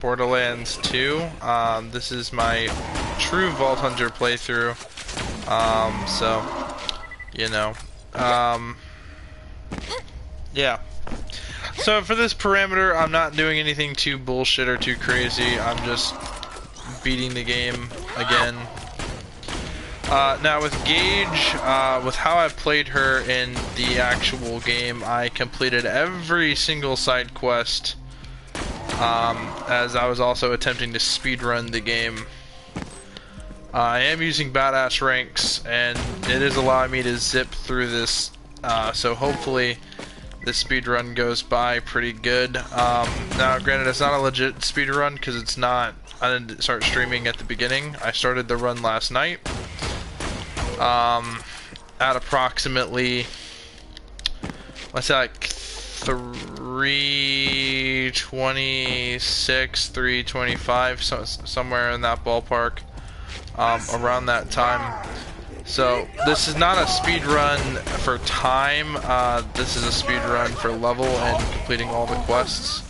Borderlands 2. This is my true Vault Hunter playthrough. So, you know, yeah. So for this parameter, I'm not doing anything too bullshit or too crazy. I'm just beating the game again. Now with Gage, with how I played her in the actual game, I completed every single side quest, as I was also attempting to speedrun the game. I am using badass ranks, and it is allowing me to zip through this, so hopefully this speedrun goes by pretty good. Now granted, it's not a legit speedrun because it's not, I didn't start streaming at the beginning. I started the run last night. At approximately, let's say like 3:26, 3:25, so somewhere in that ballpark, around that time. So this is not a speed run for time. This is a speed run for level and completing all the quests.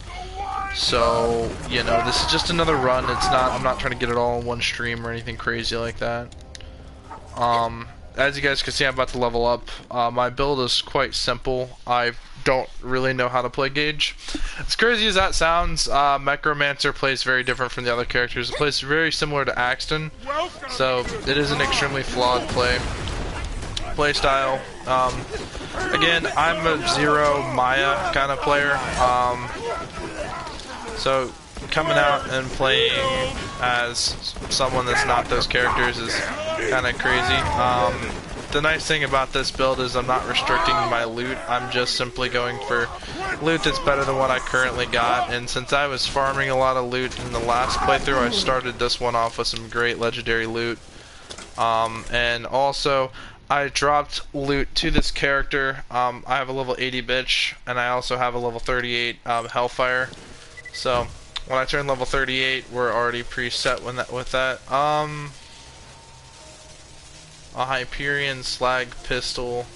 So you know, this is just another run. It's not. I'm not trying to get it all in one stream or anything crazy like that. As you guys can see, I'm about to level up. My build is quite simple. I don't really know how to play Gaige. As crazy as that sounds, Necromancer plays very different from the other characters. It plays very similar to Axton, so it is an extremely flawed play style. Again, I'm a Zero Maya kind of player, so coming out and playing as someone that's not those characters is kind of crazy. The nice thing about this build is I'm not restricting my loot. I'm just simply going for loot that's better than what I currently got. And since I was farming a lot of loot in the last playthrough, I started this one off with some great legendary loot. And also, I dropped loot to this character. I have a level 80 bitch, and I also have a level 38 Hellfire. So when I turn level 38, we're already preset with that. A Hyperion slag pistol.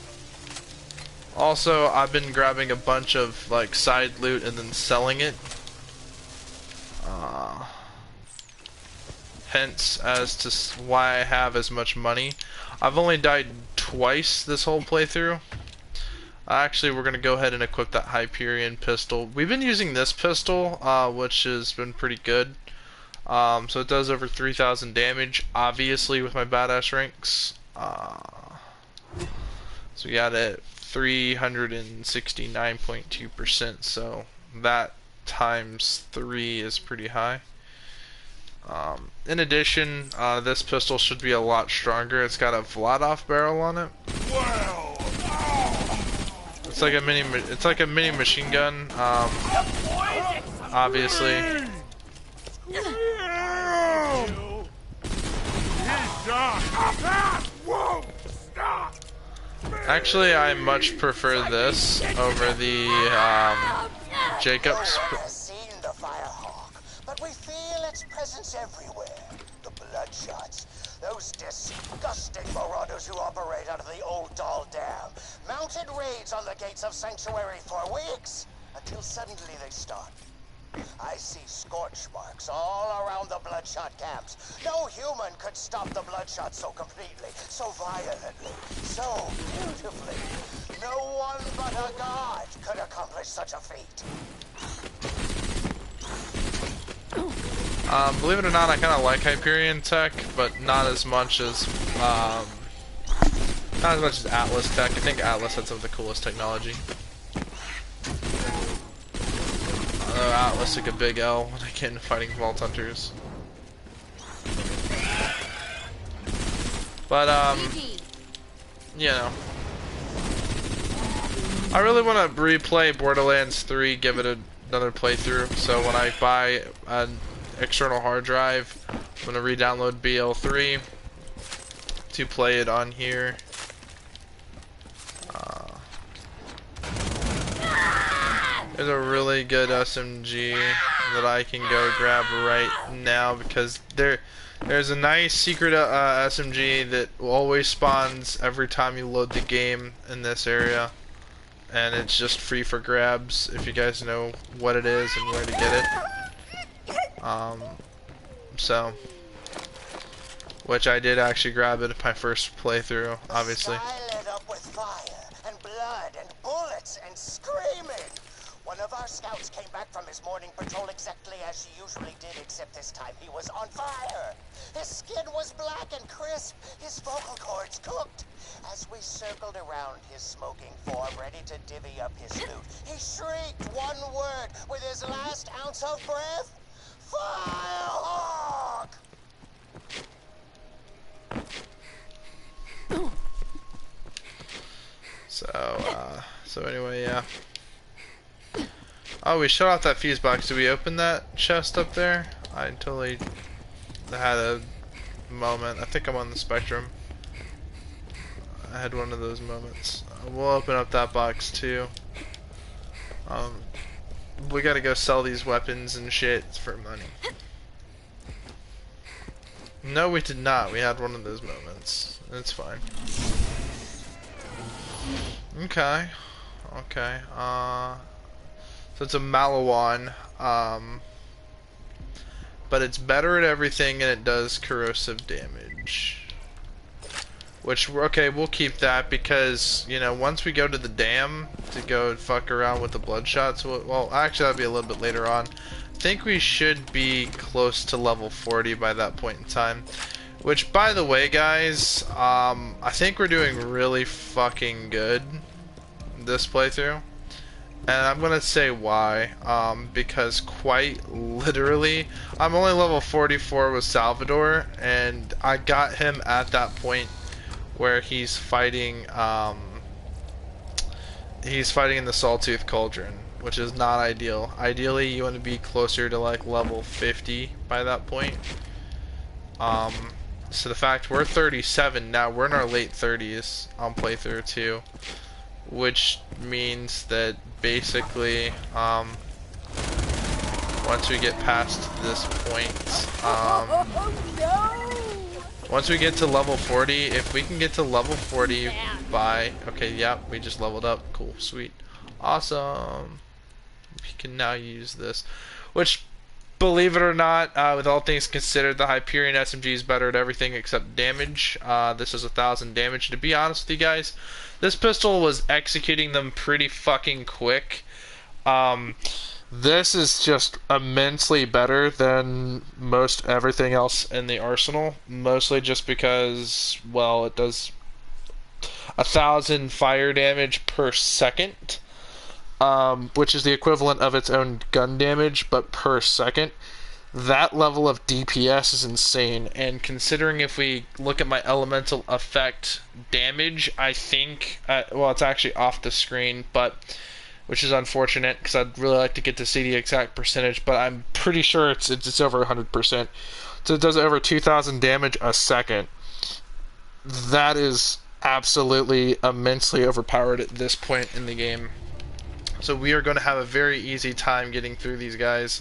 Also, I've been grabbing a bunch of like side loot and then selling it. Hence as to why I have as much money. I've only died twice this whole playthrough. Actually, we're gonna go ahead and equip that Hyperion pistol. We've been using this pistol, which has been pretty good. So it does over 3,000 damage, obviously with my badass ranks. So we got it 369.2%, so that times 3 is pretty high. In addition, this pistol should be a lot stronger. It's got a Vladov barrel on it. It's like a mini machine gun, obviously. Actually, I much prefer this over the Jacobs. Seen the Firehawk, but we feel its presence everywhere. The Bloodshots, those disgusting marauders who operate out of the Old Doll Dam, mounted raids on the gates of Sanctuary for weeks, until suddenly they start. I see scorch marks all around the Bloodshot camps. No human could stop the Bloodshot so completely, so violently, so beautifully. No one but a god could accomplish such a feat. Believe it or not, I kind of like Hyperion tech, but not as much as Atlas tech. I think Atlas had some of the coolest technology. Atlas took a big L when I get into fighting Vault Hunters. But, you know. I really want to replay Borderlands 3, give it another playthrough, so when I buy an external hard drive, I'm going to re-download BL3 to play it on here. There's a really good SMG that I can go grab right now because there's a nice secret SMG that always spawns every time you load the game in this area, and it's just free for grabs if you guys know what it is and where to get it. So, which I did actually grab it in my first playthrough, obviously. The sky lit up with fire and blood and bullets and screaming. One of our scouts came back from his morning patrol exactly as he usually did, except this time he was on fire. His skin was black and crisp, his vocal cords cooked. As we circled around his smoking form, ready to divvy up his loot, he shrieked one word with his last ounce of breath. Firehawk! So anyway, yeah. Oh, we shut off that fuse box. Did we open that chest up there? I totally had a moment. I think I'm on the spectrum. I had one of those moments. We'll open up that box too. We gotta go sell these weapons and shit for money. No, we did not. We had one of those moments. It's fine. Okay. Okay. So it's a Malawan. But it's better at everything and it does corrosive damage. Which, okay, we'll keep that because, you know, once we go to the dam to go fuck around with the bloodshots, well, actually that'll be a little bit later on. I think we should be close to level 40 by that point in time. Which, by the way, guys, I think we're doing really fucking good this playthrough. And I'm gonna say why, because quite literally, I'm only level 44 with Salvador, and I got him at that point where he's fighting in the Sawtooth Cauldron, which is not ideal. Ideally, you want to be closer to like level 50 by that point. So the fact we're 37 now, we're in our late 30s on playthrough 2, which means that basically, once we get past this point, once we get to level 40, if we can get to level 40 by, okay, yeah, we just leveled up, cool, sweet, awesome, we can now use this, which, believe it or not, with all things considered, the Hyperion SMG is better at everything except damage. This is 1,000 damage. To be honest with you guys, this pistol was executing them pretty fucking quick. This is just immensely better than most everything else in the arsenal. Mostly just because, well, it does 1,000 fire damage per second. Which is the equivalent of its own gun damage, but per second. That level of DPS is insane, and considering if we look at my elemental effect damage, I think, well, it's actually off the screen, but which is unfortunate, because I'd really like to get to see the exact percentage, but I'm pretty sure it's over 100%. So it does over 2,000 damage a second. That is absolutely immensely overpowered at this point in the game. So we are going to have a very easy time getting through these guys,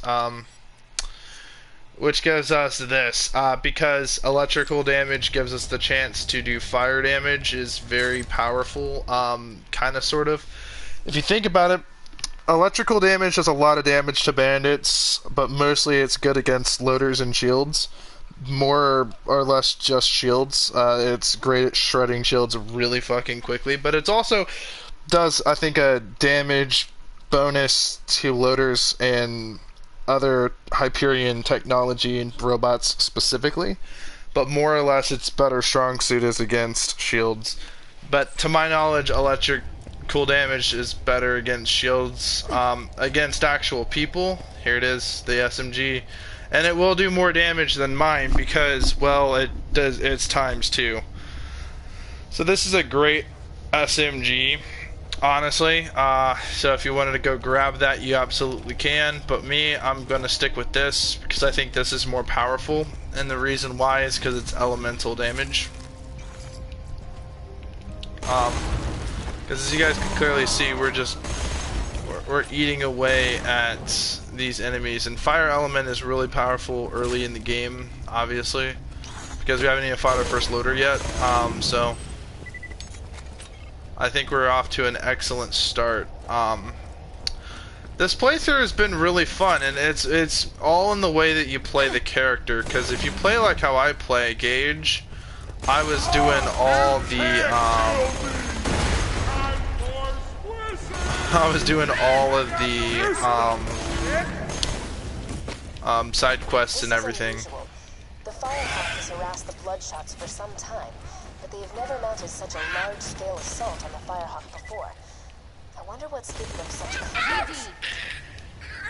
which gives us this, because electrical damage gives us the chance to do fire damage, is very powerful, kind of, sort of. If you think about it, electrical damage does a lot of damage to bandits, but mostly it's good against loaders and shields. More or less just shields. It's great at shredding shields really fucking quickly, but it's also does, I think, a damage bonus to loaders and other Hyperion technology and robots specifically, but more or less its better strong suit is against shields. But to my knowledge, electrical damage is better against shields. Against actual people, here it is, the SMG, and it will do more damage than mine because, well, it's times 2. So this is a great SMG, honestly. So if you wanted to go grab that, you absolutely can, but me, I'm gonna stick with this because I think this is more powerful, and the reason why is because it's elemental damage. Because as you guys can clearly see, we're eating away at these enemies, and fire element is really powerful early in the game, obviously, because we haven't even fought our first loader yet. So I think we're off to an excellent start. This playthrough has been really fun, and it's all in the way that you play the character. Because if you play like how I play Gaige, I was doing all the side quests and everything. The Firehawk has harassed the Bloodshots for some time, but they have never mounted such a large-scale assault on the Firehawk before. I wonder what's given them such confidence.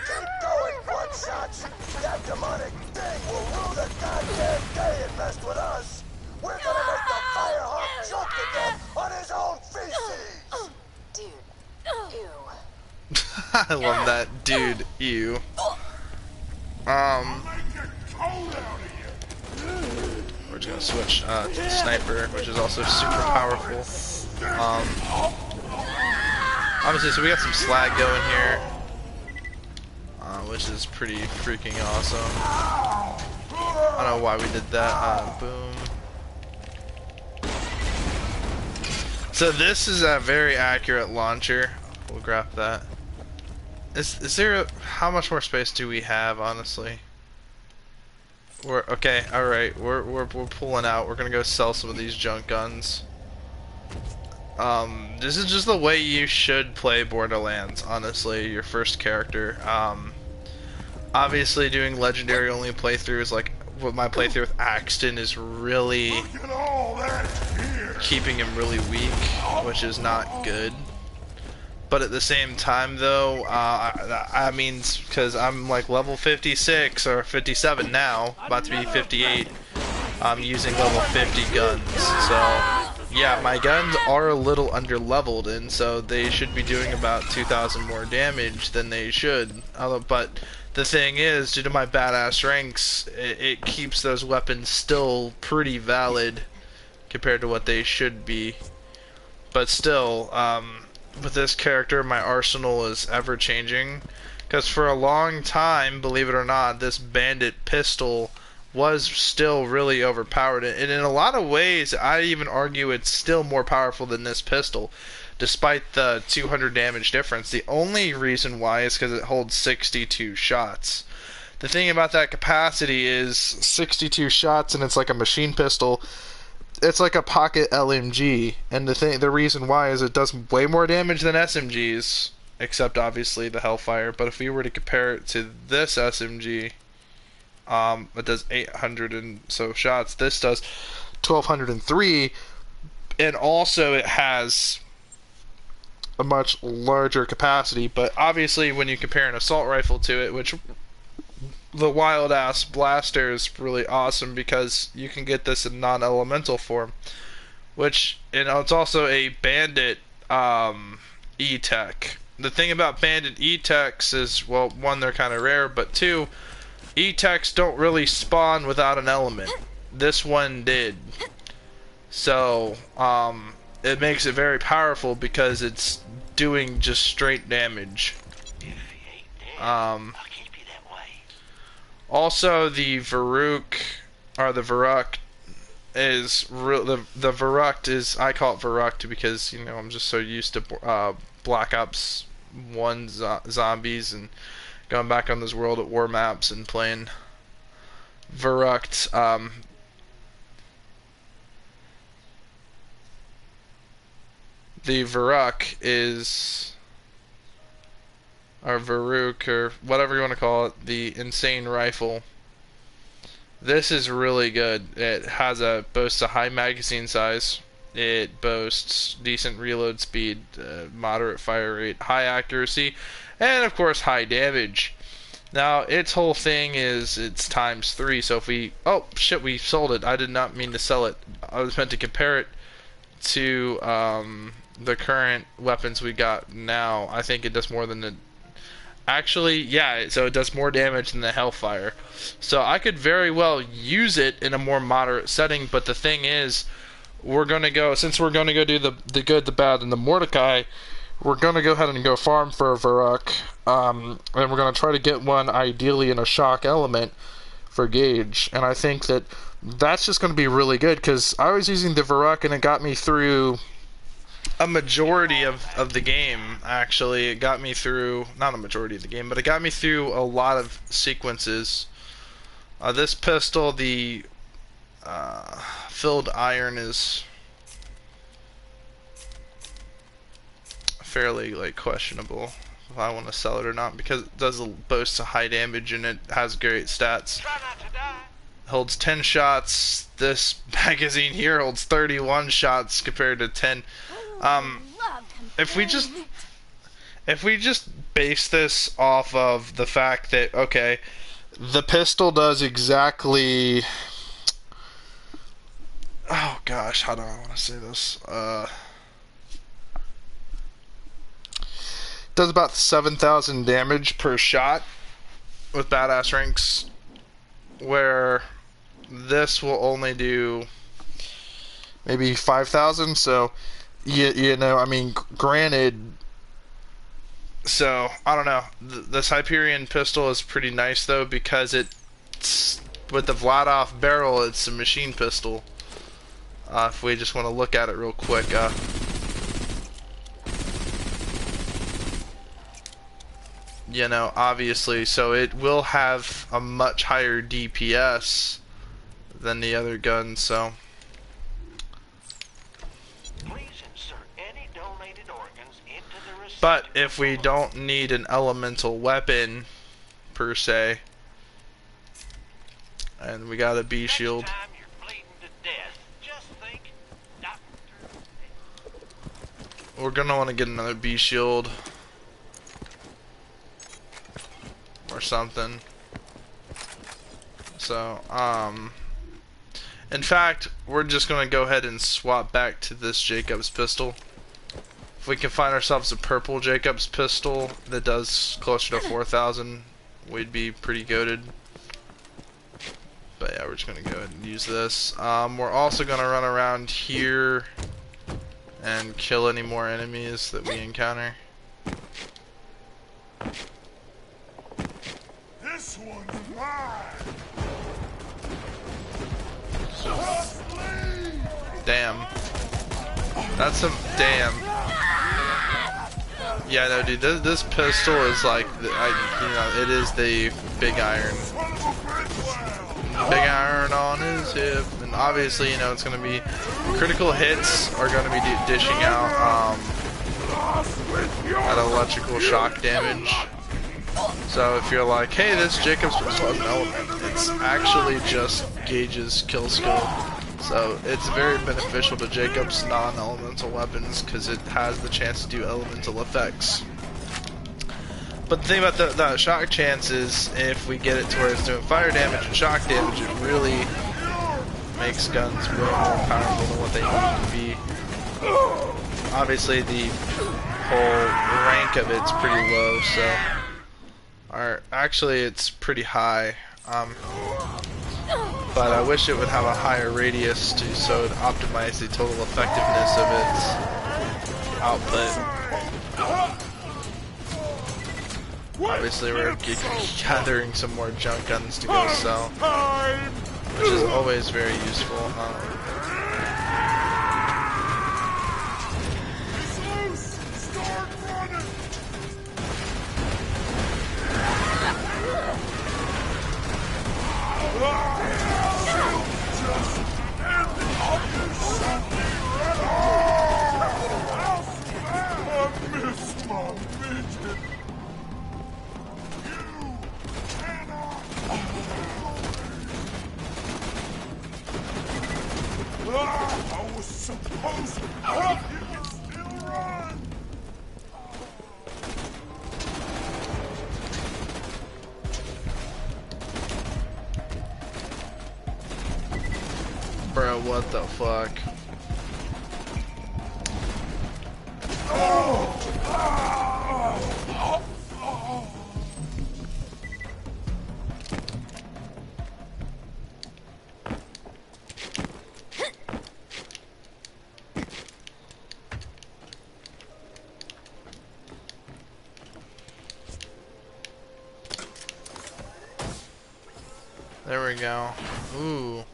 Keep going, Bloodshots! That demonic thing will rue the goddamn day it messed with us! We're gonna make the Firehawk choke to death on his own feces! Dude. Ew. I love that, dude. Ew. We're just gonna switch to the sniper, which is also super powerful. Obviously, so we got some slag going here, which is pretty freaking awesome. I don't know why we did that. Boom. So this is a very accurate launcher. We'll grab that. Is there how much more space do we have, honestly? We're okay, alright, we're pulling out. We're gonna go sell some of these junk guns. This is just the way you should play Borderlands, honestly, your first character. Obviously doing legendary only playthroughs like what my playthrough with Axton is really keeping him really weak, which is not good. But at the same time, though, I mean, because I'm like level 56 or 57 now, about to be 58, I'm using level 50 guns. So, yeah, my guns are a little under-leveled, and so they should be doing about 2,000 more damage than they should. But the thing is, due to my badass ranks, it keeps those weapons still pretty valid compared to what they should be. But still, with this character, my arsenal is ever changing, because for a long time, believe it or not, this bandit pistol was still really overpowered, and in a lot of ways I even argue it's still more powerful than this pistol, despite the 200 damage difference. The only reason why is because it holds 62 shots. The thing about that capacity is 62 shots, and it's like a machine pistol. It's like a pocket LMG, and the reason why is it does way more damage than SMGs, except obviously the Hellfire. But if we were to compare it to this SMG, it does 800 and so shots. This does 1203, and also it has a much larger capacity. But obviously, when you compare an assault rifle to it, which the wild ass blaster is really awesome because you can get this in non-elemental form, which, you know, it's also a bandit E-Tech. The thing about bandit E-Techs is, well, one, they're kind of rare, but two, E-Techs don't really spawn without an element. This one did. So it makes it very powerful because it's doing just straight damage. Also, the Varuk, or the Varuk, is the Varuk is, I call it Varuk because, you know, I'm just so used to Black Ops 1 zombies and going back on those World at War maps and playing Varuk. The Varuk is, or Varuk, or whatever you want to call it, the insane rifle. This is really good. It boasts a high magazine size. It boasts decent reload speed, moderate fire rate, high accuracy, and of course high damage. Now its whole thing is it's ×3. So if we, oh shit, we sold it. I did not mean to sell it. I was meant to compare it to the current weapons we got now. I think it does more than the. Actually, yeah, so it does more damage than the Hellfire. So I could very well use it in a more moderate setting, but the thing is, we're going to go, since we're going to go do the good, the bad, and the Mordecai, we're going to go ahead and go farm for a Varuk, and we're going to try to get one, ideally in a shock element, for Gaige. And I think that's just going to be really good, because I was using the Varuk, and it got me through a majority of the game. Actually, it got me through, not a majority of the game, but it got me through a lot of sequences. This pistol, the filled iron, is fairly like questionable if I want to sell it or not, because it does boast a high damage and it has great stats. Holds 10 shots. This magazine here holds 31 shots compared to 10. If we just base this off of the fact that, okay, the pistol does exactly, oh gosh, how do I want to say this? Does about 7,000 damage per shot with badass ranks, where this will only do maybe 5,000. So you know, I mean, granted, so I don't know, this Hyperion pistol is pretty nice though, because it's with the Vladov barrel, it's a machine pistol. If we just want to look at it real quick, you know, obviously, so it will have a much higher DPS than the other guns, so. But if we don't need an elemental weapon, per se, and we got a B shield, we're gonna want to get another B shield or something. So, in fact, we're just gonna go ahead and swap back to this Jacob's pistol. If we can find ourselves a purple Jacob's pistol that does closer to 4,000, we'd be pretty goated. But yeah, we're just gonna go ahead and use this. We're also gonna run around here and kill any more enemies that we encounter. This one's mine. Damn. That's a damn. Yeah, no, dude. This pistol is like, you know, it is the big iron. Big iron on his hip, and obviously, you know, it's gonna be critical hits are gonna be dishing out that electrical shock damage. So if you're like, hey, this Jacob's pistol has an element, it's actually just Gaige's kill skill. So it's very beneficial to Jacob's non-elemental weapons because it has the chance to do elemental effects. But the thing about the shock chance is, if we get it to where it's doing fire damage and shock damage, it really makes guns way more powerful than what they need to be. Obviously, the whole rank of it's pretty low, so actually it's pretty high. But I wish it would have a higher radius so it would optimize the total effectiveness of its output. Obviously, we're gathering some more junk guns to go sell, which is always very useful. I was supposed to. You can still run. Bro, what the fuck? There we go. Ooh.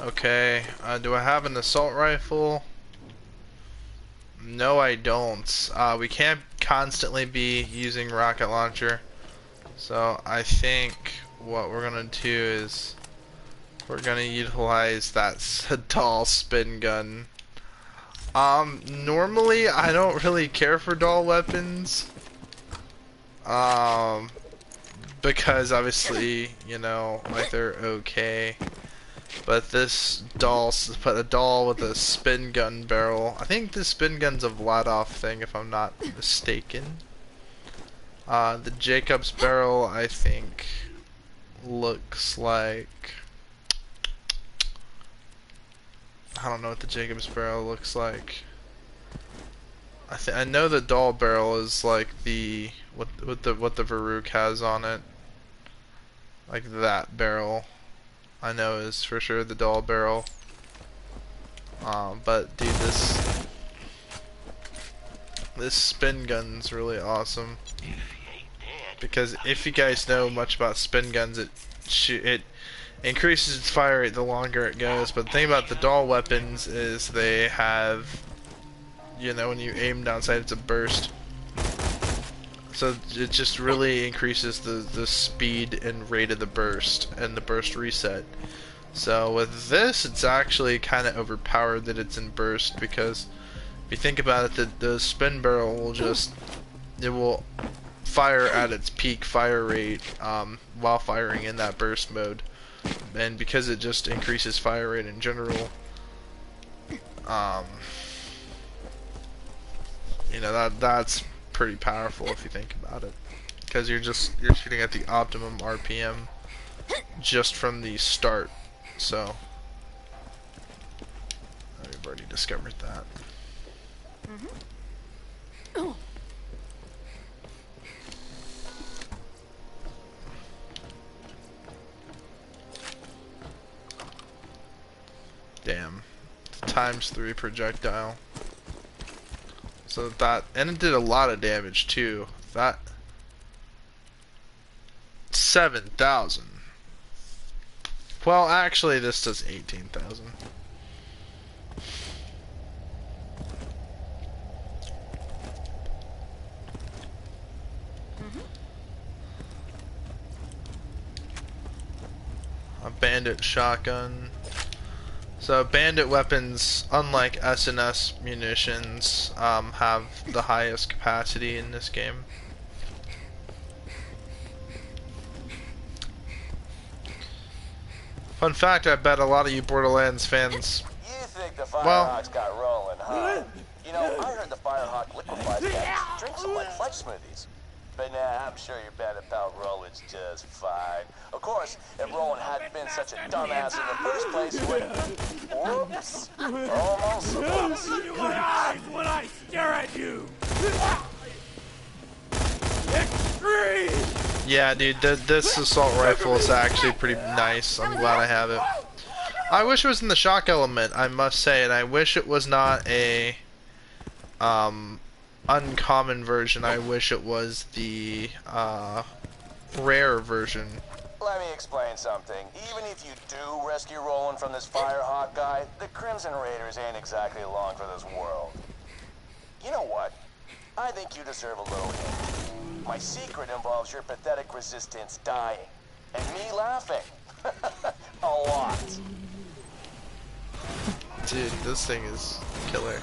Okay, do I have an assault rifle? No, I don't. We can't constantly be using rocket launcher. So I think what we're gonna do is we're gonna utilize that doll spin gun. Normally I don't really care for doll weapons. Because obviously, you know, like they're okay. But this doll, but a doll with a spin gun barrel. I think the spin gun's a Vladoff thing, if I'm not mistaken. The Jacob's barrel, I think, looks like. I don't know what the Jacob's barrel looks like. I know the doll barrel is like the what the Varuk has on it. Like that barrel, I know is for sure the doll barrel. But dude, this spin gun's really awesome. Because if you guys know much about spin guns, it increases its fire rate the longer it goes. But the thing about the doll weapons is they have, you know, when you aim down sight, it's a burst. So it just really increases the speed and rate of the burst and the burst reset. So with this, it's actually kind of overpowered that it's in burst, because if you think about it, the spin barrel will it will fire at its peak fire rate while firing in that burst mode, and because it just increases fire rate in general, you know, that's pretty powerful if you think about it, because you're shooting at the optimum RPM just from the start. So we've already discovered that. Damn. ×3 projectile. So that, and it did a lot of damage too. That 7,000. Well, actually, this does 18,000. A bandit shotgun. So bandit weapons, unlike SNS munitions, have the highest capacity in this game. Fun fact, I bet a lot of you Borderlands fans... You think the Firehawks got rolling, huh? You know, I heard the Firehawk liquefies guys drink some like fudge smoothies. But nah, I'm sure your bandit pal Roland's just fine. Of course, if Roland hadn't been such a dumbass in the first place, he would... Whoops! Almost whoops. My eyes when I stare at you! Extreme! Yeah, dude, this assault rifle is actually pretty nice. I'm glad I have it. I wish it was in the shock element, I must say, and I wish it was not a uncommon version. I wish it was the rare version. Let me explain something. Even if you do rescue Roland from this Firehawk guy, the Crimson Raiders ain't exactly along for this world. You know what? I think you deserve a little hint. My secret involves your pathetic resistance dying, and me laughing. A lot. Dude, this thing is killer.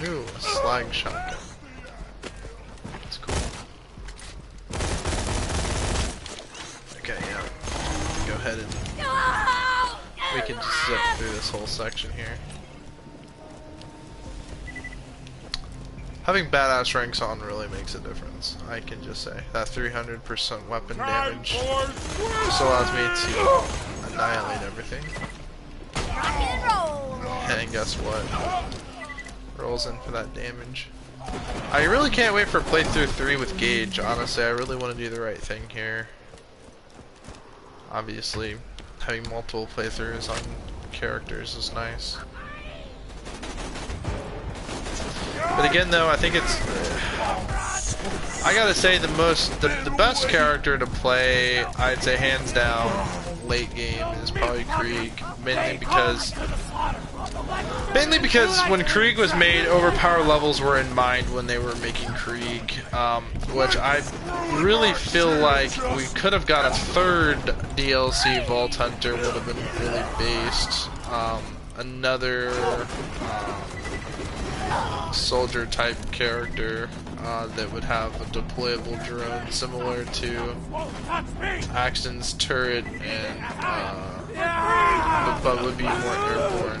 Ooh, a slag shotgun. That's cool. Okay, yeah. Go ahead and we can just zip through this whole section here. Having badass ranks on really makes a difference, I can just say. That 300% weapon damage just allows me to annihilate everything. And guess what? Rolls in for that damage. I really can't wait for playthrough 3 with gaige, honestly. I really want to do the right thing here. Obviously, having multiple playthroughs on characters is nice. But again, though, I think it's... I gotta say, the best character to play, I'd say hands down, late game, is probably Krieg. Mainly because Mainly because when Krieg was made, overpowered levels were in mind when they were making Krieg, which I really feel like we could have got a third DLC. Vault Hunter would have been really based. Another soldier type character that would have a deployable drone similar to Axton's turret, and but would be more airborne.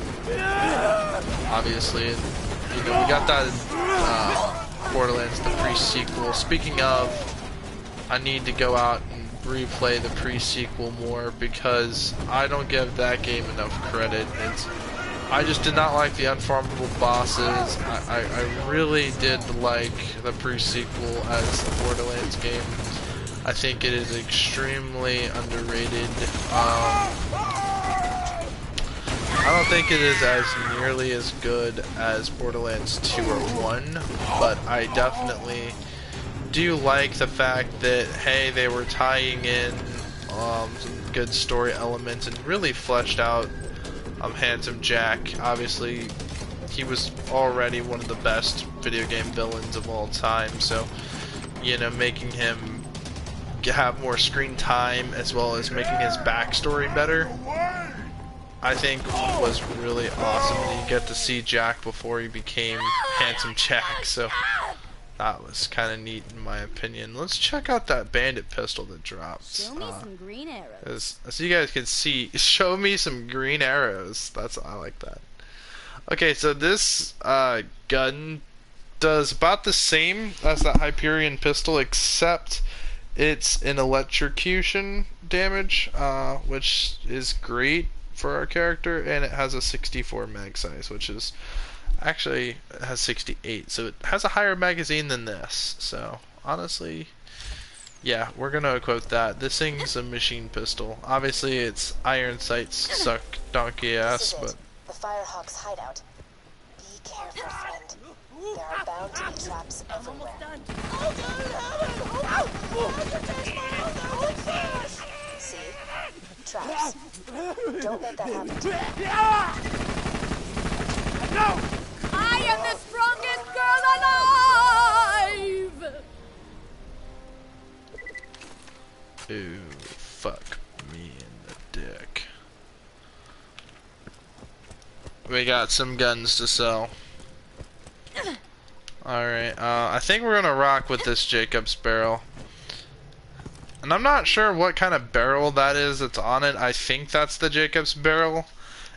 Obviously, you know, we got that in Borderlands, the pre-sequel. Speaking of, I need to go out and replay the pre-sequel more because I don't give that game enough credit. I just did not like the unfarmable bosses. I really did like the pre-sequel as a Borderlands game. I think it is extremely underrated. I don't think it is as nearly as good as Borderlands 2 or 1, but I definitely do like the fact that, hey, they were tying in some good story elements and really fleshed out Handsome Jack. Obviously, he was already one of the best video game villains of all time, so, you know, making him have more screen time as well as making his backstory better, I think was really awesome. And you get to see Jack before he became Handsome Jack, so that was kind of neat in my opinion. Let's check out that bandit pistol that drops. Show me some green arrows. As you guys can see, show me some green arrows. I like that. Okay, so this gun does about the same as that Hyperion pistol, except it's an electrocution damage, which is great for our character, and it has a 64 mag size, which is actually, it has 68, so it has a higher magazine than this. So honestly, yeah, we're gonna equip that. This thing's a machine pistol. Obviously, its iron sights suck donkey ass, but the Firehawk's hideout. Be careful, friend. There are bound to be traps everywhere. See? Traps. Don't let that happen to you. No! I am the strongest girl alive! ooh, fuck me in the dick. We got some guns to sell. Alright, I think we're gonna rock with this Jacob's barrel. And I'm not sure what kind of barrel that is that's on it. I think that's the Jacob's barrel.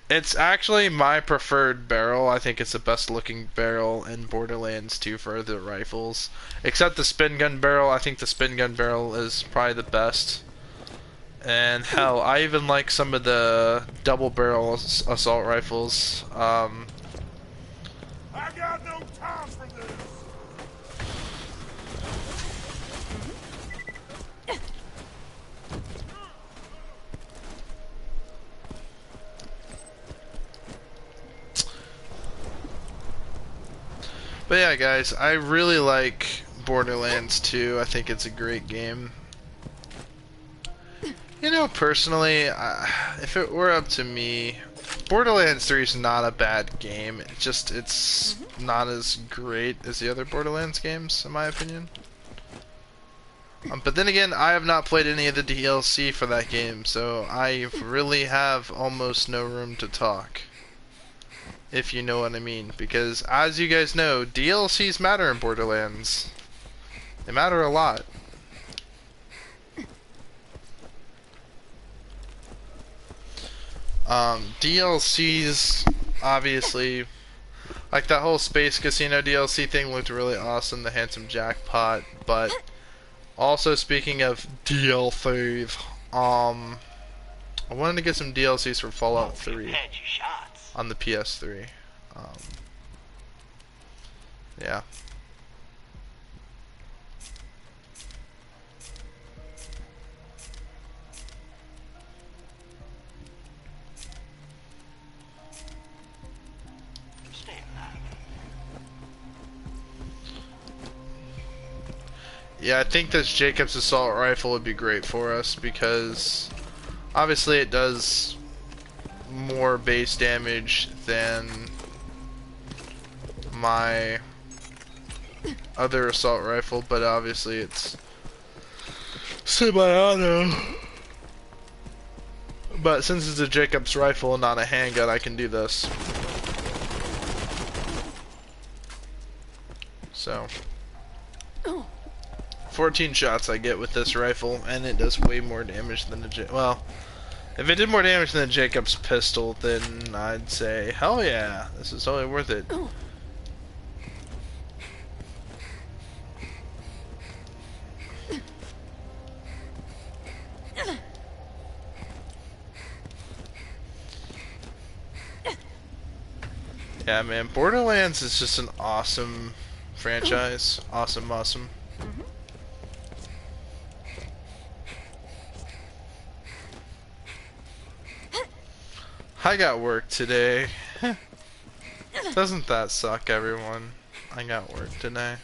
It's actually my preferred barrel. I think it's the best looking barrel in Borderlands 2 for the rifles. Except the spin gun barrel. I think the spin gun barrel is probably the best. And hell, I even like some of the double barrel assault rifles. I got no time for this. But yeah, guys, I really like Borderlands 2. I think it's a great game. You know, personally, if it were up to me, Borderlands 3 is not a bad game. It's not as great as the other Borderlands games, in my opinion. But then again, I have not played any of the DLC for that game, so I really have almost no room to talk. If you know what I mean. Because, as you guys know, DLCs matter in Borderlands. They matter a lot. DLCs, obviously, like that whole Space Casino DLC thing looked really awesome, the Handsome Jackpot, but also speaking of DLCs, I wanted to get some DLCs for Fallout 3 on the PS3. Yeah. Yeah, I think this Jacob's assault rifle would be great for us because obviously it does more base damage than my other assault rifle, but obviously it's semi-auto. But since it's a Jacob's rifle and not a handgun, I can do this. So 14 shots I get with this rifle, and it does way more damage than a well, if it did more damage than a Jacob's pistol, then I'd say, hell yeah, this is totally worth it. Yeah, man, Borderlands is just an awesome franchise. Awesome, awesome. I got work today. Doesn't that suck, everyone? I got work today.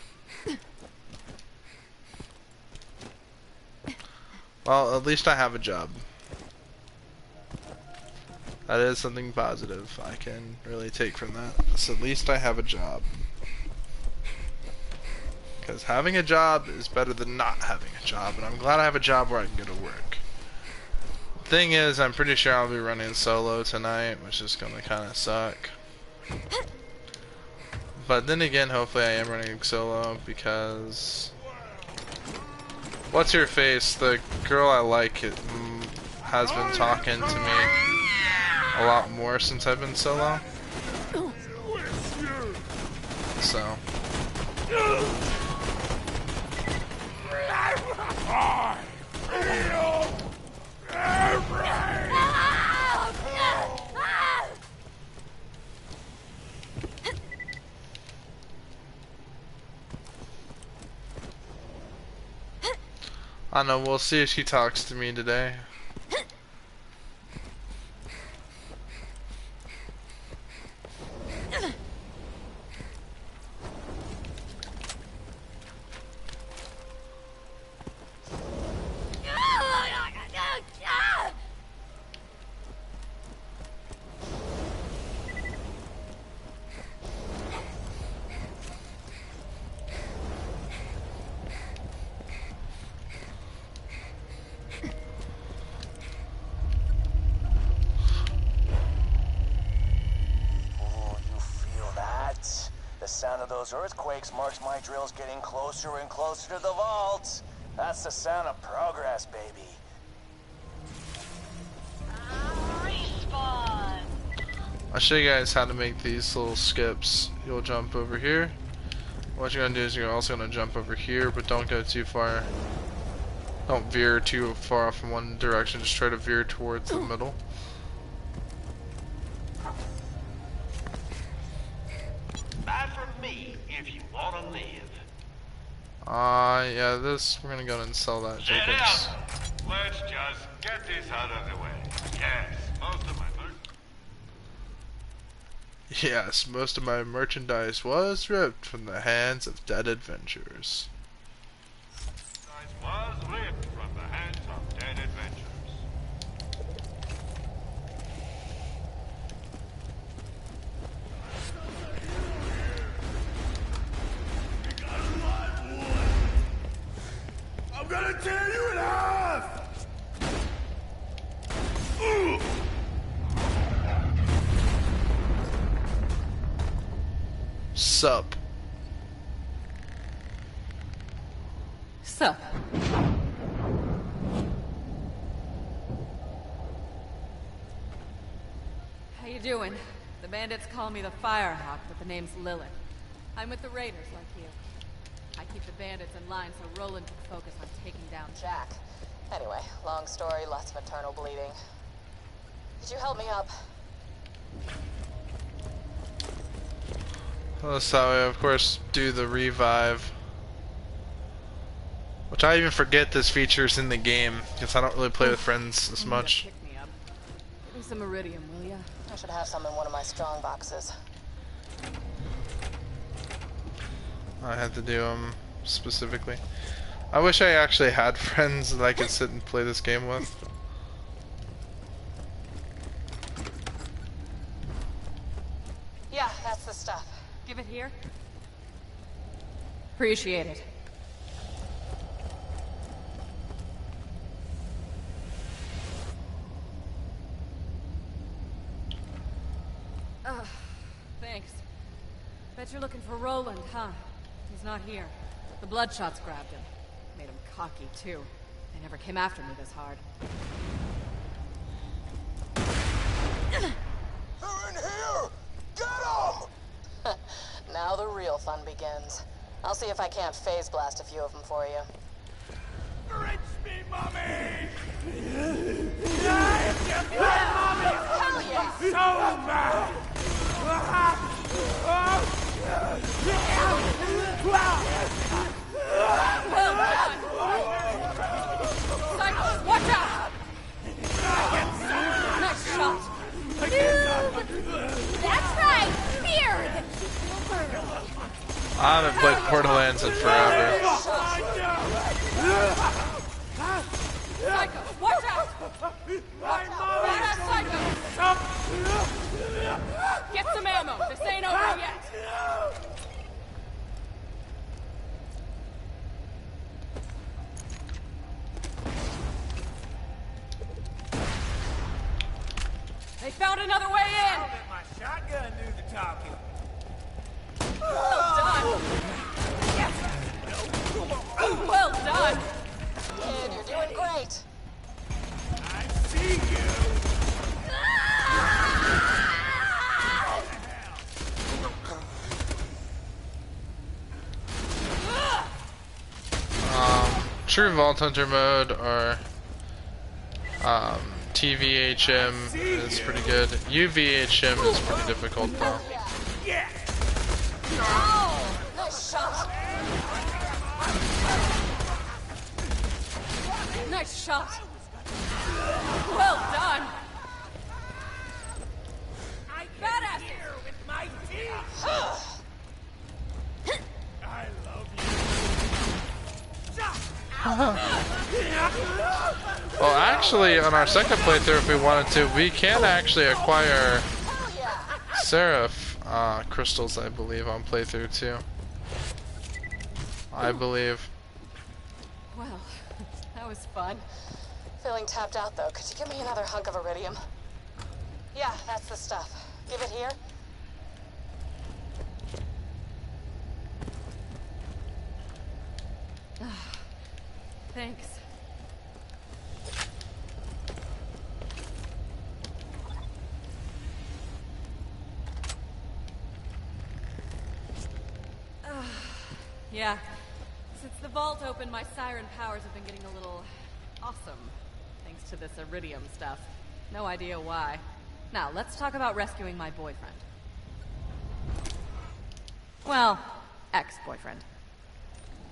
Well, at least I have a job. That is something positive I can really take from that. So at least I have a job. Because having a job is better than not having a job, and I'm glad I have a job where I can go to work. Thing is, I'm pretty sure I'll be running solo tonight, which is gonna kind of suck. But then again, hopefully I am running solo because what's your face? The girl I like has been talking to me a lot more since I've been solo. So. I don't know, we'll see if she talks to me today. Those earthquakes marks my drills getting closer and closer to the vaults. That's the sound of progress, baby. Respawn. I'll show you guys how to make these little skips. You'll jump over here. What you're gonna do is you're also gonna jump over here, but don't go too far. Don't veer too far off in one direction, just try to veer towards the middle. Buy from me if you want to live. Yeah, this, we're gonna go ahead and sell that, Shut Jacobs. up! Let's just get this out of the way. Yes, most of my merchandise was ripped from the hands of dead adventurers. Was ripped from the hands of dead adventurers. I'm gonna tear you in half! Sup. Sup. How you doing? The bandits call me the Firehawk, but the name's Lilith. I'm with the Raiders like you. I keep the bandits in line so Roland can focus on taking down Jack. Anyway, long story, lots of internal bleeding. Could you help me up? That's how I, of course, do the revive. Which I even forget this feature's in the game, because I don't really play with friends as much. Pick me up. Give me some Iridium, will ya? I should have some in one of my strong boxes. I had to do them specifically. I wish I actually had friends that I could sit and play this game with. That's the stuff. Give it here. Appreciate it. Thanks. Bet you're looking for Roland, huh? He's not here. The Bloodshots grabbed him. Made him cocky, too. They never came after me this hard. They're in here! Get them! Now the real fun begins. I'll see if I can't phase blast a few of them for you. Reach me, mommy! Hell yeah! So mad! Well done! Psycho, watch out! Nice shot! That's right! Beard! I haven't played Borderlands in forever. Psycho, watch out! Psycho! Get some ammo. This ain't over yet. They found another way in. My shotgun knew the talking. Well done. Yes. Well done. Kid, you're doing great. I see you. True Vault Hunter mode or TVHM is pretty good. UVHM is pretty difficult though. Yeah. Nice shot. Nice shot. Well done. I Badass. can hear with my teeth. I love you. Well, actually, on our second playthrough, if we wanted to, we can actually acquire Seraph crystals, I believe, on playthrough 2. I believe. Well, that was fun. Feeling tapped out, though. Could you give me another hunk of iridium? Yeah, that's the stuff. Give it here. Thanks. Yeah. Since the vault opened, my siren powers have been getting a little awesome. Thanks to this iridium stuff. No idea why. Now, let's talk about rescuing my boyfriend. Well, ex-boyfriend.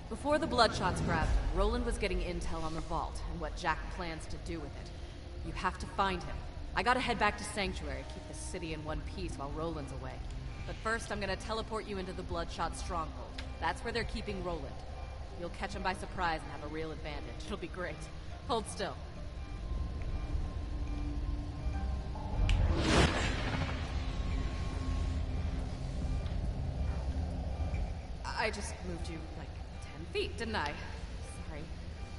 Before the Bloodshots grabbed him, Roland was getting intel on the vault and what Jack plans to do with it. You have to find him. I gotta head back to Sanctuary, keep the city in one piece while Roland's away. But first, I'm gonna teleport you into the Bloodshot stronghold. That's where they're keeping Roland. You'll catch him by surprise and have a real advantage. It'll be great. Hold still. I just moved you, like, 10 feet, didn't I? Sorry.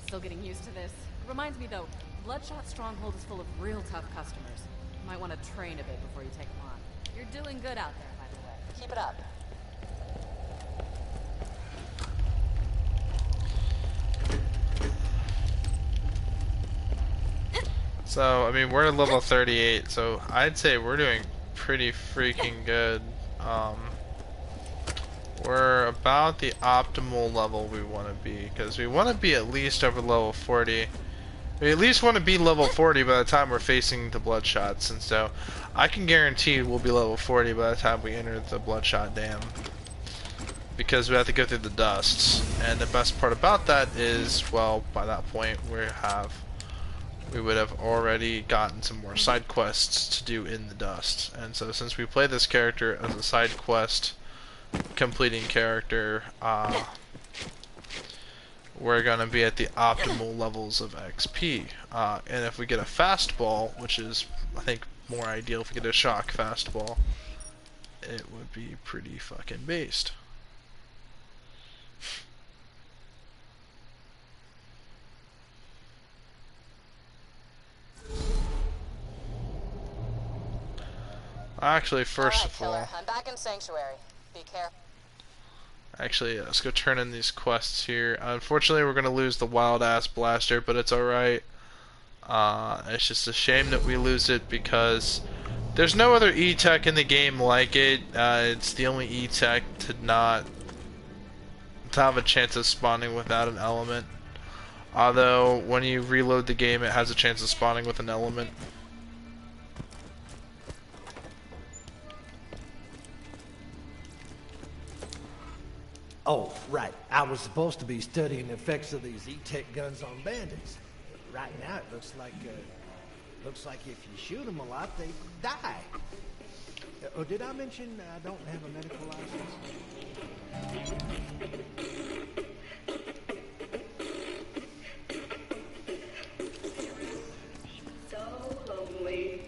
Still getting used to this. Reminds me, though, Bloodshot Stronghold is full of real tough customers. You might want to train a bit before you take them on. You're doing good out there, by the way. Keep it up. So, I mean, we're level 38, so I'd say we're doing pretty freaking good. We're about the optimal level we want to be, because we want to be at least over level 40. We at least want to be level 40 by the time we're facing the Bloodshots, and so I can guarantee we'll be level 40 by the time we enter the Bloodshot Dam. Because we have to go through the dusts, and the best part about that is, well, by that point we would have already gotten some more side quests to do in the dust. And so since we play this character as a side quest completing character, we're gonna be at the optimal levels of XP. And if we get a fastball, which is I think more ideal if we get a shock fastball, it would be pretty fucking based. Actually, first of all, I'm back in Sanctuary. Be careful. actually, let's go turn in these quests here. Unfortunately, we're gonna lose the wild ass blaster, but it's alright. It's just a shame that we lose it because there's no other E-Tech in the game like it. It's the only E-Tech to have a chance of spawning without an element. Although, when you reload the game, it has a chance of spawning with an element. Oh, right. I was supposed to be studying the effects of these E-Tech guns on bandits. But right now, it looks like if you shoot them a lot, they die. Oh, did I mention I don't have a medical license? So lonely.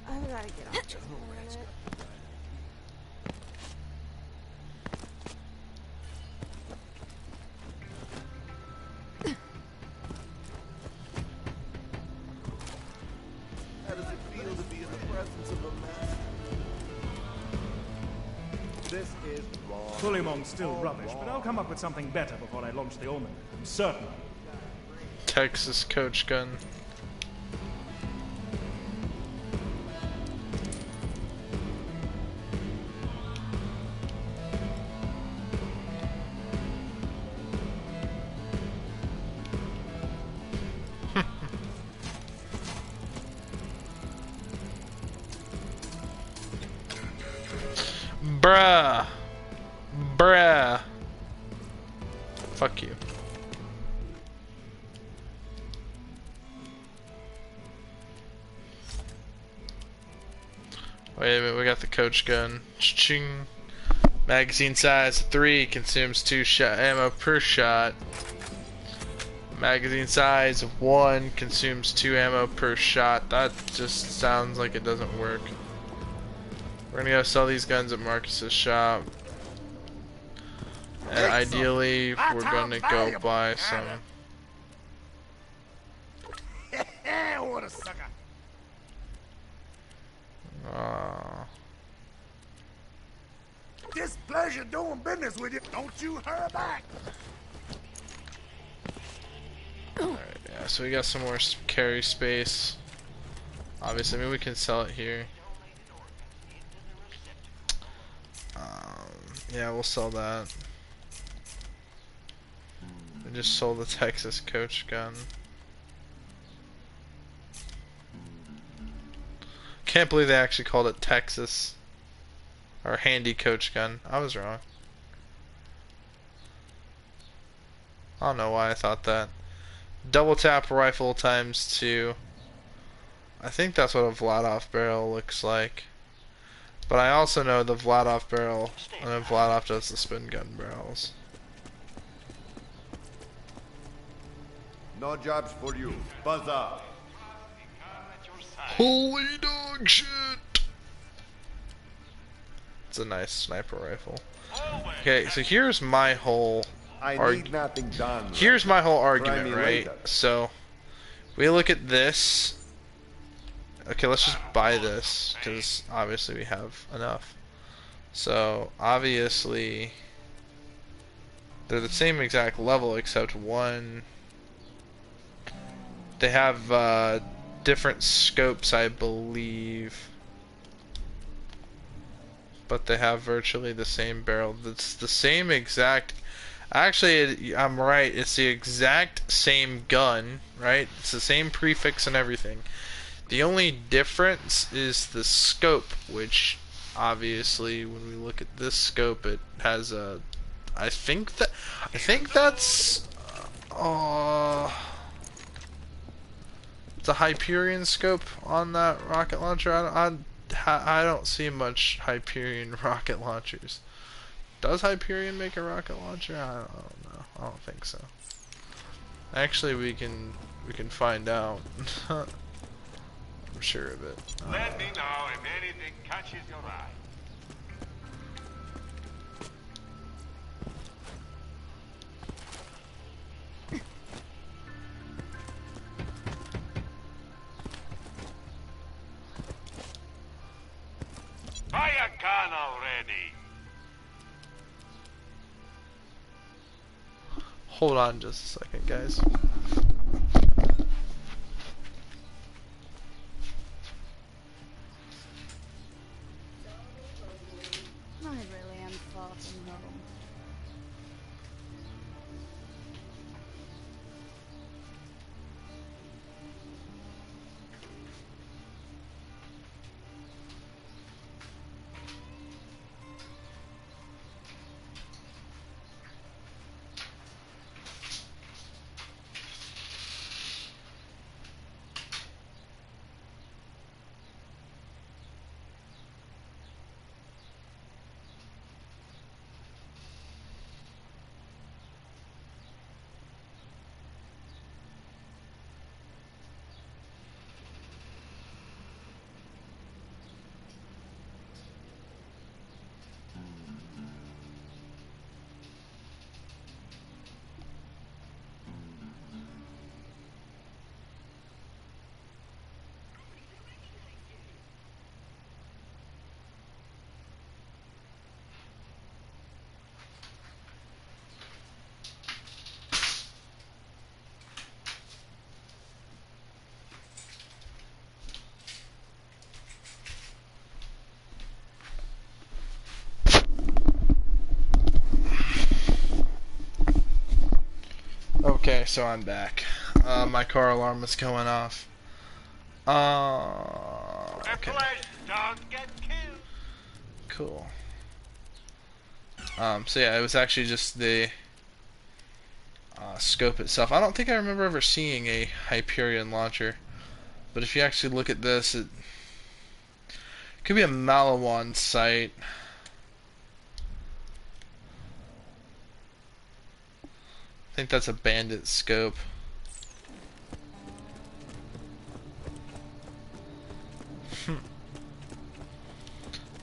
I gotta get off just a minute. How does it feel to be in the presence of a man? This is wrong. Suleiman's still rubbish, but I'll come up with something better before I launch the Omen. I'm certain. Texas coach gun. Bruh. Bruh. Fuck you. Wait a minute, we got the coach gun. Ching. Magazine size 3 consumes 2 shot ammo per shot. Magazine size 1 consumes 2 ammo per shot. That just sounds like it doesn't work. We're gonna go sell these guns at Marcus's shop. And ideally, we're gonna go buy some. What a sucker. Displeasure doing business with you. Don't you hurry back. Alright, yeah, so we got some more carry space. Obviously, maybe we can sell it here. Yeah, we'll sell that. We just sold the Texas coach gun. Can't believe they actually called it Texas. Or handy coach gun. I was wrong. I don't know why I thought that. Double tap rifle times 2. I think that's what a Vladov barrel looks like. But I also know the Vladov barrel, and then Vladov does the spin gun barrels. No jobs for you. Buzz up. Holy dog shit! It's a nice sniper rifle. Okay, so here's my whole nothing done. here's my whole argument, me right? later. So we look at this. Okay, let's just buy this because obviously we have enough. So obviously they're the same exact level except one. They have different scopes, I believe, but they have virtually the same barrel. It's the same exact. Actually, I'm right. It's the exact same gun, right? It's the same prefix and everything. The only difference is the scope, which obviously, when we look at this scope, it has a. I think that's. It's a Hyperion scope on that rocket launcher. I don't see much Hyperion rocket launchers. Does Hyperion make a rocket launcher? I don't know. I don't think so. Actually, we can find out. I'm sure of it. Let me know if anything catches your eye. Fire gun already. Hold on just a second, guys. I really am far from home. Okay, so I'm back. My car alarm was going off. Okay. Don't get killed. Cool. So yeah, it was actually just the scope itself. I don't think I remember ever seeing a Hyperion launcher, but if you actually look at this, it could be a Malawan site. I think that's a bandit scope.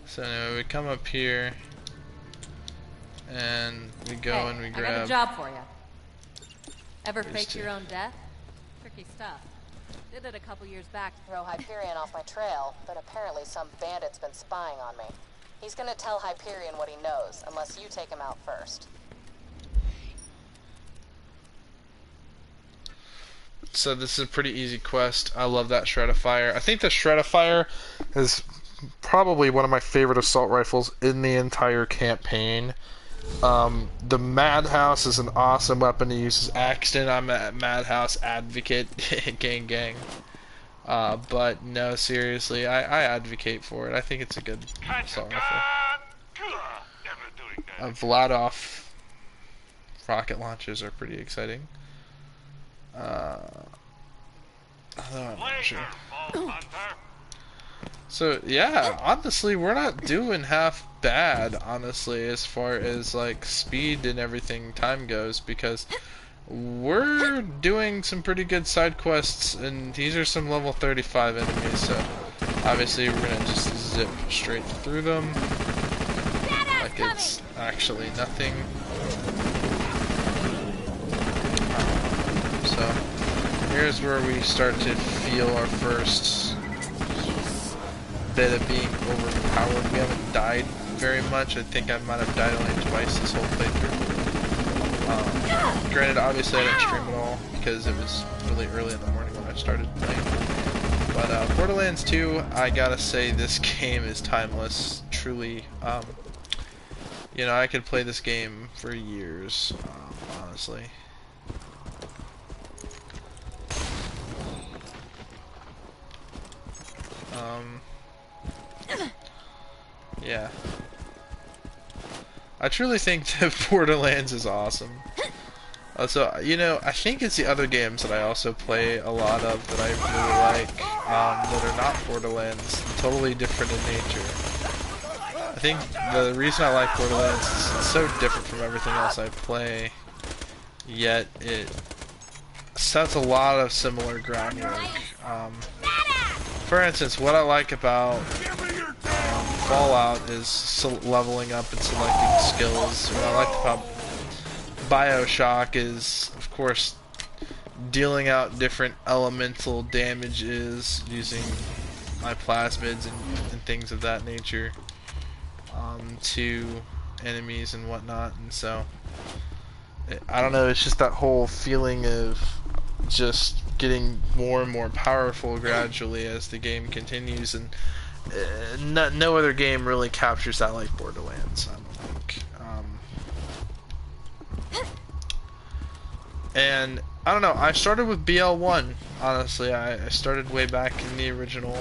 So anyway, we come up here and we go and we I got a grab. job for you. Ever faked your own death? Tricky stuff. Did it a couple years back. Throw Hyperion off my trail, but apparently some bandit's been spying on me. He's gonna tell Hyperion what he knows, unless you take him out first. So this is a pretty easy quest. I love that Shred of Fire. I think the Shred of Fire is probably one of my favorite assault rifles in the entire campaign. The Madhouse is an awesome weapon to use as Axton. I'm a Madhouse advocate. gang. But no, seriously, I advocate for it. I think it's a good assault rifle. Vladoff rocket launches are pretty exciting. I'm not sure. So yeah, honestly, we're not doing half bad, honestly, as far as like speed and everything time goes, because we're doing some pretty good side quests, and these are some level 35 enemies, so obviously we're gonna just zip straight through them like it's actually nothing. So here's where we start to feel our first bit of being overpowered. We haven't died very much. I think I might have died only twice this whole playthrough. Granted, obviously I didn't stream at all because it was really early in the morning when I started playing. But Borderlands 2, I gotta say, this game is timeless. Truly, you know, I could play this game for years, honestly. Yeah. I truly think that Borderlands is awesome. So, you know, I think it's the other games that I also play a lot of that I really like, that are not Borderlands, totally different in nature. I think the reason I like Borderlands is it's so different from everything else I play, yet it sets a lot of similar groundwork. For instance, what I like about Fallout is leveling up and selecting skills. What I like about Bioshock is, of course, dealing out different elemental damages using my plasmids and things of that nature to enemies and whatnot. And so, I don't know, it's just that whole feeling of just getting more and more powerful gradually as the game continues, and no other game really captures that like Borderlands, I don't think. And I don't know, I started with BL1, honestly. I started way back in the original.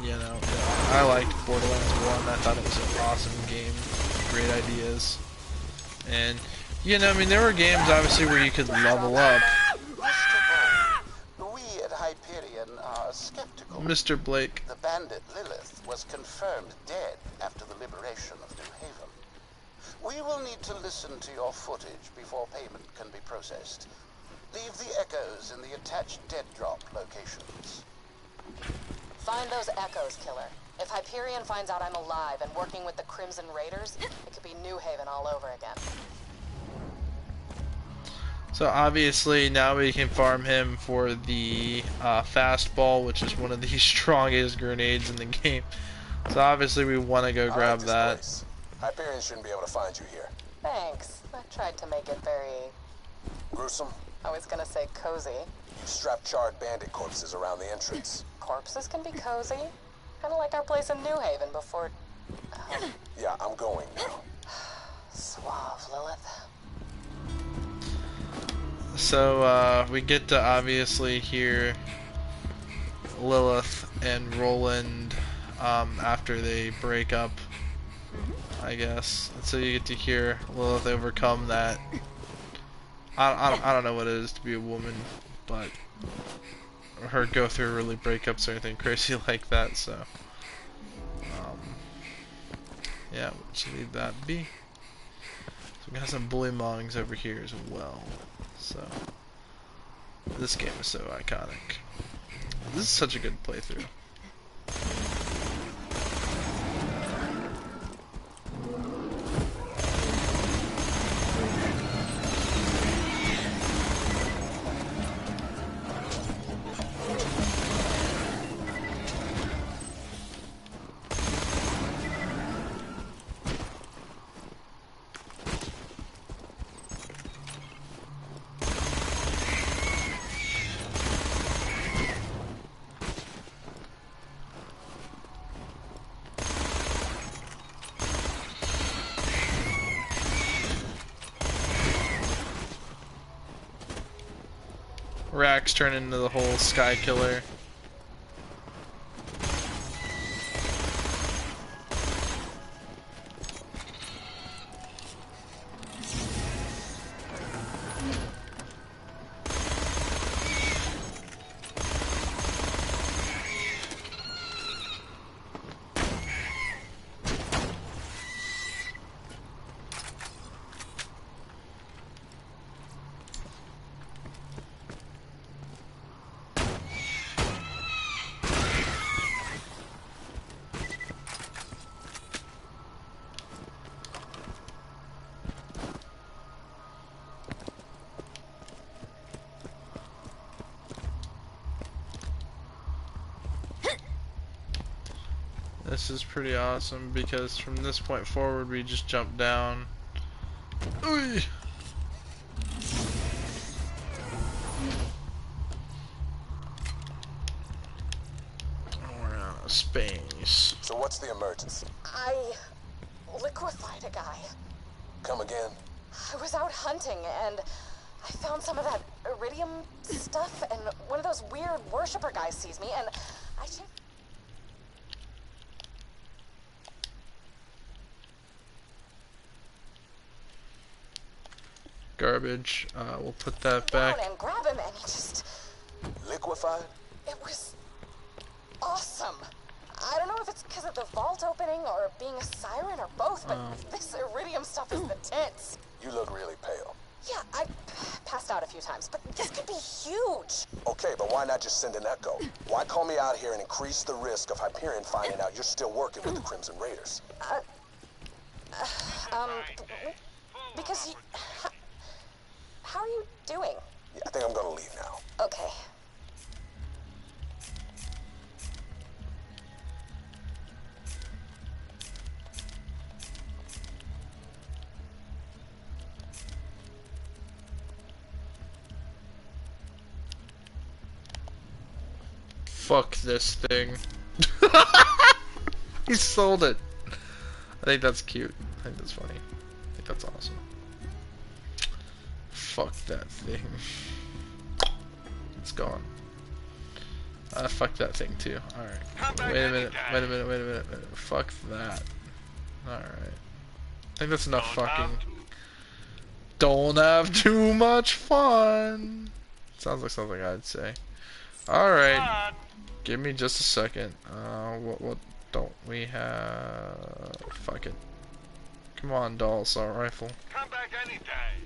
You know, I liked Borderlands 1. I thought it was an awesome game, great ideas. And, you know, I mean, there were games, obviously, where you could level up. We at Hyperion are skeptical. Mr. Blake. The bandit Lilith was confirmed dead after the liberation of New Haven. We will need to listen to your footage before payment can be processed. Leave the echoes in the attached dead drop locations. Find those echoes, Killer. If Hyperion finds out I'm alive and working with the Crimson Raiders, it could be New Haven all over again. So obviously now we can farm him for the fastball, which is one of the strongest grenades in the game. So obviously we want to go grab that. Place. Hyperion shouldn't be able to find you here. Thanks. I tried to make it very... Gruesome? I was gonna say cozy. You strap charred bandit corpses around the entrance. Corpses can be cozy. Kinda like our place in New Haven before... Yeah, I'm going now. Suave, Lilith. So we get to obviously hear Lilith and Roland after they break up, I guess. And so you get to hear Lilith overcome that. I don't know what it is to be a woman, but her go through really breakups or anything crazy like that. So yeah, we'll just leave that be. So we got some bully mongs over here as well. So this game is so iconic. This is such a good playthrough. Rax turn into the whole Sky Killer. This is pretty awesome because from this point forward we just jump down. Ooh. We're out of space. So what's the emergency? I liquefied a guy. Come again? I was out hunting and I found some of that iridium stuff, and one of those weird worshiper guys sees me and I should... Garbage. We'll put that back. And grab him, and he just... Liquefied? It was awesome. I don't know if it's because of the vault opening or being a siren or both, but this iridium stuff is the tits. You look really pale. Yeah, I passed out a few times, but this could be huge. Okay, but why not just send an echo? Why call me out here and increase the risk of Hyperion finding out you're still working with the Crimson Raiders? Because you... How are you doing? Yeah, I think I'm gonna leave now. Okay. Fuck this thing. He sold it. I think that's cute. I think that's funny. I think that's awesome. Fuck that thing. It's gone. Fuck that thing too. Alright. Wait a minute. Fuck that. Alright. I think that's enough fucking. Don't have too much fun. Sounds like something I'd say. Alright. Give me just a second. What don't we have? Fuck it. Come on, doll assault rifle. Come back anytime.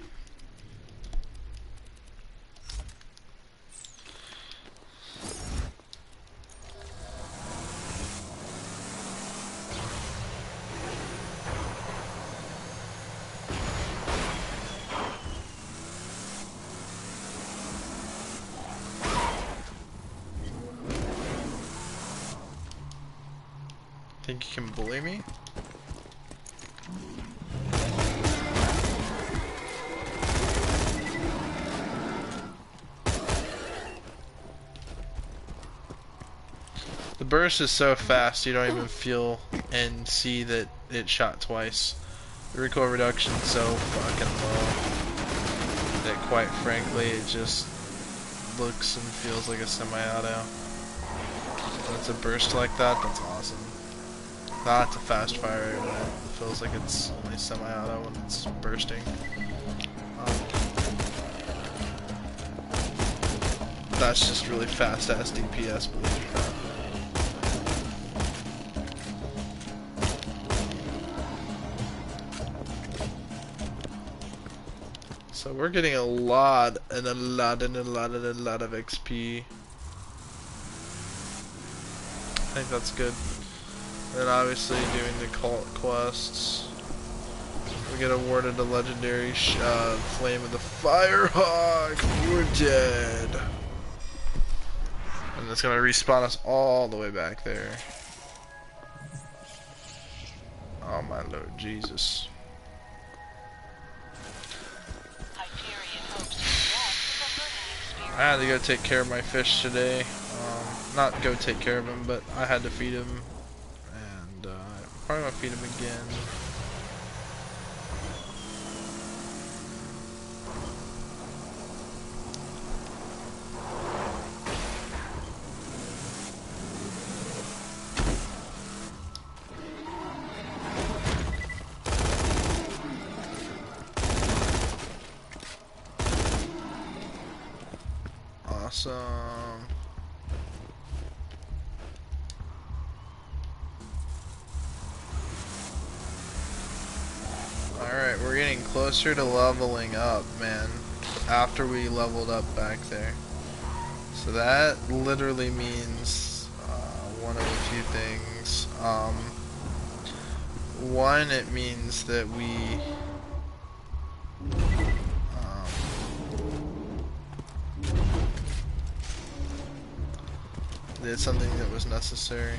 Think you can bully me? The burst is so fast you don't even feel and see that it shot twice. The recoil reduction is so fucking low that quite frankly it just looks and feels like a semi-auto. When it's a burst like that, that's awesome. That's a fast fire when it feels like it's only semi-auto when it's bursting. That's just really fast ass DPS, believe it or not. So we're getting a lot of XP. I think that's good. And obviously doing the cult quests. We get awarded the legendary Flame of the Firehawk. We're dead. And it's gonna respawn us all the way back there. Oh my Lord Jesus. I had to go take care of my fish today. Not go take care of him, but I had to feed him. And probably gonna feed him again. Awesome. Alright, we're getting closer to leveling up, man. After we leveled up back there. So that literally means one of a few things. One, it means that we did something that was necessary.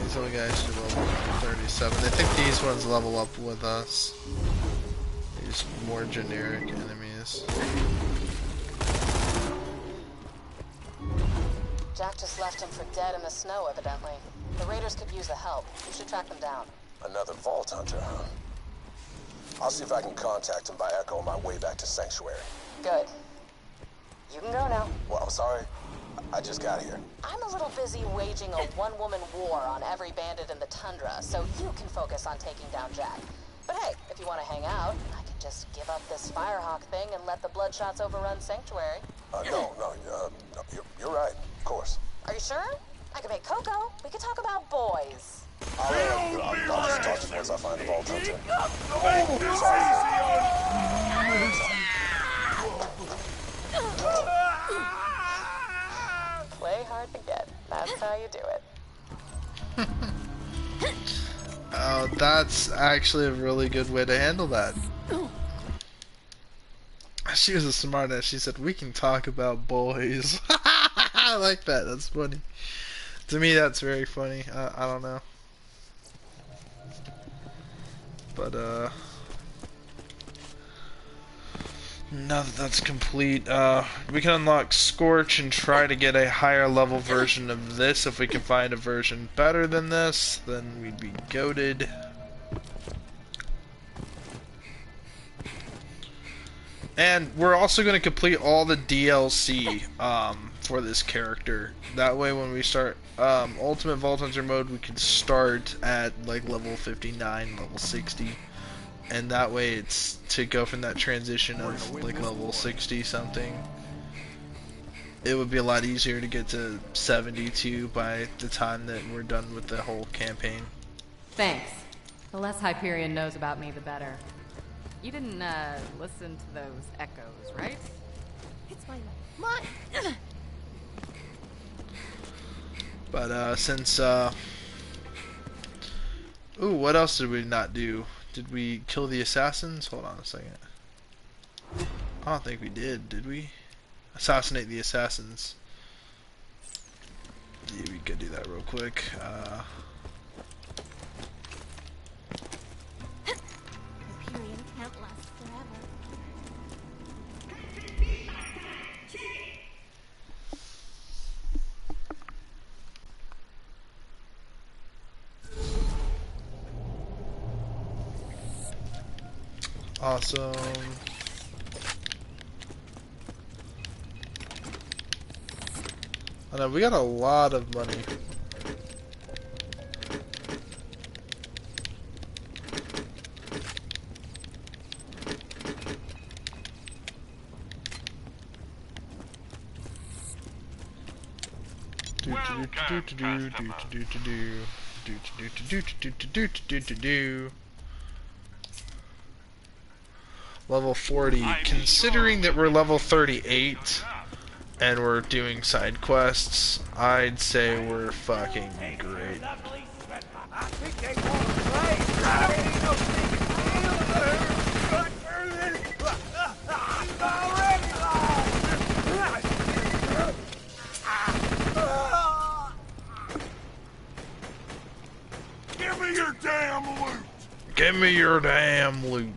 These little guys should level up to 37. I think these ones level up with us. These more generic enemies. Jack just left him for dead in the snow, evidently. The raiders could use the help. You should track them down. Another vault hunter, huh? I'll see if I can contact him by echo on my way back to Sanctuary. Good. You can go now. Well, I'm sorry. I just got here. I'm a little busy waging a one-woman war on every bandit in the tundra, so you can focus on taking down Jack. But hey, if you want to hang out, I can just give up this Firehawk thing and let the Bloodshots overrun Sanctuary. No, you're right, of course. Are you sure? I can make cocoa. We could talk about boys. I'll just talk to you once I find the vault hunter. Play hard to get. That's how you do it. Oh, that's actually a really good way to handle that. She was a smartass. She said, "We can talk about boys." I like that. That's funny. To me, that's very funny. I don't know. But, now that that's complete, we can unlock Scorch and try to get a higher level version of this. If we can find a version better than this, then we'd be goated. And we're also going to complete all the DLC for this character. That way when we start Ultimate Vault Hunter mode, we can start at like level 59, level 60. And that way it's to go from that transition of like level 60 something. It would be a lot easier to get to 72 by the time that we're done with the whole campaign. Thanks. The less Hyperion knows about me, the better. You didn't, listen to those echoes, right? It's my mom. But, since, ooh, what else did we not do? Did we kill the assassins? Hold on a second. I don't think we did we? Assassinate the assassins. Yeah, we could do that real quick. Hyperion can't last forever. Awesome. I know, we got a lot of money. Level 40. Considering that we're level 38 and we're doing side quests, I'd say we're fucking great. Give me your damn loot! Give me your damn loot.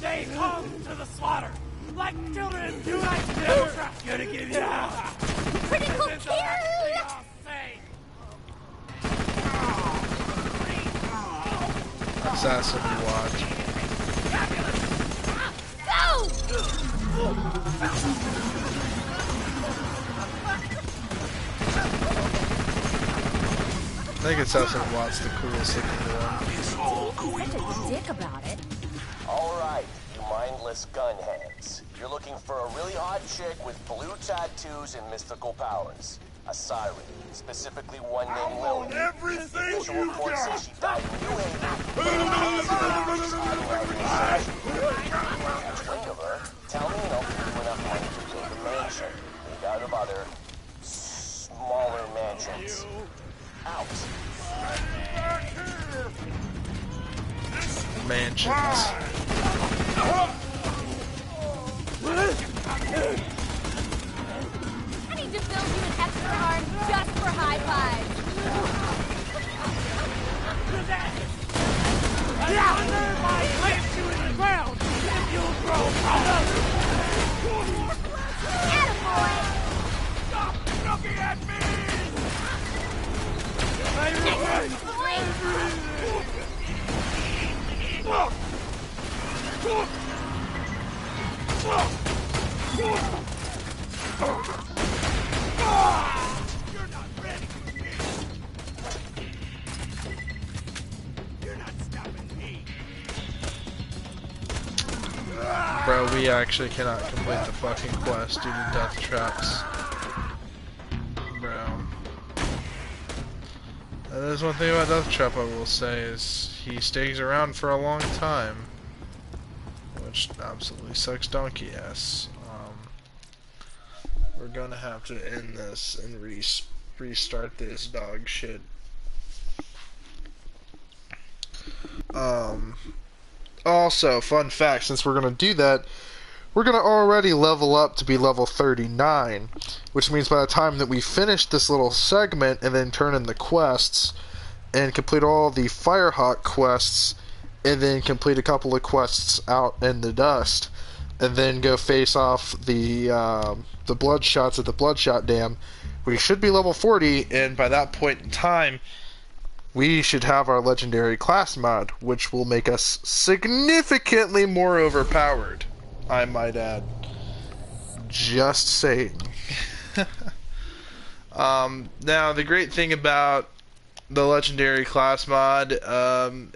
They come to the slaughter like children. Do I still gonna give you out? Critical kill! Assassin watch. Go! I think Assassin Watt's the coolest looking one. He's such a dick about it. Alright, you mindless gunheads. You're looking for a really hot chick with blue tattoos and mystical powers. A siren, specifically one named Lily. Everything Official you reports say got! she died in New Haven. Catch wind of her, tell me and I'll give you enough money to build a mansion. Made out of other, smaller mansions. Out. Mansions. I need to build you an extra arm just for high fives. I place you in the ground if you'll grow Attaboy! Stop looking at me! You're not ready for me! You're not stopping me! Bro, we actually cannot complete the fucking quest due to death traps. Bro. There's one thing about Death Trap I will say is he stays around for a long time. Which absolutely sucks donkey ass. We're gonna have to end this and restart this dog shit. Also, fun fact, since we're gonna do that, we're gonna already level up to be level 39, which means by the time that we finish this little segment and then turn in the quests and complete all the Firehawk quests and then complete a couple of quests out in the dust and then go face off the Bloodshots at the Bloodshot Dam, we should be level 40, and by that point in time we should have our legendary class mod, which will make us significantly more overpowered, I might add. Just saying. Now, the great thing about the legendary class mod,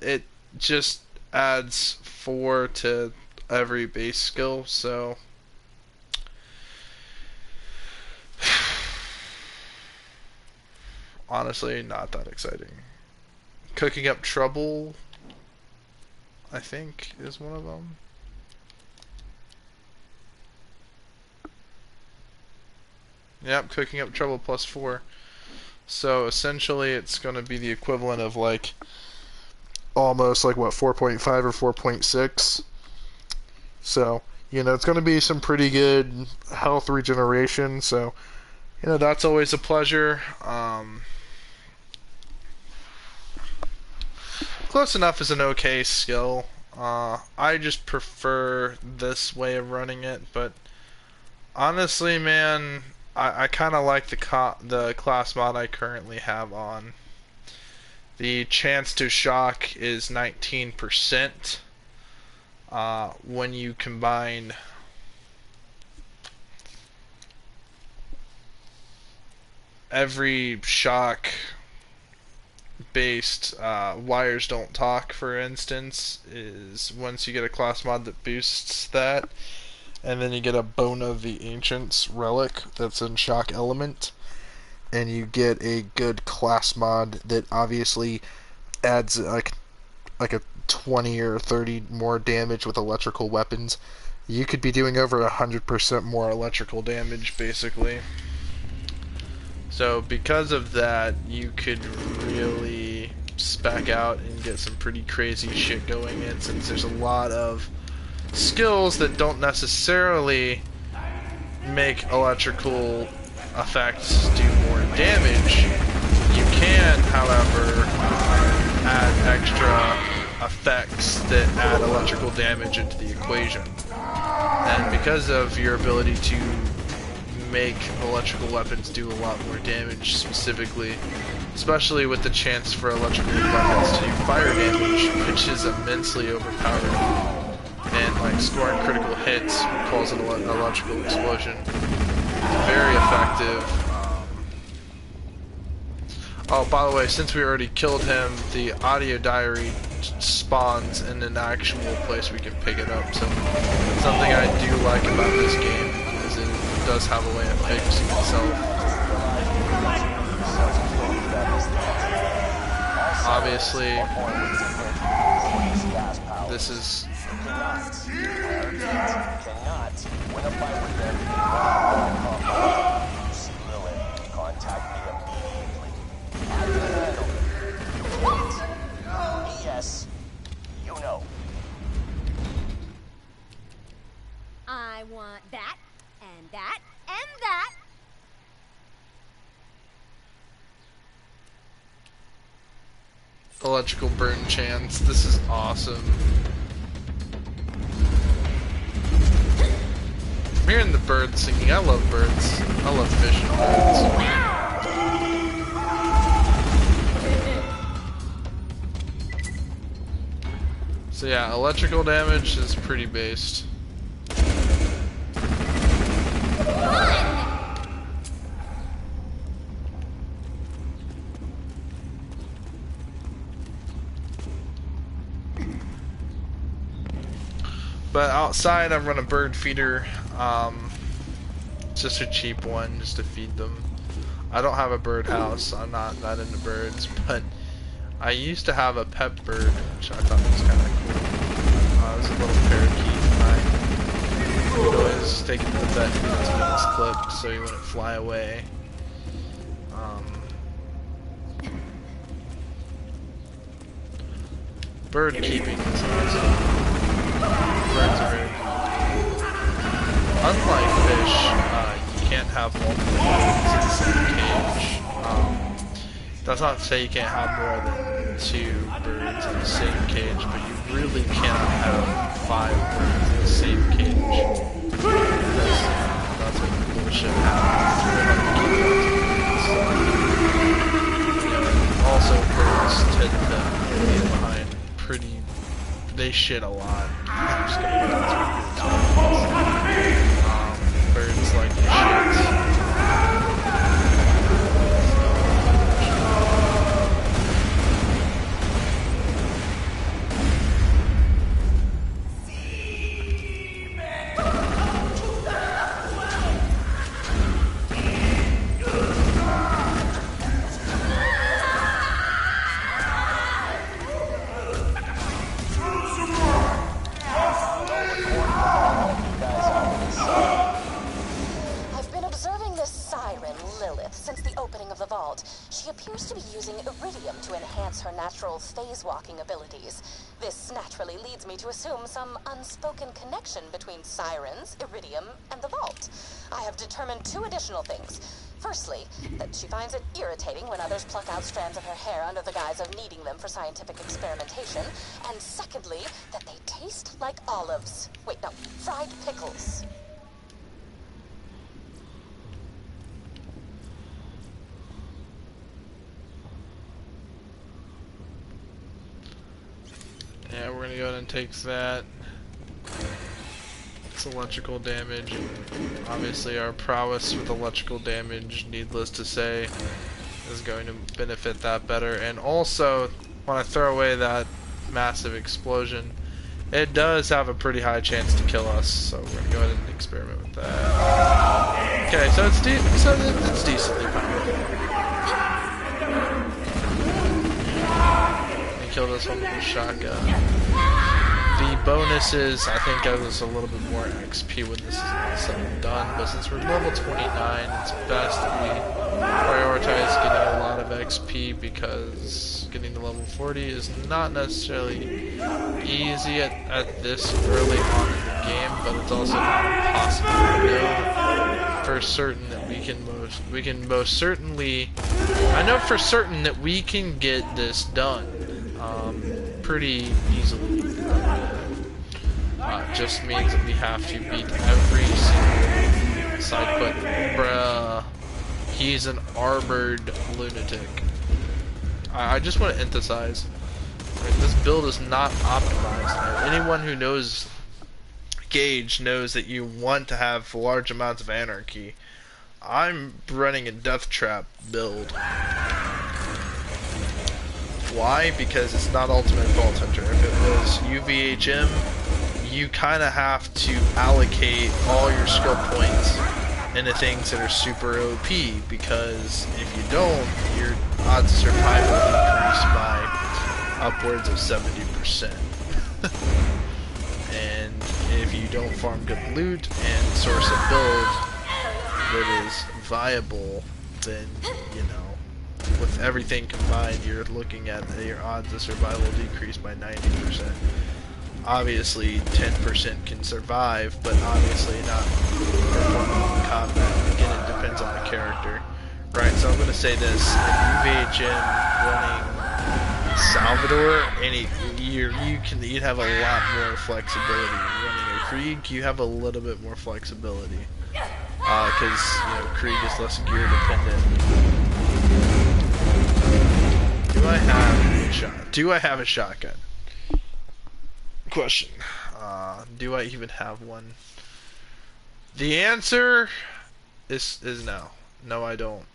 it just adds 4 to every base skill, so honestly, not that exciting. Cooking Up Trouble, I think, is one of them. Yep, Cooking Up Trouble plus 4. So essentially it's going to be the equivalent of like almost like what, 4.5 or 4.6. So, you know, it's going to be some pretty good health regeneration, so you know, that's always a pleasure. Close Enough is an okay skill. I just prefer this way of running it, but honestly, man, I kind of like the class mod I currently have on. The chance to shock is 19%. When you combine every shock based Wires Don't Talk, for instance, is once you get a class mod that boosts that, and then you get a Bone of the Ancients relic that's in shock element, and you get a good class mod that obviously adds like a 20 or 30 more damage with electrical weapons. You could be doing over 100% more electrical damage, basically. So because of that, you could really spec out and get some pretty crazy shit going in, since there's a lot of skills that don't necessarily make electrical effects do more damage. You can, however, add extra effects that add electrical damage into the equation. And because of your ability to make electrical weapons do a lot more damage, specifically, especially with the chance for electrical weapons to do fire damage, which is immensely overpowered, and like scoring critical hits calls it an electrical explosion. It's very effective. Oh, by the way, since we already killed him, the audio diary spawns in an actual place we can pick it up. So something I do like about this game is it does have a way of fixing itself. Obviously, this is Yes, you know. I want that, and that, and that. electrical burn chance. This is awesome. I'm hearing the birds singing. I love birds. I love fish and birds. So yeah, electrical damage is pretty based. But outside, I run a bird feeder. It's just a cheap one, just to feed them. I don't have a bird house. I'm not into birds, but I used to have a pet bird, which I thought was kind of cool. It was a little parakeet. I would always take it to the vet when its wings clipped, so he wouldn't fly away. Bird keeping is awesome. Birds are very good. Unlike fish, you can't have multiple birds in the same cage. That's not to say you can't have more than 2 birds in the same cage, but you really cannot have 5 birds in the same cage. That's when bullshit happens. Also, birds tend to leave behind they shit a lot. I'm just gonna get birds like to shit. Her natural phase-walking abilities. This naturally leads me to assume some unspoken connection between sirens, Iridium, and the vault. I have determined 2 additional things. Firstly, that she finds it irritating when others pluck out strands of her hair under the guise of needing them for scientific experimentation. And secondly, that they taste like olives. Wait, no, fried pickles. Yeah, we're gonna go ahead and take that. It's electrical damage. Obviously, our prowess with electrical damage, needless to say, is going to benefit that better. And also, when I throw away that massive explosion, it does have a pretty high chance to kill us. So we're gonna go ahead and experiment with that. Okay, so it's decently powerful. Kill this one with a shotgun. The bonus is, I think I was a little bit more XP when this is all said and done, but since we're level 29, it's best that we prioritize getting a lot of XP because getting to level 40 is not necessarily easy at this early on in the game, but it's also not impossible to know for certain that we can most certainly, I know for certain that we can get this done. Pretty easily. Just means that we have to beat every single side quest. Bruh, he's an armored lunatic. I just want to emphasize, this build is not optimized. Anyone who knows Gaige knows that you want to have large amounts of anarchy. I'm running a death trap build. Why? Because it's not Ultimate Vault Hunter. If it was UVHM, you kind of have to allocate all your skill points into things that are super OP, because if you don't, your odds of survival decrease by upwards of 70%. And if you don't farm good loot and source a build that is viable, then, you know, with everything combined, you're looking at your odds of survival decrease by 90%. Obviously, 10% can survive, but obviously not performing in combat. Again, it depends on the character. Right, so I'm going to say this. In UVHM running Salvador, you'd have a lot more flexibility. Running a Krieg, you have a little bit more flexibility. Because, you know, Krieg is less gear dependent. Do I have a shotgun? Question. Do I even have one? The answer is no. No, I don't.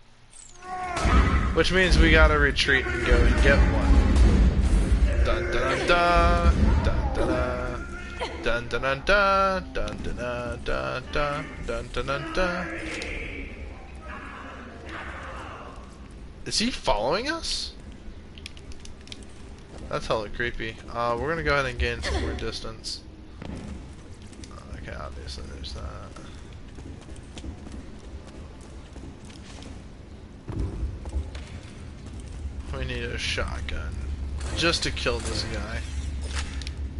Which means we gotta retreat and go and get one. Dun dun dun dun dun dun Dun dun dun dun dun dun dun dun dun dun dun dun dun. Is he following us? That's hella creepy. We're gonna go ahead and gain some more distance. Okay, obviously there's that. We need a shotgun just to kill this guy.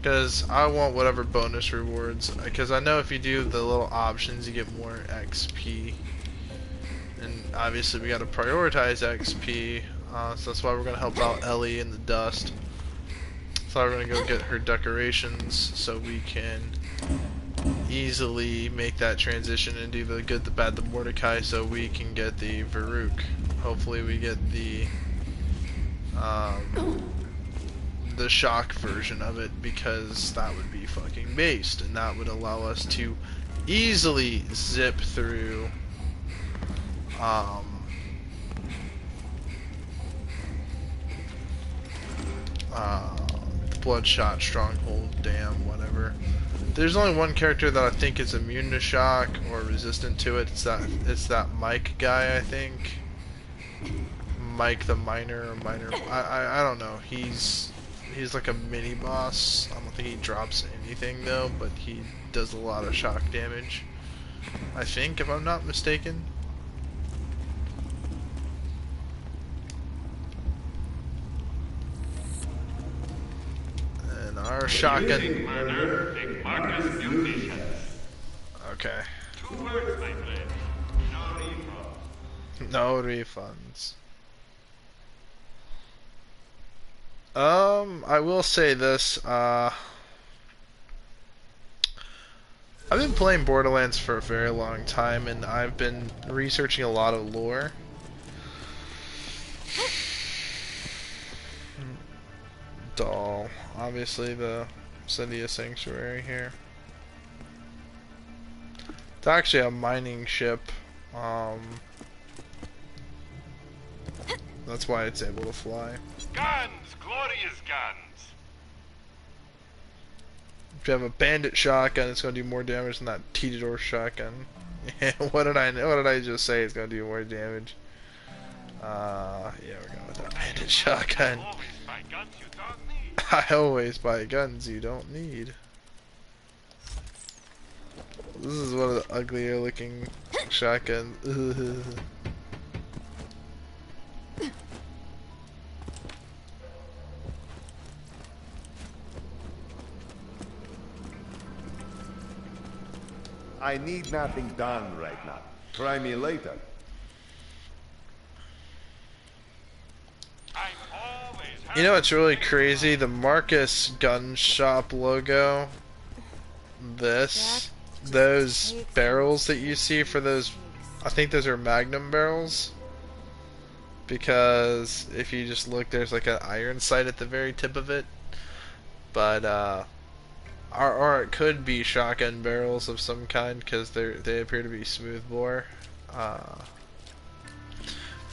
Because I want whatever bonus rewards. Because I know if you do the little options, you get more XP. And obviously we gotta prioritize XP. So that's why we're gonna help out Ellie in the dust. So we're gonna go get her decorations so we can easily make that transition and do the good, the bad, the Mordecai, so we can get the Varuk. Hopefully we get the shock version of it, because that would be fucking based, and that would allow us to easily zip through Bloodshot, Stronghold, Dam, whatever. There's only one character that I think is immune to shock or resistant to it. It's that Mike guy, I think. Mike the Miner or Miner. I don't know. He's like a mini boss. I don't think he drops anything though, but he does a lot of shock damage. I think, if I'm not mistaken. And our shotgun. Okay. No refunds. I will say this, I've been playing Borderlands for a very long time, and I've been researching a lot of lore. Doll. Obviously the City of Sanctuary here. It's actually a mining ship. That's why it's able to fly. Guns! Glorious guns! If you have a bandit shotgun, it's gonna do more damage than that Titador shotgun. What did I just say? It's gonna do more damage. Yeah, we're going with that bandit shotgun. I always buy guns you don't need. This is one of the uglier looking shotguns. I need nothing done right now. Try me later. You know what's really crazy? The Marcus Gun Shop logo. Those barrels that you see for those, I think those are Magnum barrels. Because if you just look, there's like an iron sight at the very tip of it. But or it could be shotgun barrels of some kind, because they appear to be smooth bore.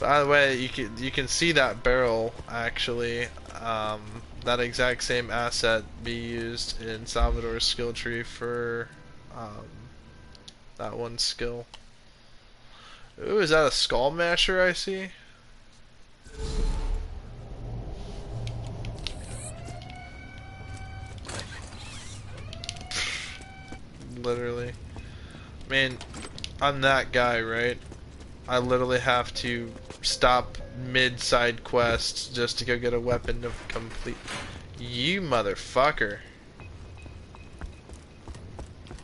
By the way, you can see that barrel actually, that exact same asset be used in Salvador's skill tree for that one skill. Ooh, is that a skull masher I see? Literally. I mean, I'm that guy, right? I literally have to stop mid-side quests just to go get a weapon to complete. You motherfucker.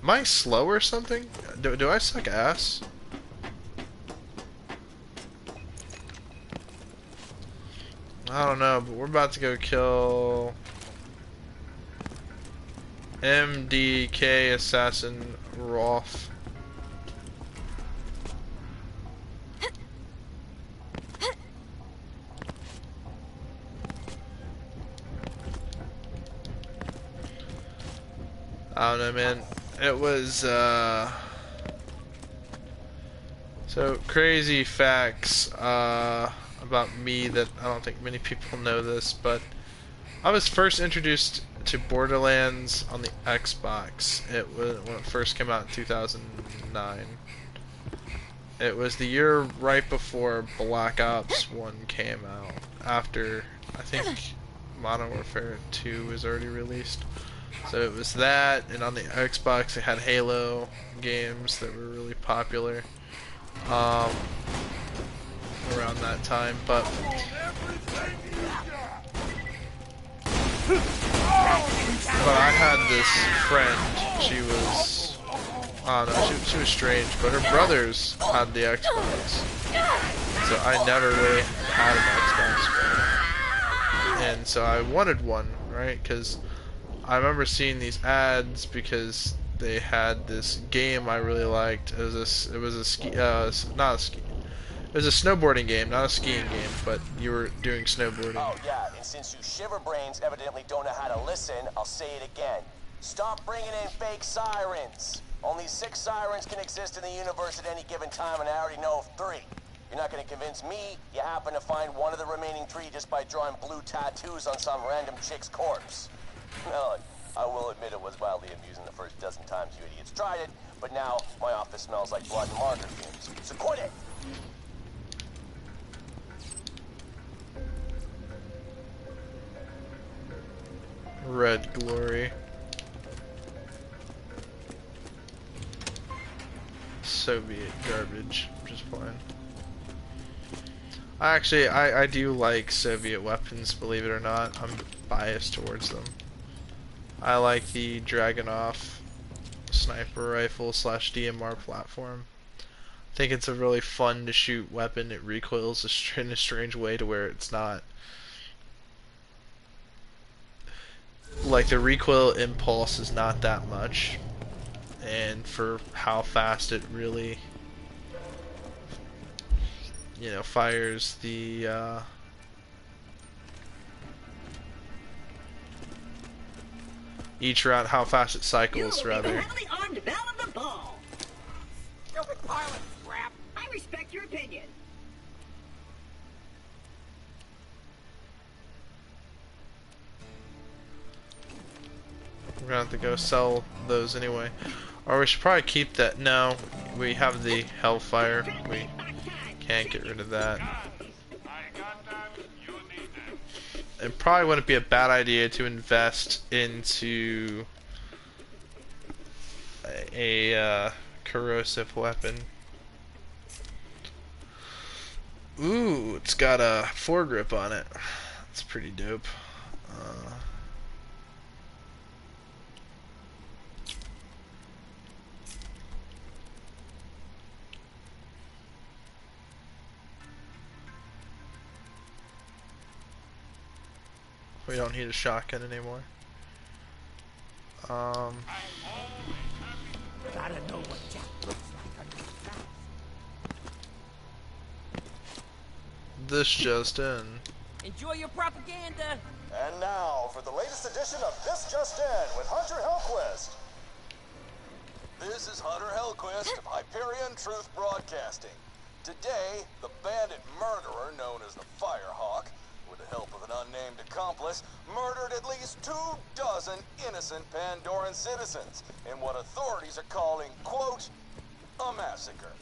Am I slow or something? Do I suck ass? I don't know, but we're about to go kill MDK Assassin Roth. I don't know, man. It was, so crazy facts, about me that I don't think many people know this, but I was first introduced to Borderlands on the Xbox. It was when it first came out in 2009. It was the year right before Black Ops 1 came out. After, I think, Modern Warfare 2 was already released. So it was that, and on the Xbox it had Halo games that were really popular around that time. But I had this friend. She was, I don't know, she was strange, but her brothers had the Xbox, so I never really had an Xbox, and so I wanted one, right? Because I remember seeing these ads because they had this game I really liked. It was a snowboarding game, not a skiing game, but you were doing snowboarding. Oh yeah, and since you shiverbrains evidently don't know how to listen, I'll say it again. Stop bringing in fake sirens. Only 6 sirens can exist in the universe at any given time, and I already know of 3. You're not going to convince me you happen to find one of the remaining 3 just by drawing blue tattoos on some random chick's corpse. Well, I will admit it was wildly amusing the first dozen times you idiots tried it, but now my office smells like blood and marker fumes. So quit it! Red Glory. Soviet garbage, just fine. Actually, I do like Soviet weapons, believe it or not. I'm biased towards them. I like the Dragunov sniper rifle / DMR platform. I think it's a really fun to shoot weapon. It recoils in a strange way to where it's not like the recoil impulse is not that much, and for how fast it really, you know, fires the each round, how fast it cycles, rather. Armed bell of the ball. Stupid pilot crap. I respect your opinion. We're gonna have to go sell those anyway. Or we should probably keep that. No, we have the Hellfire. We can't get rid of that. It probably wouldn't be a bad idea to invest into a corrosive weapon. Ooh, it's got a foregrip on it. That's pretty dope. We don't need a shotgun anymore. Gotta know what Jack looks like on his back. This just in. Enjoy your propaganda. And now for the latest edition of This Just In with Hunter Hellquist. This is Hunter Hellquist of Hyperion Truth Broadcasting. Today, the bandit murderer known as the Firehawk, with the help of an unnamed accomplice, murdered at least 24 innocent Pandoran citizens in what authorities are calling, quote, a massacre.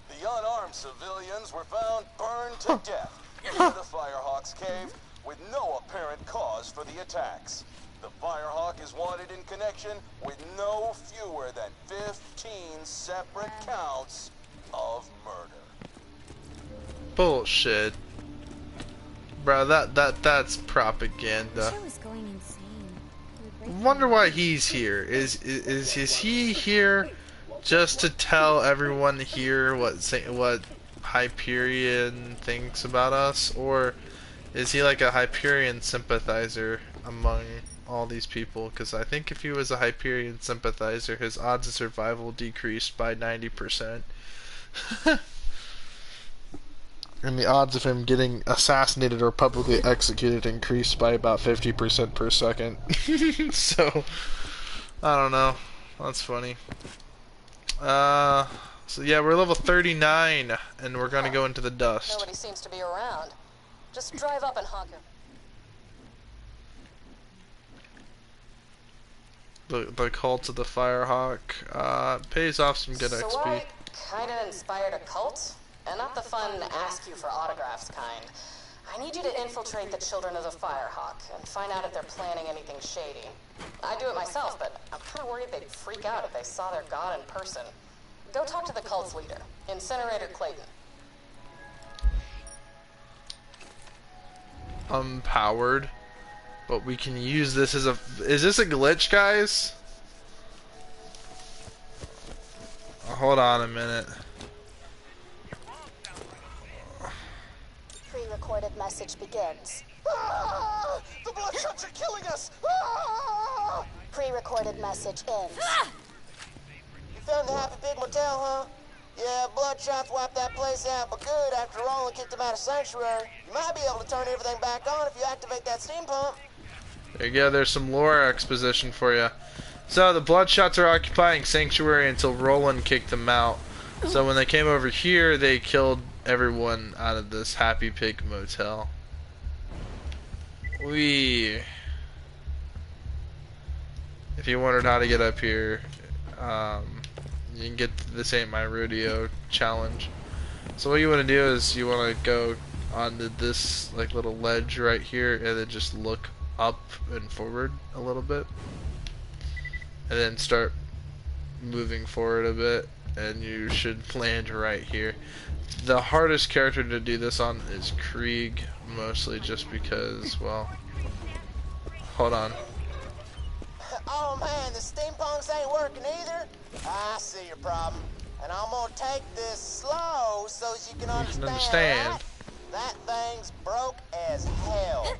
The unarmed civilians were found burned to death in the Firehawk's cave with no apparent cause for the attacks. The Firehawk is wanted in connection with no fewer than 15 separate counts of murder. Bullshit. Bro, that's propaganda. Wonder why he's here. Is he here just to tell everyone here what Hyperion thinks about us, or is he like a Hyperion sympathizer among all these people? Because I think if he was a Hyperion sympathizer, his odds of survival decreased by 90%. And the odds of him getting assassinated or publicly executed increased by about 50% per second. So, I don't know. That's funny. So yeah, we're level 39, and we're gonna go into the dust. Nobody seems to be around. Just drive up and honk her. the cult of the Firehawk. Pays off some good So XP. I kinda inspired a cult, and not the fun ask you for autographs kind. I need you to infiltrate the Children of the Firehawk and find out if they're planning anything shady. I'd do it myself, but I'm kinda worried they'd freak out if they saw their god in person. Go talk to the cult's leader, Incinerator Clayton. Unpowered, but we can use this as a. Is this a glitch, guys? Hold on a minute. Pre-recorded message begins. Ah, the Bloodshots are killing us! Ah! Pre-recorded message ends. You found the Happy Pig Motel, huh? Yeah, Bloodshots wiped that place out, but good after Roland kicked him out of Sanctuary. You might be able to turn everything back on if you activate that steam pump. There you go, there's some lore exposition for you. So, the Bloodshots are occupying Sanctuary until Roland kicked them out. So when they came over here, they killed everyone out of this Happy Pig Motel. If you wondered how to get up here, you can get This Ain't My Rodeo challenge. So what you want to do is you want to go onto this like little ledge right here and then just look up and forward a little bit and then start moving forward a bit and you should land right here. The hardest character to do this on is Krieg, mostly just because, well, hold on. Oh man, the steam pumps ain't working either. I see your problem. And I'm gonna take this slow so as you can understand. Right? That thing's broke as hell.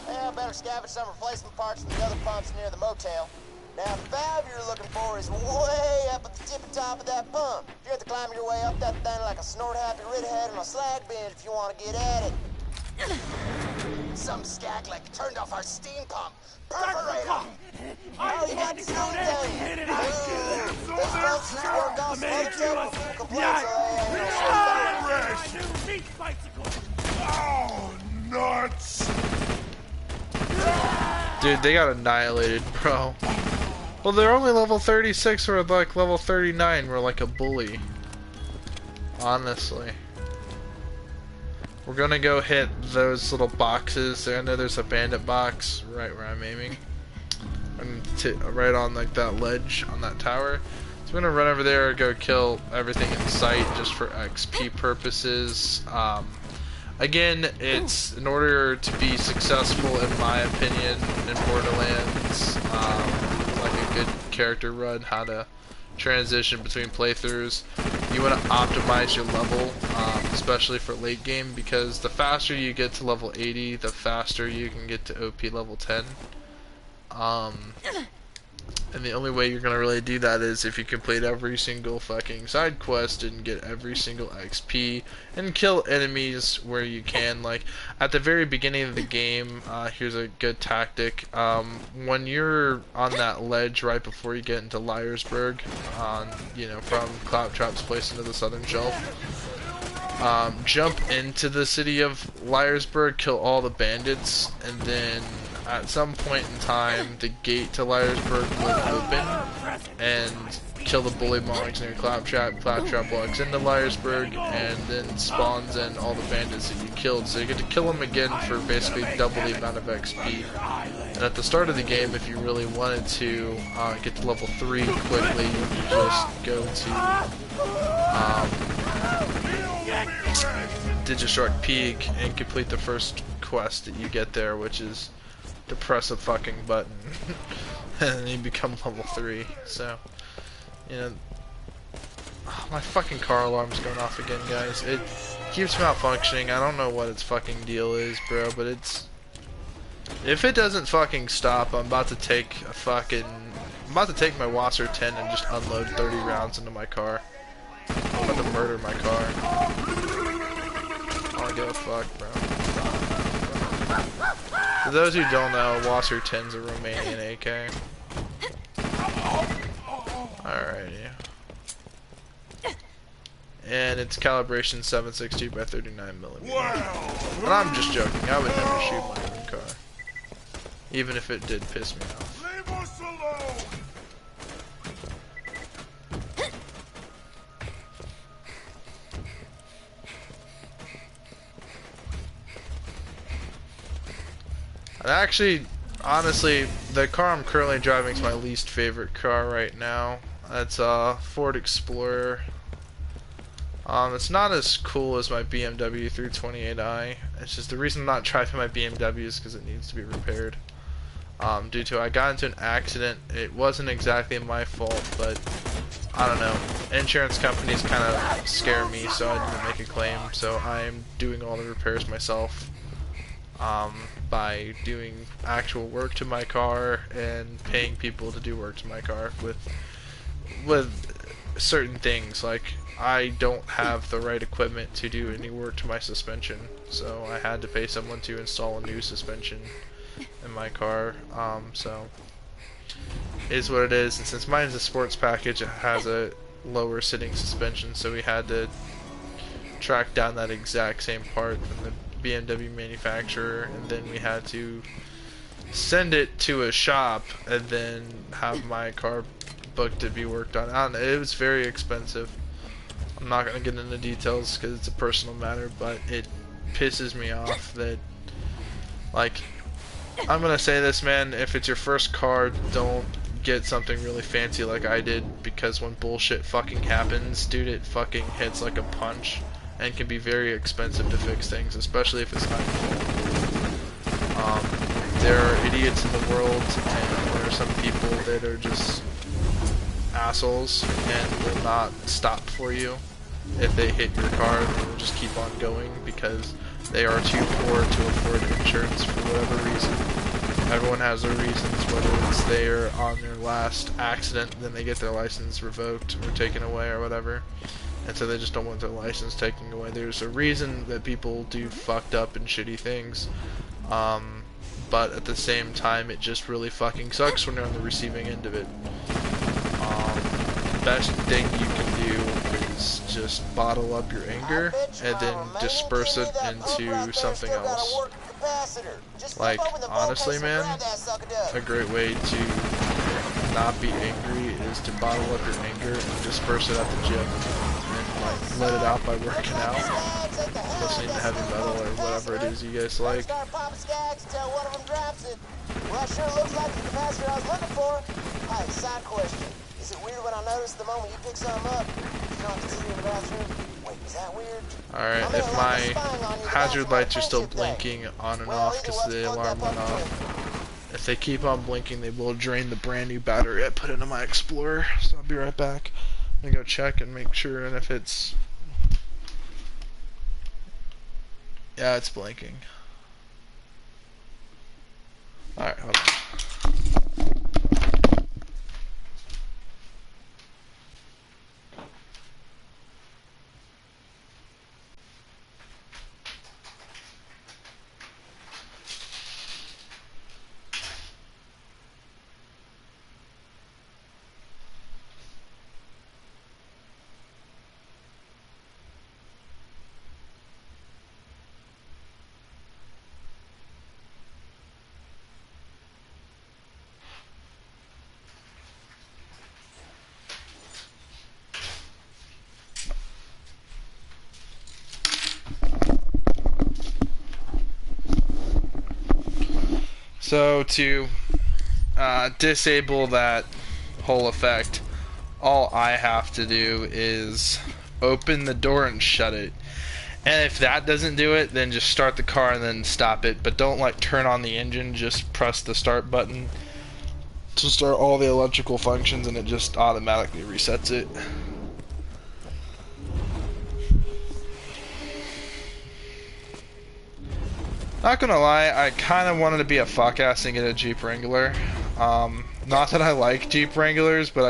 Well, better scavenge some replacement parts from the other pumps near the motel. Now, the valve you're looking for is way up at the tippy top of that pump. You have to climb your way up that thing like a snort-happy redhead on a slag bench if you want to get at it. Some skaglik turned off our steam pump. Perforate him! Oh, you got the steam thing! This pump's just work off some other technical complaints. Oh, nuts! Dude, they got annihilated, bro. Well, they're only level 36, or like level 39, we're like a bully. Honestly. We're gonna go hit those little boxes. I know there's a bandit box right where I'm aiming. Right on like that ledge on that tower. So we're gonna run over there, go kill everything in sight just for XP purposes. Again, it's in order to be successful, in my opinion, in Borderlands, like a good character run, how to transition between playthroughs. You want to optimize your level, especially for late game, because the faster you get to level 80, the faster you can get to OP level 10. And the only way you're gonna really do that is if you complete every single fucking side quest and get every single XP and kill enemies where you can. Like at the very beginning of the game, here's a good tactic. When you're on that ledge right before you get into Liarsburg, from Claptrap's place into the southern shelf, jump into the city of Liarsburg, kill all the bandits, and then at some point in time, the gate to Liarsburg will open and kill the bully monks near Claptrap. Claptrap walks into Liarsburg and then spawns in all the bandits that you killed. So you get to kill them again for basically double the amount of XP. And at the start of the game, if you really wanted to get to level 3 quickly, you could just go to Digistruct Peak and complete the first quest that you get there, which is to press a fucking button and then you become level 3. So, my fucking car alarm's going off again, guys. It keeps malfunctioning. I don't know what its fucking deal is, bro, but if it doesn't fucking stop, I'm about to take my Wasser 10 and just unload 30 rounds into my car. I'm about to murder my car. I don't give a fuck, bro. For those who don't know, Wasser 10's a Romanian AK. Alrighty. And it's calibration 7.62 by 39mm. And I'm just joking, I would never shoot my own car. Even if it did piss me off. Leave us alone! Actually, honestly, the car I'm currently driving is my least favorite car right now. It's a Ford Explorer. It's not as cool as my BMW 328i. It's just the reason I'm not driving my BMW is because it needs to be repaired. Due to I got into an accident. It wasn't exactly my fault, but I don't know. Insurance companies kind of scare me, so I didn't make a claim. So I'm doing all the repairs myself. By doing actual work to my car and paying people to do work to my car with certain things. Like, I don't have the right equipment to do any work to my suspension, so I had to pay someone to install a new suspension in my car. So it is what it is, and since mine is a sports package, it has a lower sitting suspension, so we had to track down that exact same part from the BMW manufacturer, and then we had to send it to a shop and then have my car booked to be worked on. I don't know, it was very expensive. I'm not going to get into details because it's a personal matter, but it pisses me off that, like, I'm going to say this, man, if it's your first car, don't get something really fancy like I did, because when bullshit fucking happens, dude, it fucking hits like a punch. And can be very expensive to fix things, especially if it's not your there are idiots in the world, and there are some people that are just assholes and will not stop for you. If they hit your car, they will just keep on going because they are too poor to afford insurance for whatever reason. Everyone has their reasons, whether it's they're on their last accident, then they get their license revoked or taken away or whatever. And so they just don't want their license taken away. There's a reason that people do fucked up and shitty things. But at the same time, it just really fucking sucks when you're on the receiving end of it. The best thing you can do is just bottle up your anger and then disperse it into something else. Like, honestly, man, a great way to not be angry is to bottle up your anger and disperse it at the gym. Like, let it out by working out, listening to heavy metal or whatever it is you guys like. Well, that sure looks like the capacitor I was looking for. Hey, side question. Is it weird when I notice the moment you pick something up, you don't consider the bathroom? Wait, is that weird? Alright, if my hazard lights are still blinking on and off because the alarm went off, if they keep on blinking, they will drain the brand new battery I put into my Explorer. So I'll be right back. I'm gonna go check and make sure, and if it's... Yeah, it's blinking. Alright, hold on. So to disable that whole effect, all I have to do is open the door and shut it. And if that doesn't do it, then just start the car and then stop it. But don't like turn on the engine, just press the start button to start all the electrical functions and it just automatically resets it. Not gonna lie, I kind of wanted to be a fuck-ass and get a Jeep Wrangler. Not that I like Jeep Wranglers, but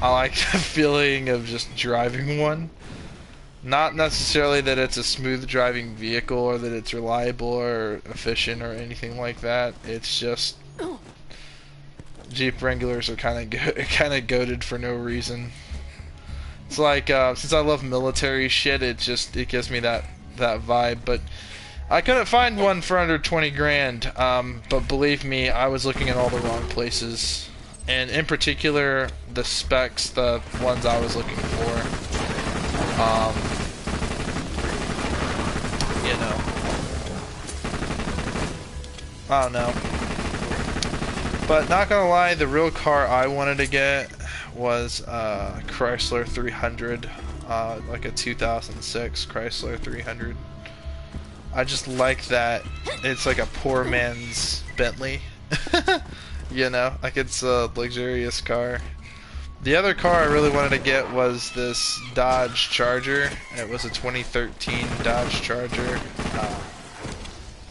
I like the feeling of just driving one. Not necessarily that it's a smooth driving vehicle or that it's reliable or efficient or anything like that. It's just Jeep Wranglers are kind of goated for no reason. It's like since I love military shit, it gives me that vibe, but. I couldn't find one for under 20 grand, but believe me, I was looking at all the wrong places. And in particular, the specs, the ones I was looking for, you know, I don't know. But not gonna lie, the real car I wanted to get was Chrysler 300, like a 2006 Chrysler 300. I just like that it's like a poor man's Bentley. You know, like it's a luxurious car. The other car I really wanted to get was this Dodge Charger. It was a 2013 Dodge Charger.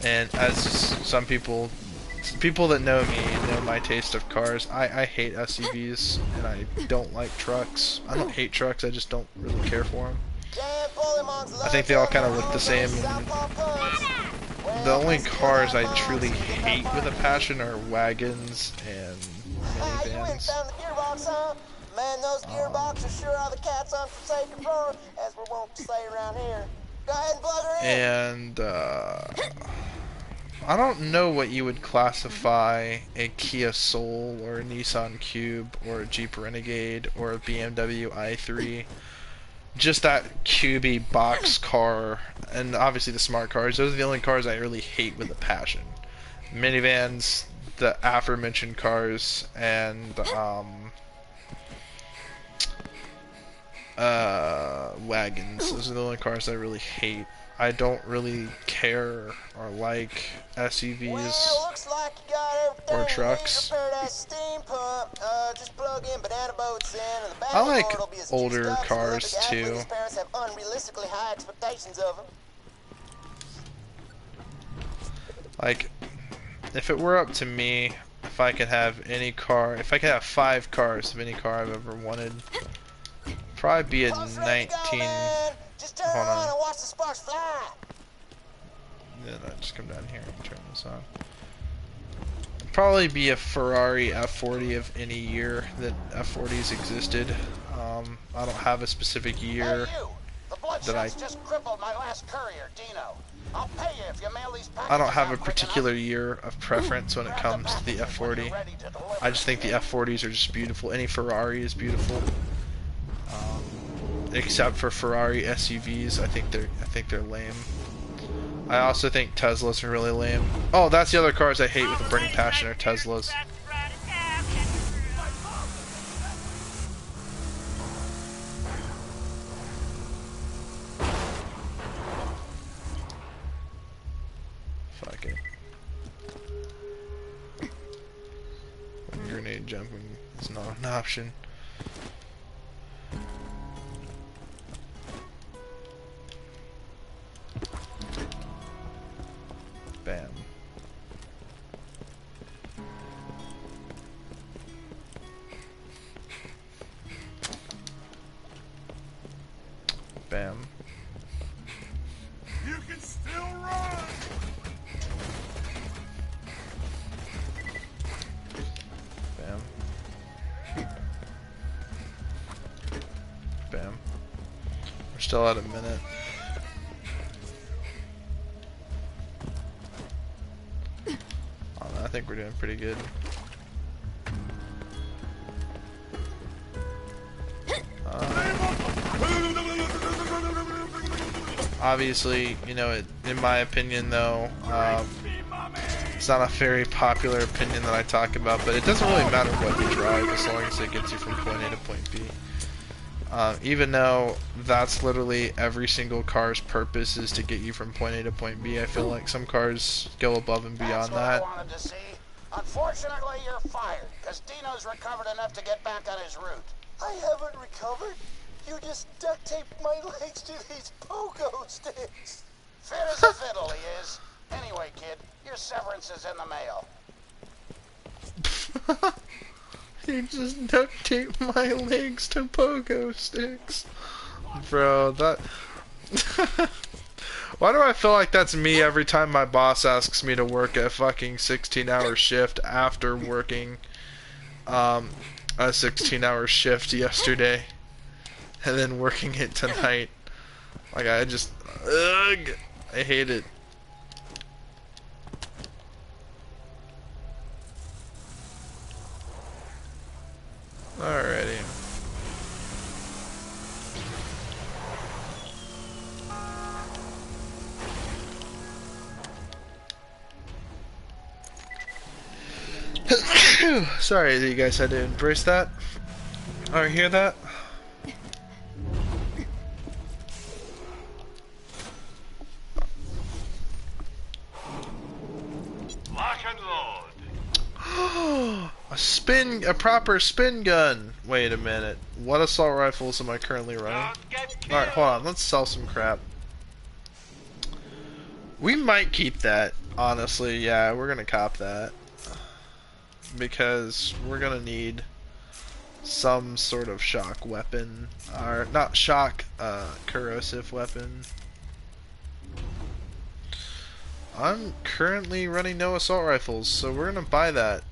And as some people that know me know my taste of cars, I hate SUVs and I don't like trucks. I don't hate trucks, I just don't really care for them. I think they all kind of look the same. And the only cars I truly hate with a passion are wagons and minivans. Man, those gearboxes sure are the cat's unforsaken roar, as we're wont to say around here. Go ahead and plug her in. And I don't know what you would classify a Kia Soul or a Nissan Cube or a Jeep Renegade or a BMW i3. Just that cubey box car, and obviously the smart cars. Those are the only cars I really hate with a passion. Minivans, the aforementioned cars, and wagons. Those are the only cars I really hate. I don't really care or like SUVs looks like you got or trucks. Steam pump. Just plug in banana boats in, and the I like older cars too. His parents have unrealistically high expectations of him. Like, if it were up to me, if I could have any car, if I could have 5 cars of any car I've ever wanted, probably be a 19. Just turn on and watch the sparks fly. Then I just come down here and turn this on. Probably be a Ferrari F40 of any year that F40s existed. I don't have a specific year that I. Just crippled my last courier, Dino. I'll pay you if you mail these packages. I don't have a particular year of preference when it comes to the F40. I just think the F40s are just beautiful. Any Ferrari is beautiful. Except for Ferrari SUVs, I think they're lame. I also think Teslas are really lame. Oh, that's the other cars I hate with a burning passion are Teslas. Fuck it. Grenade jumping is not an option. Bam. Bam. You can still run. Bam. Bam. We're still at a minute. I think we're doing pretty good. Obviously, you know, in my opinion though, it's not a very popular opinion that I talk about, but it doesn't really matter what you drive as long as it gets you from point A to point B. Even though that's literally every single car's purpose is to get you from point A to point B, I feel like some cars go above and beyond that. I wanted to see. Unfortunately, you're fired, because Dino's recovered enough to get back on his route. I haven't recovered. You just duct taped my legs to these pogo sticks. Fit as a fiddle, he is. Anyway, kid, your severance is in the mail. You just duct taped my legs to pogo sticks. Bro, that... Why do I feel like that's me every time my boss asks me to work a fucking 16-hour shift after working a 16-hour shift yesterday and then working it tonight? Like, I just... Ugh! I hate it. Alrighty. Sorry that you guys had to embrace that. Or hear that. Lock and load. A proper spin gun. Wait a minute. What assault rifles am I currently running? Alright, hold on. Let's sell some crap. We might keep that, honestly. Yeah, we're gonna cop that. Because we're gonna need some sort of shock weapon. Or, not shock, corrosive weapon. I'm currently running no assault rifles, so we're gonna buy that.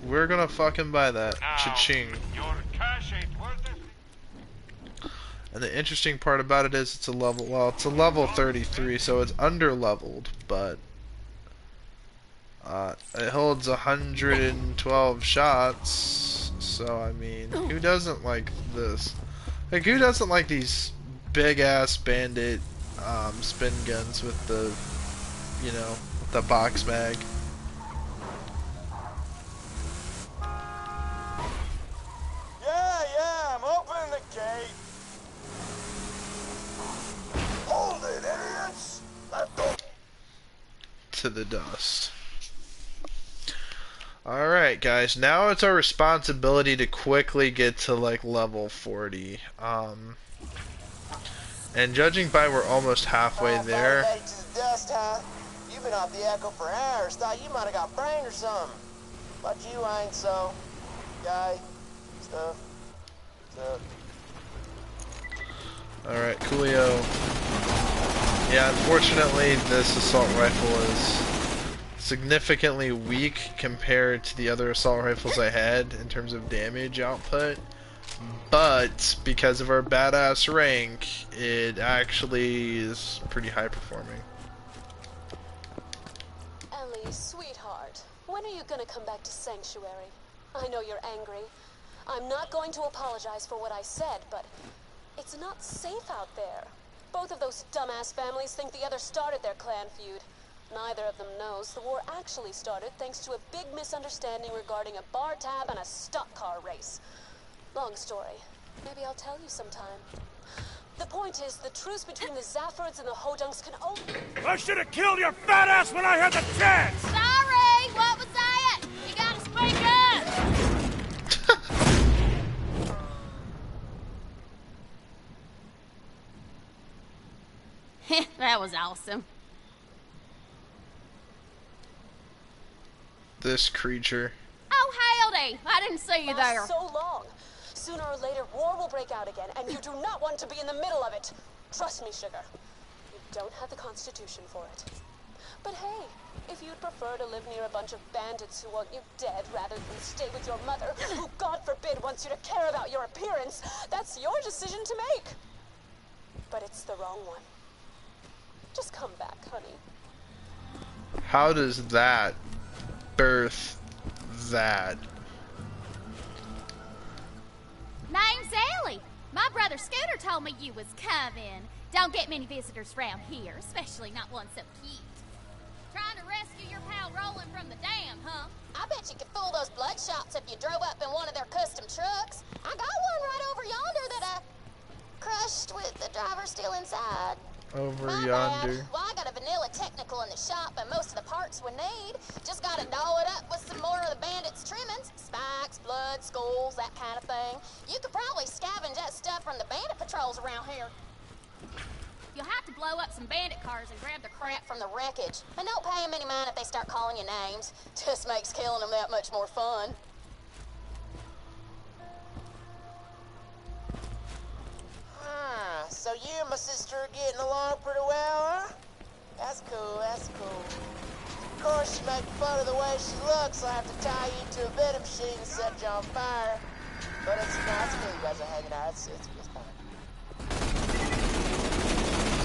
We're gonna fucking buy that. Cha-ching. Your cash ain't worth it. And the interesting part about it is it's a level, well, it's a level 33, so it's under-leveled, but it holds 112 shots, so I mean, who doesn't like this? Like, who doesn't like these big-ass bandit spin guns with the, you know, the box mag? Yeah, I'm opening the gate. Hold it, idiots! Let go. To the dust. Alright guys, now it's our responsibility to quickly get to like level 40. And judging by we're almost halfway there. Late to the dust, huh? You've been off the echo for hours. Thought you might have got brain or something. But you ain't so. Guy. Stuff. Alright, coolio. Yeah, unfortunately this assault rifle is significantly weak compared to the other assault rifles I had in terms of damage output. But because of our badass rank, it actually is pretty high performing. Ellie, sweetheart, when are you gonna come back to Sanctuary? I know you're angry. I'm not going to apologize for what I said, but it's not safe out there. Both of those dumbass families think the other started their clan feud. Neither of them knows the war actually started thanks to a big misunderstanding regarding a bar tab and a stock car race. Long story. Maybe I'll tell you sometime. The point is, the truce between the Zaffords and the Hodunks can only... I should have killed your fat ass when I had the chance! Sorry! What was that? You gotta speak up! That was awesome. This creature. Oh, howdy! I didn't see you there. So long. Sooner or later, war will break out again, and you do not want to be in the middle of it. Trust me, sugar. You don't have the constitution for it. But hey, if you'd prefer to live near a bunch of bandits who want you dead rather than stay with your mother, who God forbid wants you to care about your appearance, that's your decision to make. But it's the wrong one. Just come back, honey. How does that birth that? Name's Ellie. My brother Scooter told me you was coming. Don't get many visitors around here, especially not one so cute. Trying to rescue your pal Roland from the dam, huh? I bet you could fool those bloodshots if you drove up in one of their custom trucks. I got one right over yonder that I crushed with the driver still inside. Over My yonder. bad. Well, I got a vanilla technical in the shop, and most of the parts we need. Just gotta doll it up with some more of the bandits' trimmings. Spikes, blood, skulls, that kind of thing. You could probably scavenge that stuff from the bandit patrols around here. You'll have to blow up some bandit cars and grab the Crap from the wreckage. And don't pay them any mind if they start calling you names. Just makes killing them that much more fun. So you and my sister are getting along pretty well, huh? That's cool, that's cool. Of course, you make fun of the way she looks. I'll have to tie you to a vending machine and set you on fire. But it's cool, you guys are hanging out. It's fine.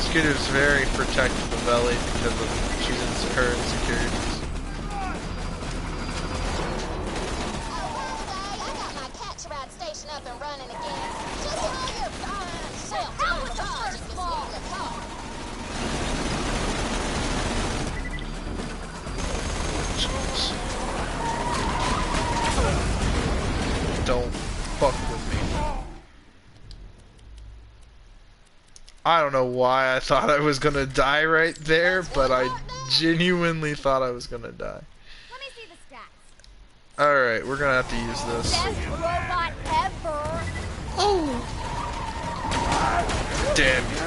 Scooter's very protective of Ellie because of her insecurities. I got my catch ride station up and running again. Just while you're fine self to the garage and just leave the car. don't fuck with me. I don't know why I thought I was gonna die right there, but I genuinely thought I was gonna die. Let me see the stats. Alright, we're gonna have to use this. Best robot ever. Oh! Damn you.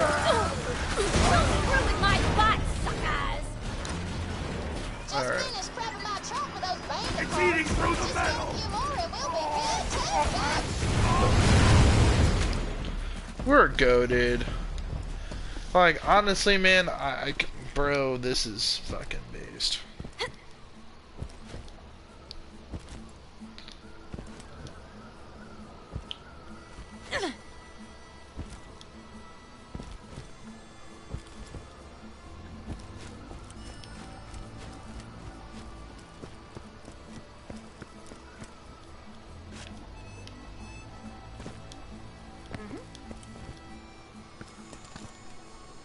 Ruined my butt, suckers. Alright. It's eating through the metal. We're goated. Like, honestly, man, bro, this is fucking based.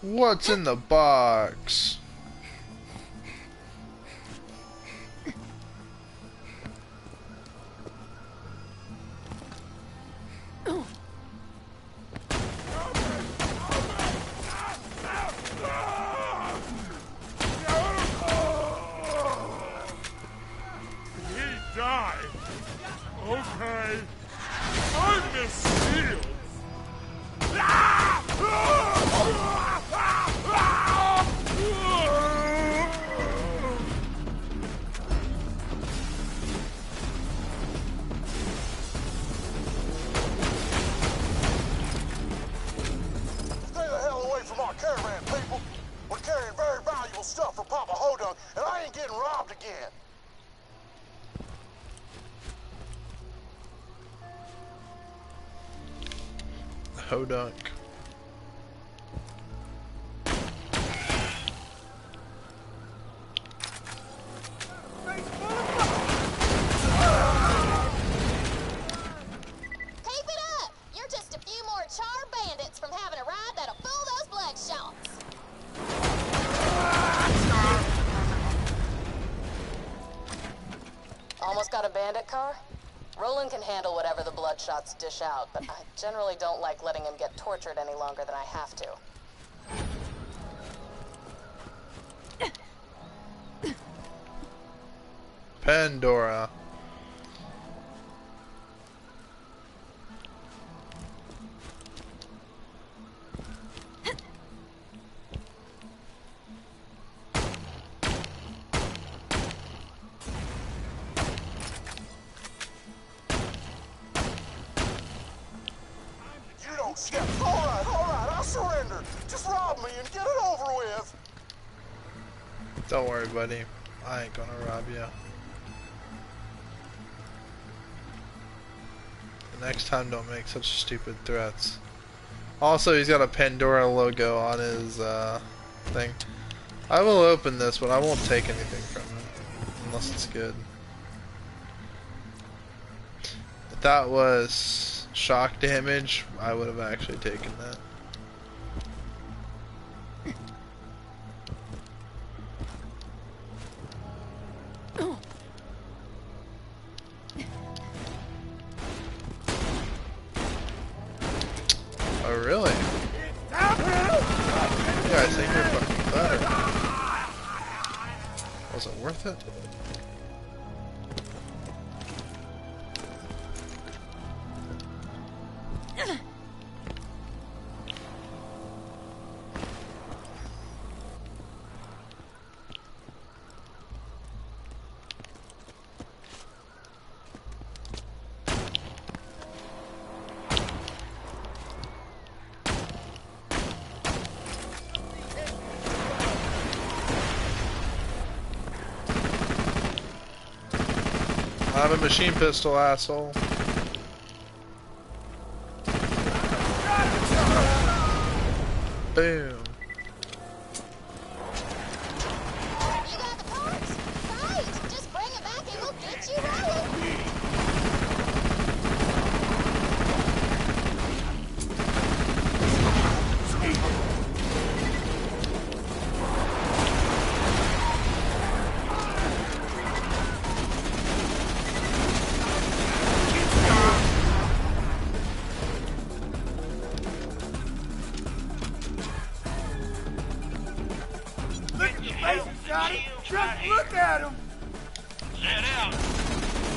What's in the box? He died. Okay. I miss shields. Stay the hell away from our caravan, people. We're carrying very valuable stuff for Papa Hodunk, and I ain't getting robbed again. Hodunk. Keep it up! You're just a few more charred bandits from having a ride that'll fool those bloodshots. Almost got a bandit car? Roland can handle whatever the Bloodshots dish out, but I generally don't like letting him get tortured any longer than I have to. Pandora. You don't step. All right, I'll surrender. Just rob me and get it over with. Don't worry, buddy. I ain't gonna rob you. The next time, don't make such stupid threats. Also, he's got a Pandora logo on his thing. I will open this, but I won't take anything from it. Unless it's good. If that was shock damage, I would have actually taken that. Oh, really? You guys think you're fucking better. Was it worth it? I have a machine pistol, asshole. Boom. You got the parts? Great! Just bring it back and we'll get you rolling.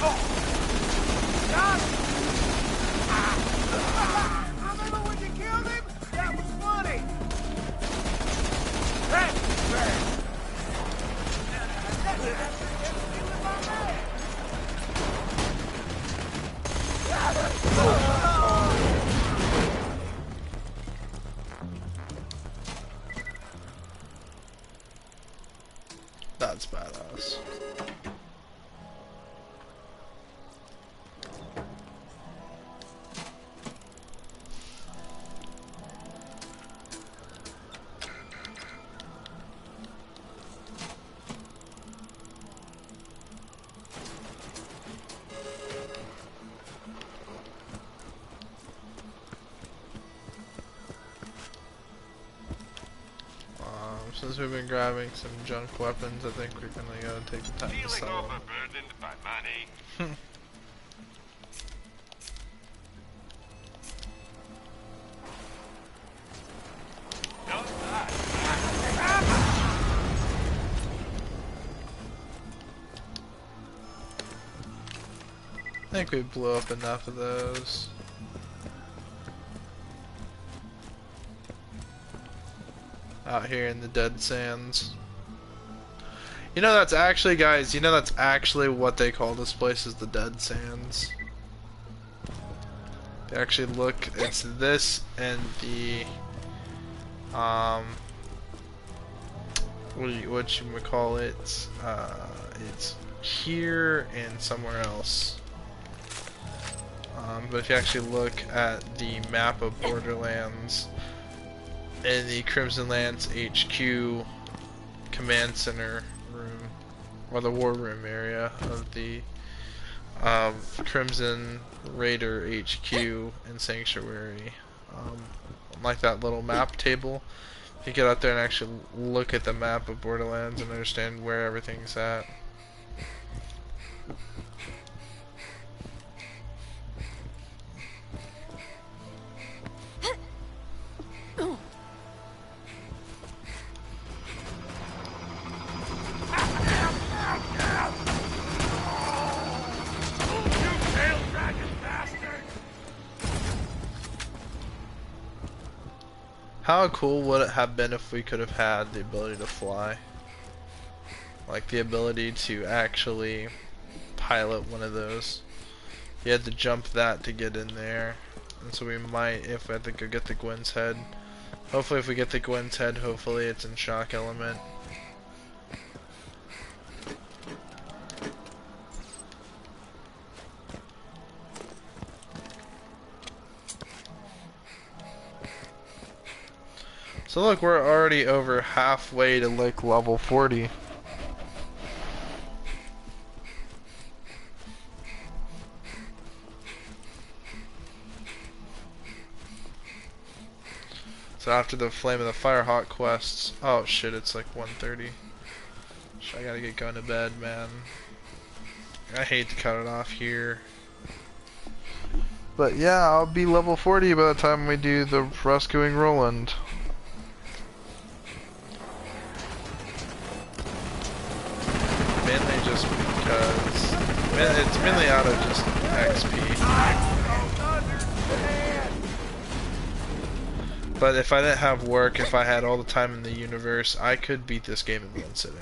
Remember when you killed him? That was funny. Hey, That's badass. Since we've been grabbing some junk weapons, I think we're gonna go take the time to sell them. Overburdened by money. I think we blew up enough of those. Out here in the dead sands. You know, that's actually, guys, you know that's actually what they call this place, is the dead sands. They actually look, it's this and the what you would call it, it's here and somewhere else. But if you actually look at the map of Borderlands, in the Crimson Lance HQ command center room, or the war room area of the Crimson Raider HQ and Sanctuary, like that little map table, if you get out there and actually look at the map of Borderlands and understand where everything's at. How cool would it have been if we could have had the ability to fly? Like the ability to actually pilot one of those. You had to jump that to get in there. And so we might, if we had to go get the Gwen's head. Hopefully if we get the Gwen's head, hopefully it's in shock element. So look, we're already over halfway to like level 40. So after the Flame of the Firehawk quests, oh shit, it's like 1:30. I gotta get going to bed, man. I hate to cut it off here. But yeah, I'll be level 40 by the time we do the rescuing Roland. Mainly just because it's mainly out of just XP. But if I didn't have work, if I had all the time in the universe, I could beat this game in one sitting.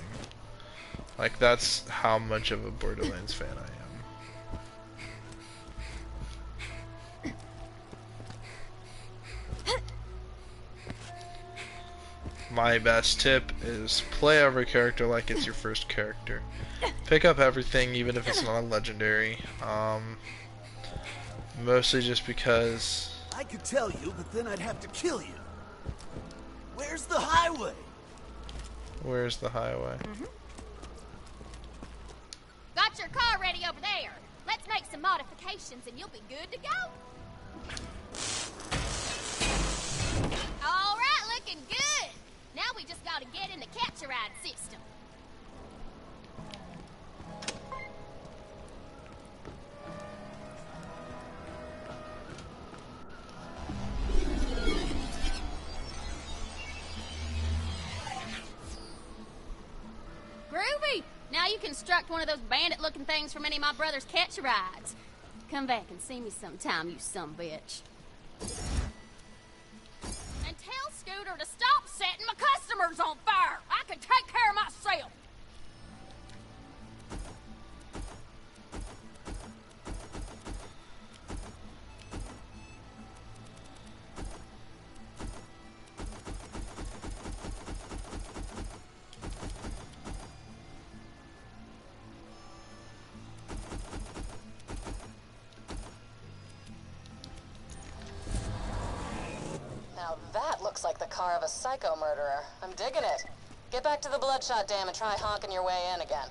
Like, that's how much of a Borderlands fan I am. My best tip is play every character like it's your first character. Pick up everything, even if it's not a legendary. Mostly just because I could tell you, but then I'd have to kill you. Where's the highway? Where's the highway? Got your car ready over there. Let's make some modifications and you'll be good to go. All right, looking good. Now we just gotta get in the catch-a-ride system. Groovy! Now you you construct one of those bandit-looking things from any of my brother's catch rides. Come back and see me sometime, you sumbitch. And tell Scooter to stop setting my customers on fire. I can take care of myself. Now that looks like the car of a psycho murderer. I'm digging it. Get back to the Bloodshot Dam and try honking your way in again.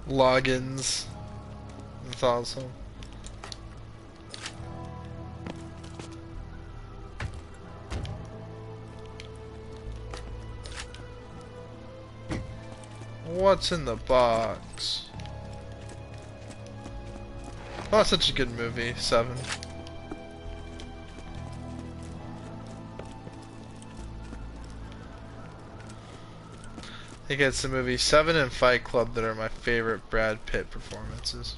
Logins. That's awesome. What's in the box? Oh, it's such a good movie, 7. I think it's the movie 7 and Fight Club that are my favorite Brad Pitt performances.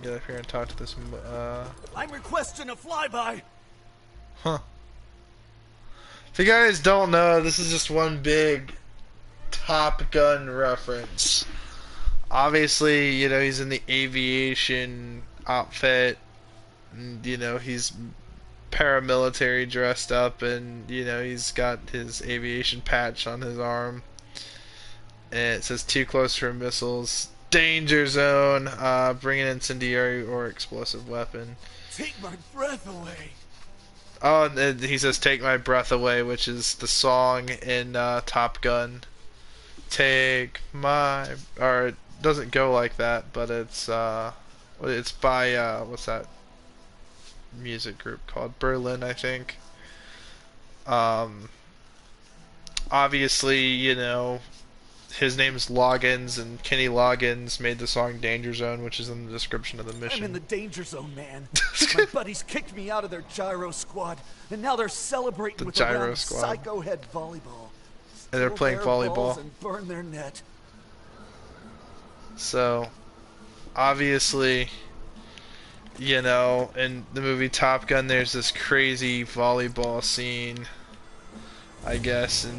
Get up here and talk to this. I'm requesting a flyby. Huh. If you guys don't know, this is just one big Top Gun reference. Obviously, you know, he's in the aviation outfit, and, you know, he's paramilitary dressed up, and, you know, he's got his aviation patch on his arm, and it says too close for missiles, danger zone, bring an incendiary or explosive weapon. Take my breath away. Oh, and he says take my breath away, which is the song in Top Gun. Take my, or it doesn't go like that, but it's by what's that music group called? Berlin, I think. Obviously, you know, his name's Loggins, and Kenny Loggins made the song Danger Zone, which is in the description of the mission. I'm in the danger zone, man. My buddies kicked me out of their gyro squad, and now they're celebrating with gyro a round of squad. psycho head volleyball. And they're Steal playing their volleyball. balls and burn their net. So, obviously, you know, in the movie Top Gun, there's this crazy volleyball scene, I guess, and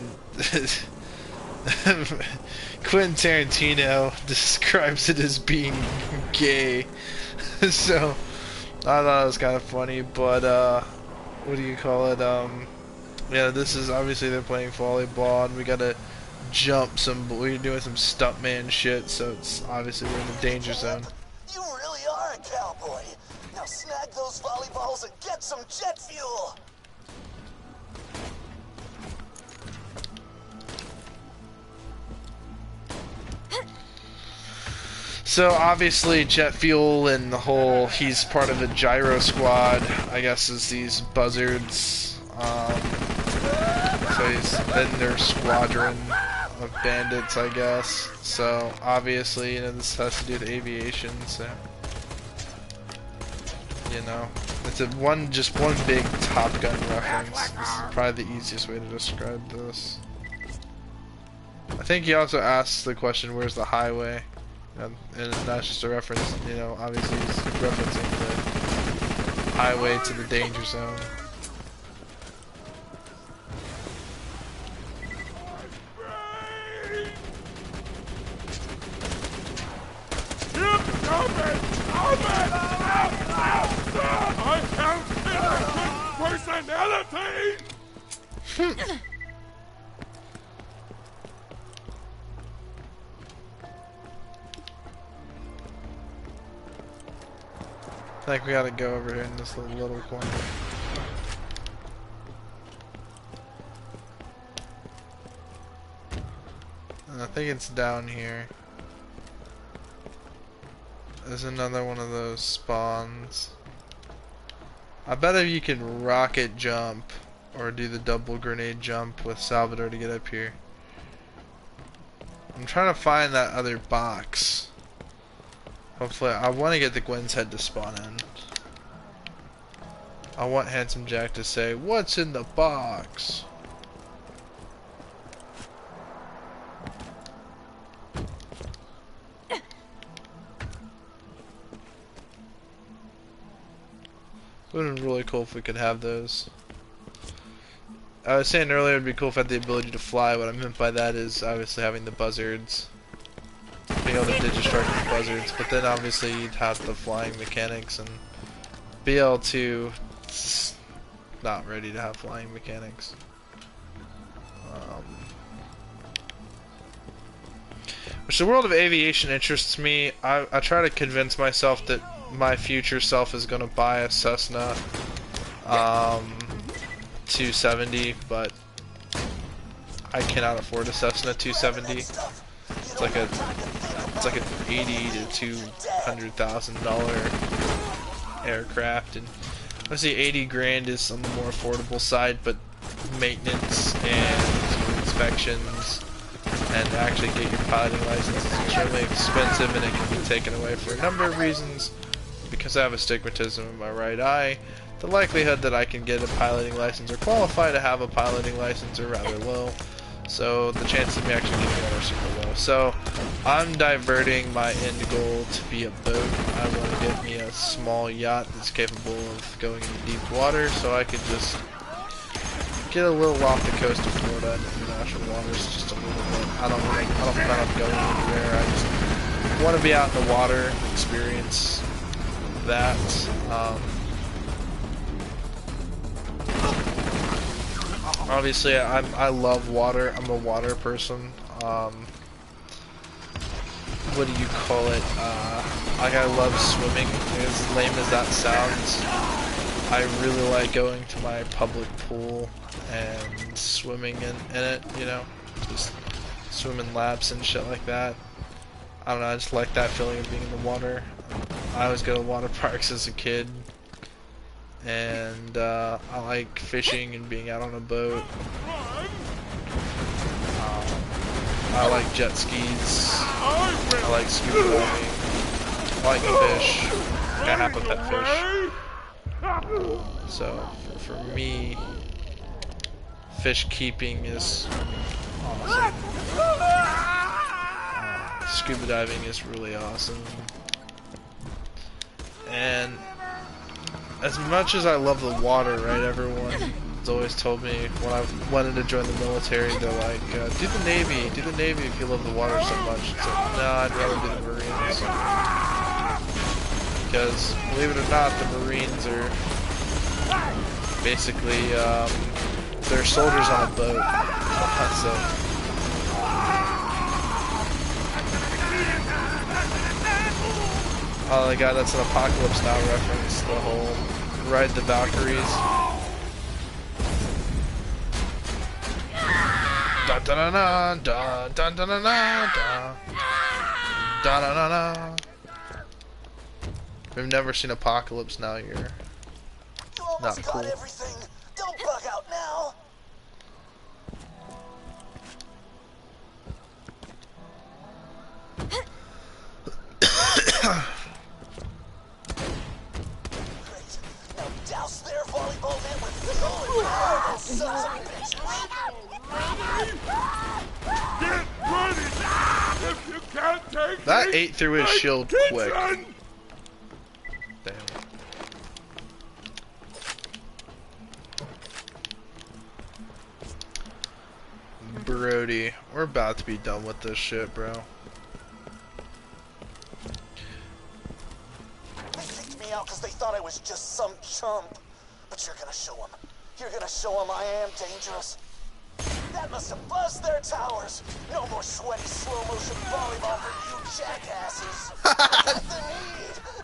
Quentin Tarantino describes it as being gay. So, I thought it was kind of funny, but, what do you call it, yeah, this is, obviously they're playing volleyball, and we gotta jump we're doing some stuntman shit, so it's, obviously we're in the danger zone. You really are a cowboy. Now snag those volleyballs and get some jet fuel. So obviously jet fuel and the whole, he's part of a gyro squad, I guess, is these buzzards. So he's in their squadron of bandits, I guess. So obviously, you know, this has to do with aviation, so, you know, it's just one big Top Gun reference. This is probably the easiest way to describe this. I think he also asks the question, where's the highway? And that's just a reference, you know, obviously he's referencing the highway to the danger zone. I have personality! I think we gotta go over here in this little corner. And I think it's down here. There's another one of those spawns. I bet if you can rocket jump or do the double grenade jump with Salvador to get up here. I'm trying to find that other box. Hopefully, I want to get the Gwen's head to spawn in. I want Handsome Jack to say, "What's in the box?" It would have been really cool if we could have those. I was saying earlier it'd be cool if I had the ability to fly. What I meant by that is obviously having the buzzards. Being able to digistrike with buzzards, but then obviously you'd have the flying mechanics and be able to... not ready to have flying mechanics. Which the world of aviation interests me. I try to convince myself that my future self is going to buy a Cessna 270, but I cannot afford a Cessna 270. It's like an $80,000 to $200,000 aircraft, and obviously 80 grand is on the more affordable side, but maintenance and inspections and to actually get your piloting license is extremely expensive, and it can be taken away for a number of reasons. Because I have astigmatism in my right eye, the likelihood that I can get a piloting license or qualify to have a piloting license are rather low. So the chances of me actually getting one are super low. So I'm diverting my end goal to be a boat. I want to get me a small yacht that's capable of going into deep water, so I could just get a little off the coast of Florida and international waters, just a little bit. I don't plan on going anywhere. I just want to be out in the water, experience that. Obviously, I love water. I'm a water person. What do you call it? Like, I love swimming. As lame as that sounds, I really like going to my public pool and swimming in it. You know, just swimming laps and shit like that. I don't know. I just like that feeling of being in the water. I always go to water parks as a kid. And I like fishing and being out on a boat. I like jet skis. I like scuba diving. I like fish. I have a pet fish. So for me, fish keeping is awesome. Scuba diving is really awesome. And as much as I love the water, right, everyone has always told me when I wanted to join the military, they're like, do the Navy if you love the water so much. It's like, no, I'd rather do the Marines. Because, believe it or not, the Marines are basically, they're soldiers on a boat. So, oh my god, that's an Apocalypse Now reference, the whole Ride the Valkyries. Da da da da da da da da da da da da. We've never seen Apocalypse Now here. Not cool. Everything. Don't bug out now. Douse their volleyball net with fuel and power, those sons of bitches. Get ready! If you can't take That me, ate through his shield quick. Damn. Brody, we're about to be done with this shit, bro. Out because they thought I was just some chump. But you're gonna show them. You're gonna show them I am dangerous. That must have buzzed their towers. No more sweaty slow motion volleyball for you jackasses.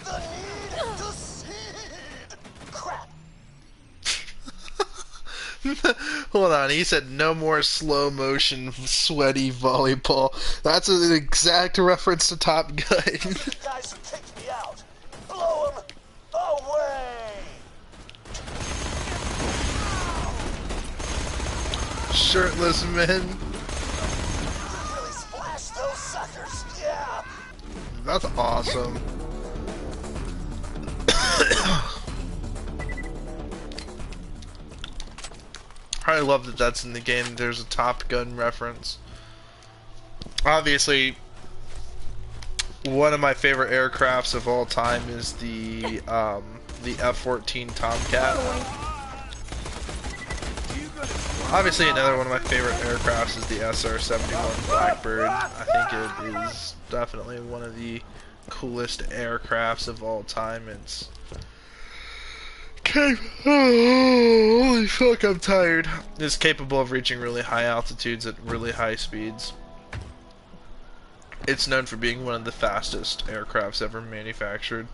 the need to seed. Crap. Hold on, he said no more slow motion sweaty volleyball. That's an exact reference to Top Gun. You guys who kicked me out. Blow them away! Shirtless men. Really splash those suckers, yeah! That's awesome. I love that that's in the game. There's a Top Gun reference. Obviously, one of my favorite aircrafts of all time is the F-14 Tomcat. Obviously, another one of my favorite aircrafts is the SR-71 Blackbird. I think it is definitely one of the coolest aircrafts of all time. It's holy fuck, I'm tired. It's capable of reaching really high altitudes at really high speeds. It's known for being one of the fastest aircrafts ever manufactured.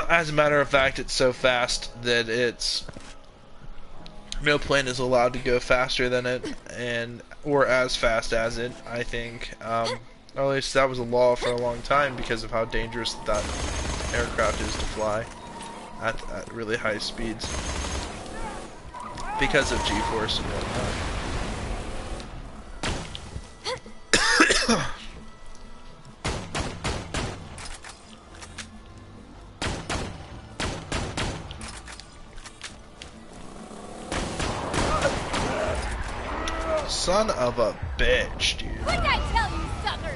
As a matter of fact, it's so fast that no plane is allowed to go faster than it, or as fast as it, I think. Or at least that was a law for a long time because of how dangerous that aircraft is to fly at really high speeds because of G-force and whatnot. Son of a bitch, dude. What did I tell you, sucker?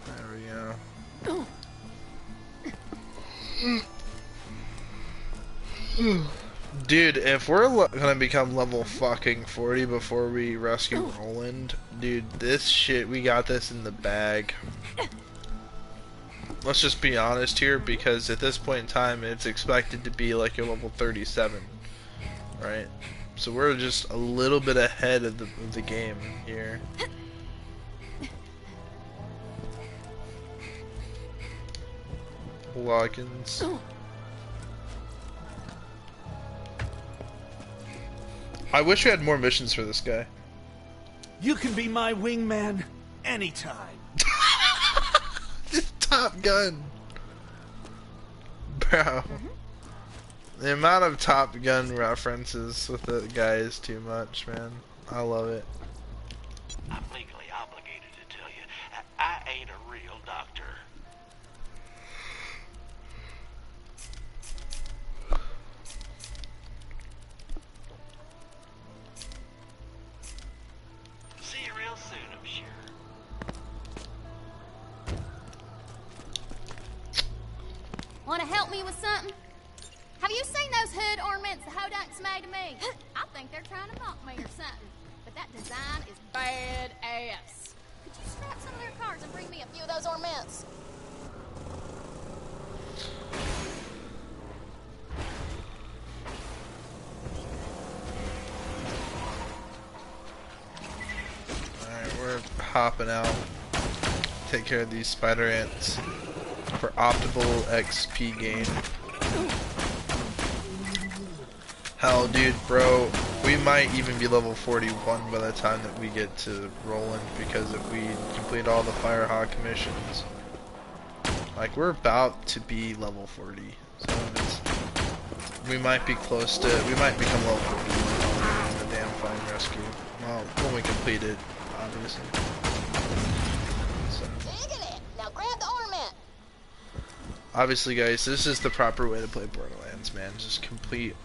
There we go. Dude, if we're gonna become level fucking 40 before we rescue Roland, dude, this shit, we got this in the bag. Let's just be honest here, because at this point in time, it's expected to be like your level 37, right? So we're just a little bit ahead of the game here. Loggins. I wish we had more missions for this guy. You can be my wingman anytime. Top Gun. Bro. The amount of Top Gun references with the guy is too much, man. I love it. I'm legally obligated to tell you, I ain't a real doctor. See you real soon, I'm sure. Want to help me with something? Have you seen those hood ornaments the Hodunks made to me? I think they're trying to mock me or something. But that design is bad-ass. Could you strap some of their cars and bring me a few of those ornaments? Alright, we're hopping out. Take care of these spider ants for optimal XP gain. Hell, dude, bro, we might even be level 41 by the time that we get to Roland, because if we complete all the Firehawk missions, like, we're about to be level 40, so we might be close to, we might become level 40 in the damn Find Rescue. Well, when we complete it, obviously. So. Now grab the ornament. Obviously, guys, this is the proper way to play Borderlands, man. Just complete.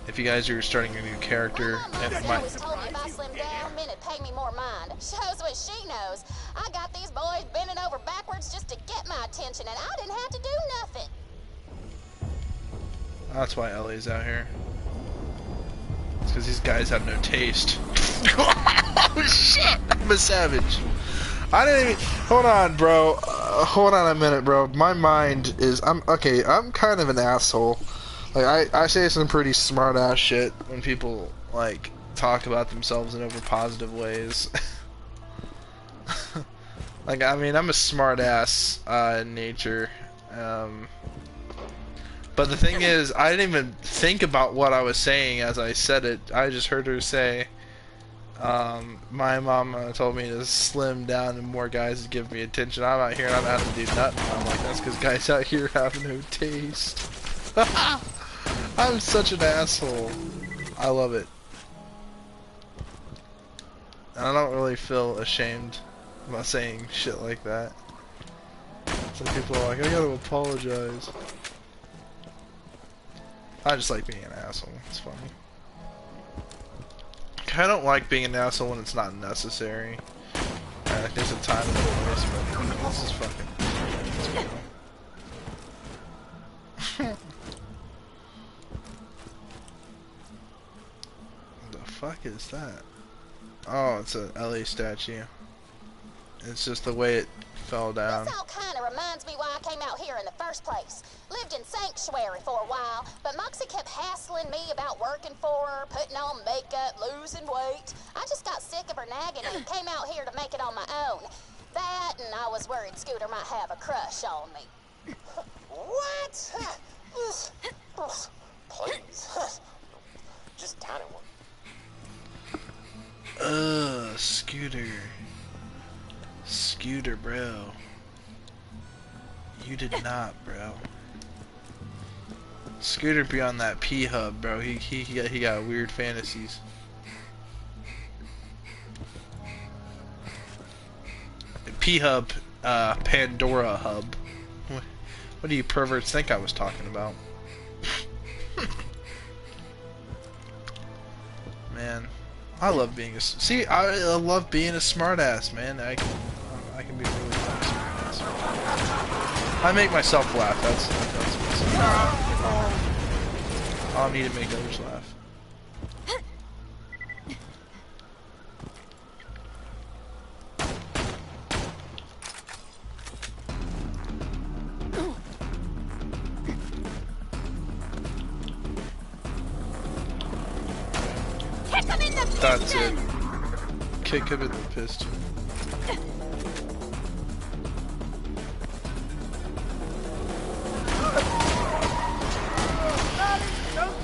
If you guys are starting a new character, it might. Always told me if I slimmed down, men would pay me more mind. Shows what she knows. I got these boys bending over backwards just to get my attention, and I didn't have to do nothing. That's why Ellie's out here. It's because these guys have no taste. Oh shit! I'm a savage. I didn't even. Hold on, bro. Hold on a minute, bro. My mind is. I'm kind of an asshole. Like, I say some pretty smart ass shit when people, like, talk about themselves in over positive ways. Like, I mean, I'm a smart ass in nature. But the thing is, I didn't even think about what I was saying as I said it. I just heard her say, my mom told me to slim down and more guys would give me attention. I'm out here and I'm out to do nothing. I'm like, that's because guys out here have no taste. I'm such an asshole. I love it. And I don't really feel ashamed about saying shit like that. Some people are like, I gotta apologize. I just like being an asshole. It's funny. I don't like being an asshole when it's not necessary. Like there's a time and a place, but this is fucking. What the fuck is that? Oh, it's a LA statue. It's just the way it fell down. This all kind of reminds me why I came out here in the first place. Lived in Sanctuary for a while, but Moxie kept hassling me about working for her, putting on makeup, losing weight. I just got sick of her nagging and came out here to make it on my own. That, and I was worried Scooter might have a crush on me. What? Please. Just tiny one. Scooter. Scooter, bro. You did not, bro. Scooter be on that P-Hub, bro. He got weird fantasies. P-Hub, Pandora Hub. What do you perverts think I was talking about? Man, I love being a... See, I love being a smartass, man. I can be really smartass. I make myself laugh. That's I need to make others laugh. That's it. Kick him in the piston.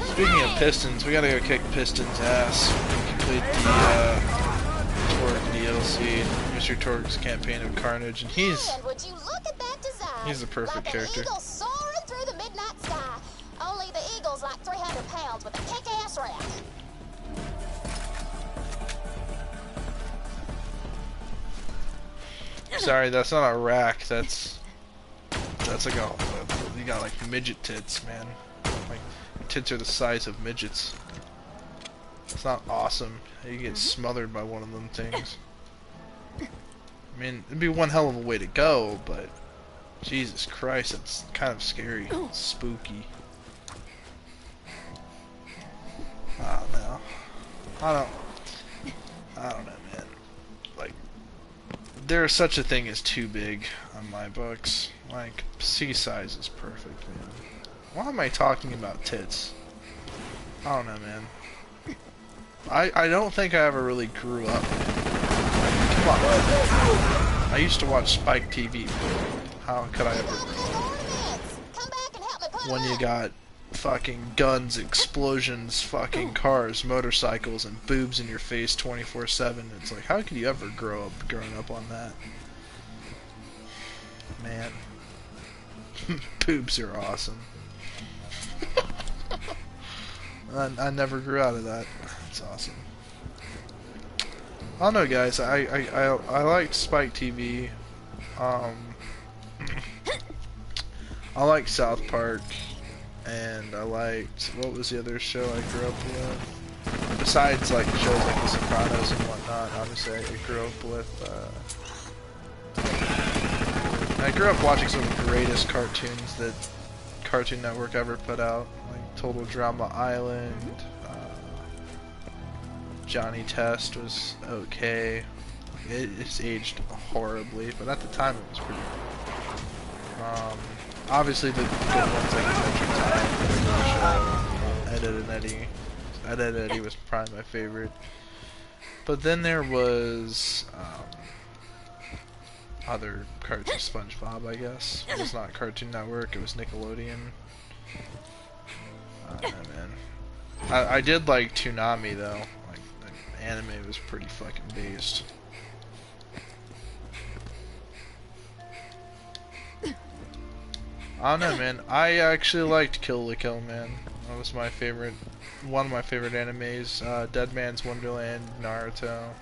Speaking of pistons, we gotta go kick Piston's ass. Complete the Torg DLC, Mr. Torg's campaign of carnage, and he's the perfect character. Eagle soaring through the midnight sky. Only the eagle's like 300 pounds with a kick-ass rack. Sorry, that's not a rack. That's like a you got like midget tits, man. Like tits are the size of midgets. It's not awesome. You get smothered by one of them things. I mean, it'd be one hell of a way to go, but Jesus Christ, it's kind of scary. It's spooky. I don't know. I don't know, man. Like, there's such a thing as too big on my books. Like, C size is perfect, man. Why am I talking about tits? I don't know, man. I don't think I ever really grew up, man. Come on. I used to watch Spike TV. How could I ever grow up? When you got fucking guns, explosions, fucking cars, motorcycles, and boobs in your face 24/7. It's like, how could you ever grow up growing up on that? Man. Boobs are awesome. I never grew out of that. It's awesome. I don't know, guys. I liked Spike TV. I liked South Park. And I liked, what was the other show I grew up with? Besides like shows like The Sopranos and whatnot, obviously I grew up with, I grew up watching some of the greatest cartoons that Cartoon Network ever put out, like Total Drama Island, Johnny Test was okay. It's aged horribly, but at the time it was pretty good. Obviously the good ones like Adventure Time, Ed, Edd and Eddy. Ed, Edd and Eddy was probably my favorite. But then there was other cartoons, SpongeBob, I guess. It was not Cartoon Network, it was Nickelodeon. I don't know, man. I did like Toonami though. Like, the anime was pretty fucking based. I don't know, man. I actually liked Kill la Kill, man. That was my favorite, one of my favorite animes. Dead Man's Wonderland, Naruto.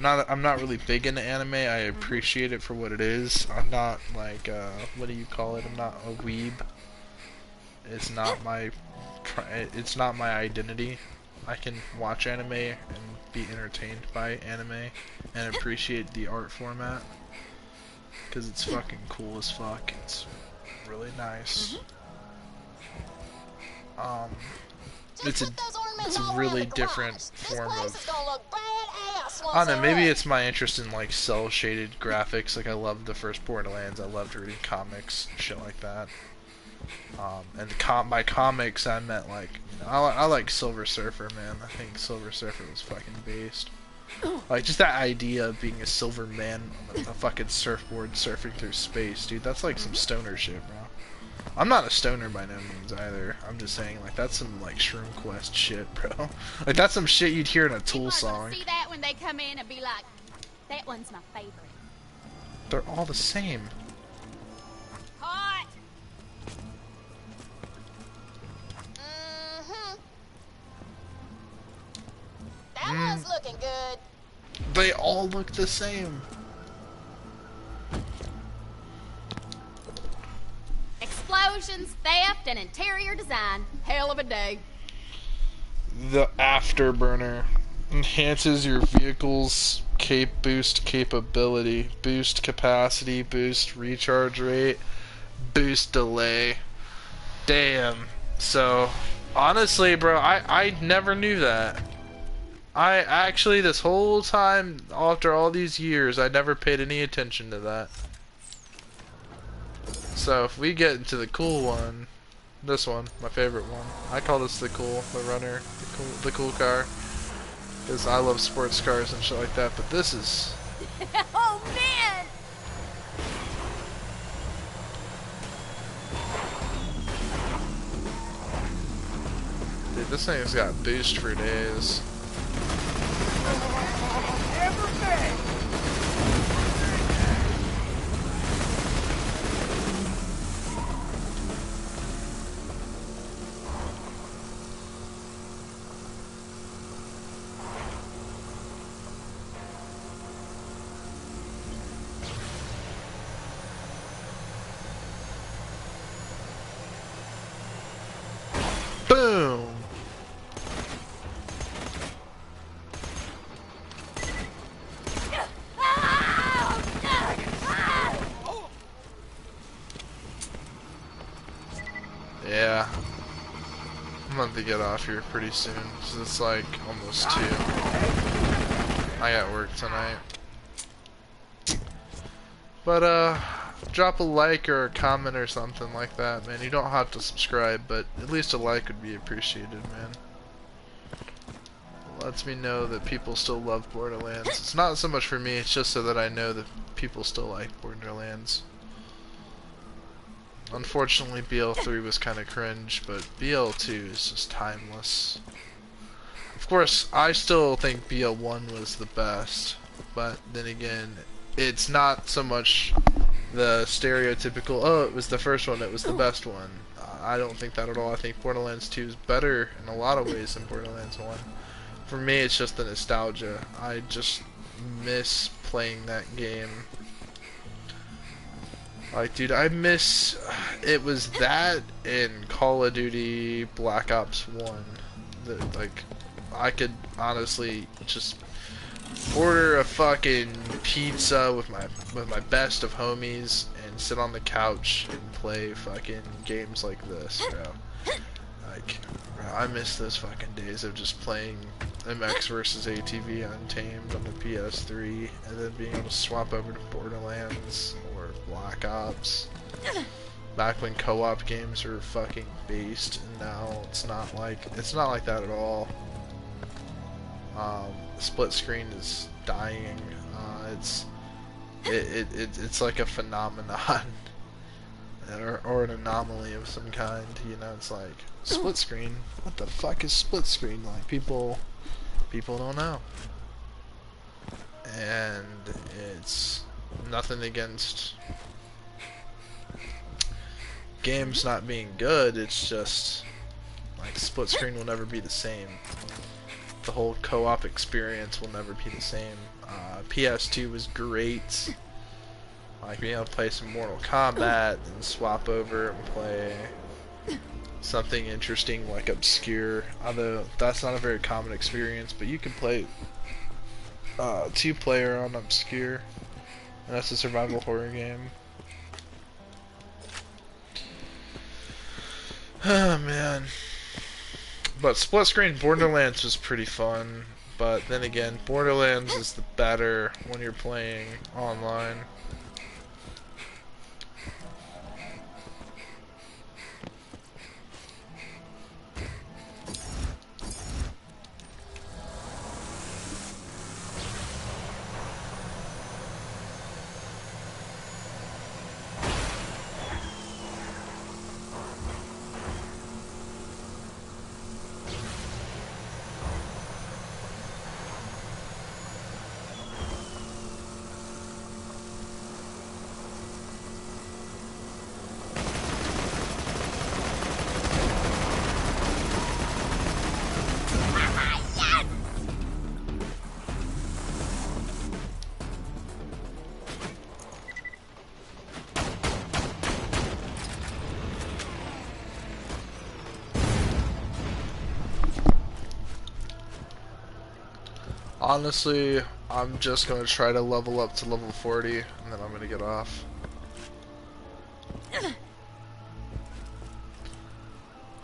I'm not really big into anime. I appreciate it for what it is. I'm not like what do you call it? I'm not a weeb. It's not my identity. I can watch anime and be entertained by anime and appreciate the art format because it's fucking cool as fuck. It's really nice. It's a really different form of, I don't know, maybe it's my interest in like cell shaded graphics. Like I loved the first Borderlands. I loved reading comics and shit like that. And by comics I meant like, you know, I like Silver Surfer, man. I think Silver Surfer was fucking based. Like just that idea of being a silver man on a fucking surfboard surfing through space, dude. That's like some stoner shit, bro. I'm not a stoner by no means either. I'm just saying, like, that's some, like, Shroom Quest shit, bro. Like, that's some shit you'd hear in a Tool song. See that when they come in and be like, that one's my favorite. They're all the same. Hot! That one's looking good. They all look the same. Explosions, theft, and interior design. Hell of a day. The Afterburner enhances your vehicle's boost capability, boost capacity, boost recharge rate, boost delay. Damn. So, honestly, bro, I never knew that. I actually, this whole time, after all these years, I never paid any attention to that. So if we get into the cool one, this one, my favorite one, I call this the runner, the cool car, because I love sports cars and shit like that. But this is, oh man! Dude, this thing's got boost for days. Boom! Yeah. I'm going to get off here pretty soon, because it's like almost 2. I got work tonight. But, drop a like or a comment or something like that, man. You don't have to subscribe, but at least a like would be appreciated, man. It lets me know that people still love Borderlands. It's not so much for me, it's just so that I know that people still like Borderlands. Unfortunately, BL3 was kind of cringe, but BL2 is just timeless. Of course, I still think BL1 was the best, but then again, it's not so much the stereotypical, oh, it was the first one, it was the best one. I don't think that at all. I think Borderlands 2 is better in a lot of ways than Borderlands 1. For me, it's just the nostalgia. I just miss playing that game. Like, dude, I miss, it was that in Call of Duty Black Ops 1 that, like, I could honestly just order a fucking pizza with my best of homies and sit on the couch and play fucking games like this, bro. Like, bro, I miss those fucking days of just playing MX versus ATV Untamed on the PS3 and then being able to swap over to Borderlands or Black Ops. Back when co-op games were fucking based, and now it's not like that at all. Split screen is dying. It's like a phenomenon or an anomaly of some kind. You know, it's like split screen. What the fuck is split screen? Like people don't know. And it's nothing against games not being good. It's just like split screen will never be the same. the whole co-op experience will never be the same. PS2 was great. Like being able to play some Mortal Kombat and swap over and play something interesting like Obscure. Although that's not a very common experience, but you can play 2-player on Obscure. And that's a survival horror game. Oh man. But split screen Borderlands was pretty fun. But then again, Borderlands is the better when you're playing online. Honestly, I'm just gonna try to level up to level 40, and then I'm gonna get off.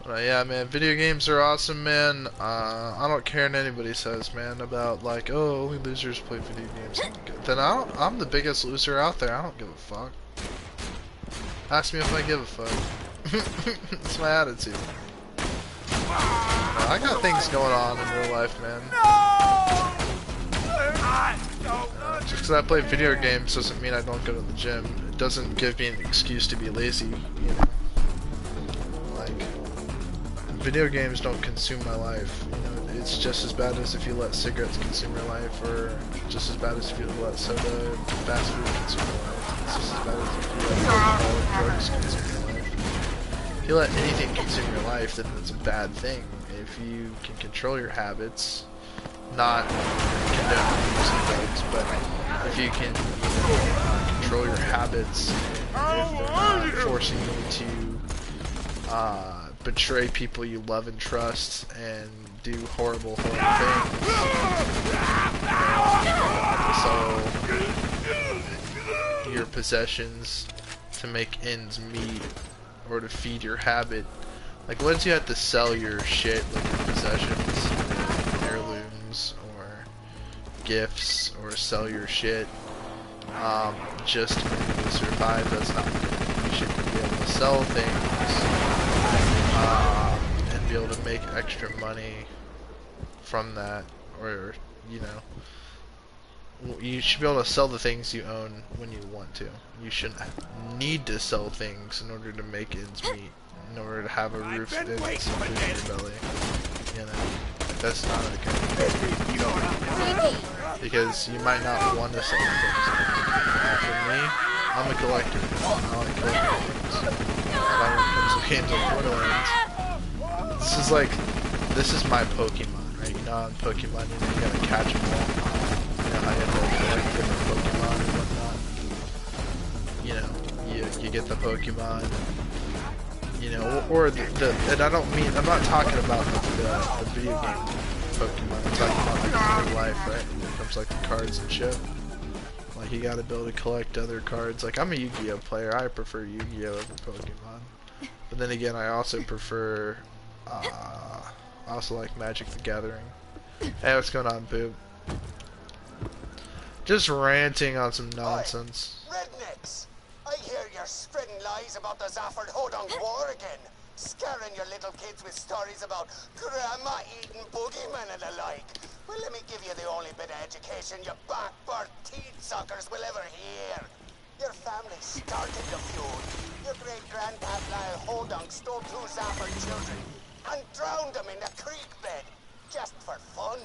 Yeah, man, video games are awesome, man. I don't care what anybody says, man, about like, oh, only losers play video games. Then I'm the biggest loser out there. I don't give a fuck. Ask me if I give a fuck. That's my attitude. I got things going on in real life, man. Just because I play video games doesn't mean I don't go to the gym. It doesn't give me an excuse to be lazy, you know. Like, video games don't consume my life. You know, it's just as bad as if you let cigarettes consume your life, or just as bad as if you let soda and fast food consume your life. It's just as bad as if you let alcohol and drugs consume your life. If you let anything consume your life, then it's a bad thing. If you can control your habits, not condone using drugs, but if you can, you know, control your habits, and if they're not forcing you to betray people you love and trust and do horrible things, sell your possessions to make ends meet or to feed your habit. Like, once you have to sell your shit, like your possessions, heirlooms, or gifts, or sell your shit, just to be able to survive, that's not good. You should be able to sell things, and be able to make extra money from that, or, you know, you should be able to sell the things you own when you want to. You shouldn't need to sell things in order to make ends meet, in order to have a roof and some food in your belly. You know, that's not a good thing. Because you might not want to sell things. For me, I'm a collector. I like collecting things. When it comes to games like Borderlands, this is my Pokemon, right? You know, on Pokemon, you know, you gotta catch them all. You know how you have to collect different Pokemon and whatnot. You know, you get the Pokemon, you know, or and I don't mean, I'm not talking about the video game Pokemon, I'm talking about like real life, right? When it comes like the cards and shit. Like, you gotta be able to collect other cards. Like, I'm a Yu-Gi-Oh player, I prefer Yu-Gi-Oh over Pokemon. But then again, I also prefer, I also like Magic the Gathering. Hey, what's going on, Boob? Just ranting on some nonsense. Rednecks! I hear you're spreading lies about the Zafford Hodong War again. Scaring your little kids with stories about grandma eating boogeymen and the like. Well, let me give you the only bit of education you back-birth teeth suckers will ever hear. Your family started the feud. Your great-granddad Lyle Hodong stole 2 Zafford children and drowned them in the creek bed, just for fun.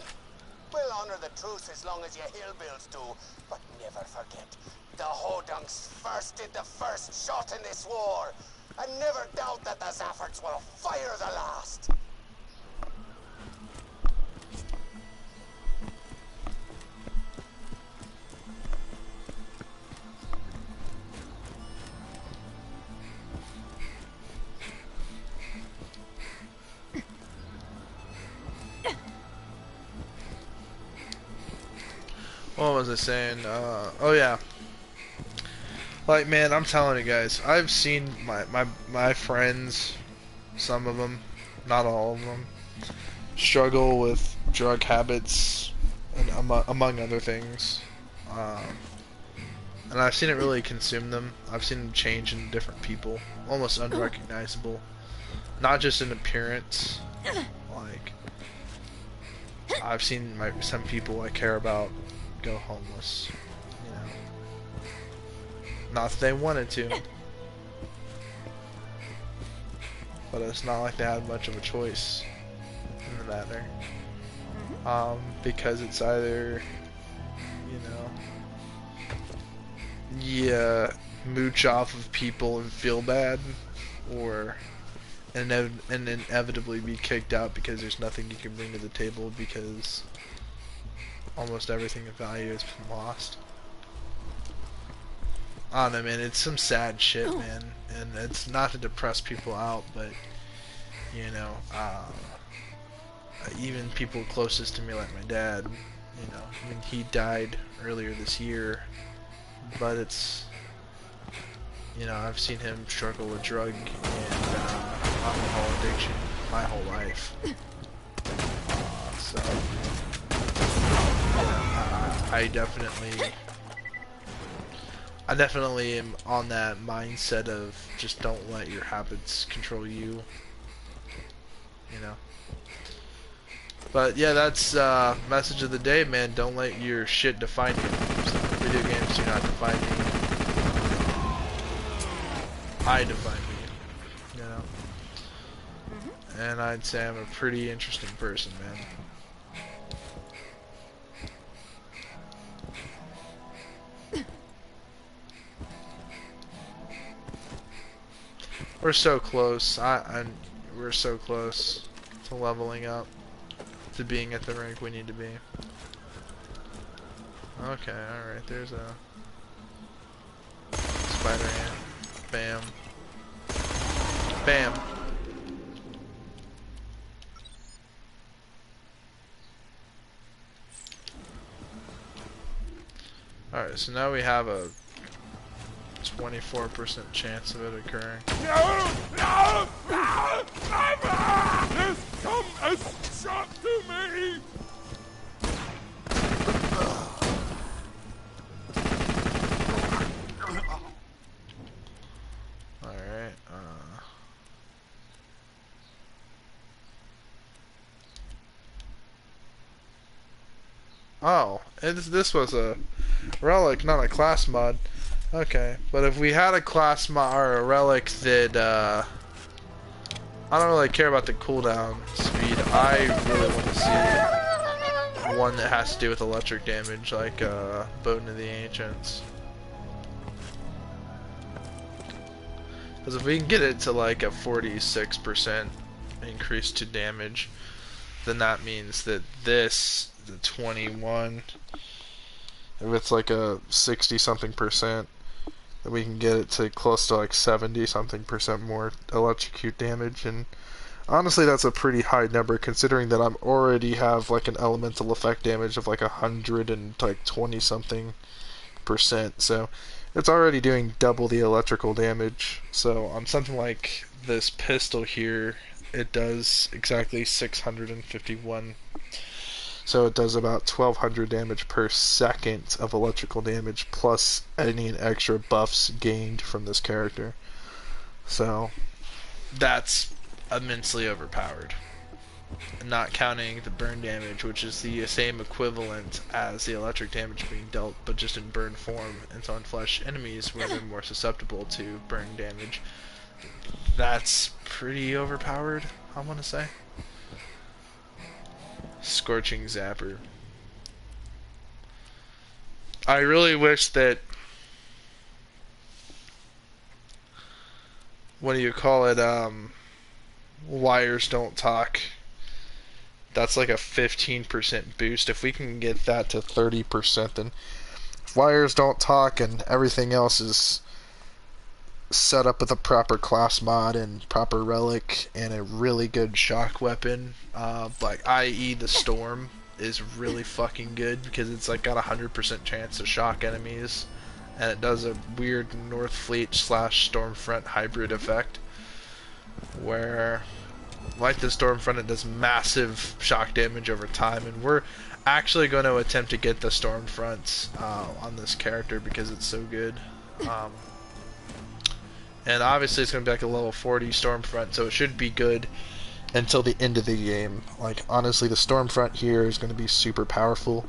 We'll honor the truce as long as you hillbills do, but never forget, the Hodongs first did the first shot in this war, and never doubt that the Zaffords will fire the last. What was I saying? Oh yeah. Like, man, I'm telling you guys, I've seen my friends, some of them, not all of them, struggle with drug habits, and among other things. And I've seen it really consume them. I've seen them change into different people, almost unrecognizable. Not just in appearance. Like, I've seen some people I care about go homeless. You know, not that they wanted to, but it's not like they had much of a choice in the matter. Because it's either, you know, you mooch off of people and feel bad, or inevitably be kicked out because there's nothing you can bring to the table because almost everything of value has been lost. I don't know, man, it's some sad shit, man, and it's not to depress people out, but, you know, even people closest to me, like my dad, you know, I mean, he died earlier this year, but it's, you know, I've seen him struggle with drug and alcohol addiction my whole life. So, yeah, I definitely am on that mindset of just don't let your habits control you. You know. But yeah, that's message of the day, man. Don't let your shit define you. So, video games do not define me. I define me, you know. And I'd say I'm a pretty interesting person, man. We're so close. We're so close to leveling up, to being at the rank we need to be. Okay, alright, there's a spider ant. Bam. Bam. Alright, so now we have a 24% chance of it occurring. No! No! No! Never! This come as shot to me! Alright, oh, this was a relic, not a class mod. Okay, but if we had a class mod or a relic that, I don't really care about the cooldown speed. I really want to see one that has to do with electric damage, like, Bone of the Ancients. Because if we can get it to, like, a 46% increase to damage, then that means that this, the 21, if it's like a 60-something percent, then we can get it to close to like 70-something percent more electrocute damage, and honestly that's a pretty high number considering that I'm already have like an elemental effect damage of like 120-something percent, so it's already doing double the electrical damage. So on something like this pistol here, it does exactly 651. So it does about 1200 damage per second of electrical damage, plus any extra buffs gained from this character. So that's immensely overpowered. Not counting the burn damage, which is the same equivalent as the electric damage being dealt, but just in burn form and on flesh enemies where they're more susceptible to burn damage. That's pretty overpowered, I want to say. Scorching Zapper. I really wish that, what do you call it, wires don't talk. That's like a 15% boost. If we can get that to 30%, then if wires don't talk and everything else is set up with a proper class mod and proper relic and a really good shock weapon, like i.e. the Storm, is really fucking good because it's like got a 100% chance to shock enemies, and it does a weird North Fleet / Stormfront hybrid effect where, like the Stormfront, it does massive shock damage over time, and we're actually going to attempt to get the Stormfront on this character because it's so good. And obviously it's going to be like a level 40 Stormfront, so it should be good until the end of the game. Like, honestly, the Stormfront here is going to be super powerful.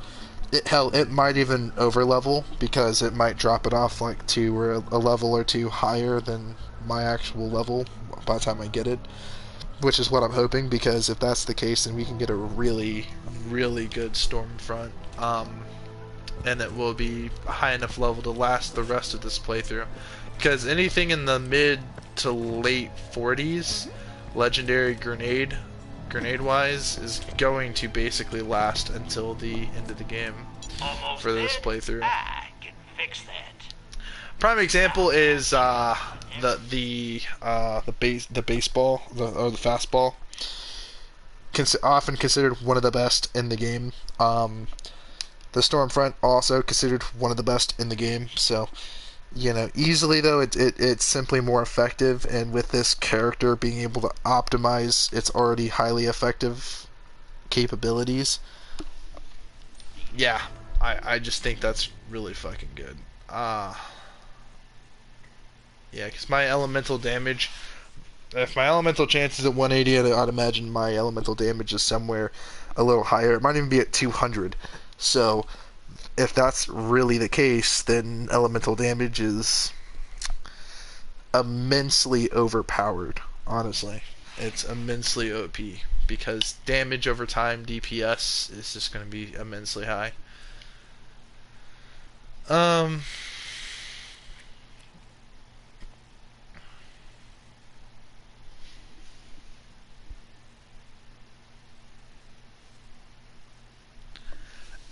It might even overlevel, because it might drop it off like a level or two higher than my actual level by the time I get it. Which is what I'm hoping, because if that's the case, then we can get a really, really good Stormfront. And it will be a high enough level to last the rest of this playthrough. Because anything in the mid to late 40s, legendary grenade-wise, is going to basically last until the end of the game for this playthrough. I can fix that. Prime example is the baseball, or the fastball, often considered one of the best in the game. The Stormfront also considered one of the best in the game. So, you know, easily though, it's simply more effective, and with this character being able to optimize its already highly effective capabilities, yeah, I just think that's really fucking good. Yeah, because my elemental damage, if my elemental chance is at 180, I'd imagine my elemental damage is somewhere a little higher. It might even be at 200. So, if that's really the case, then elemental damage is immensely overpowered, honestly. It's immensely OP, because damage over time, DPS, is just going to be immensely high.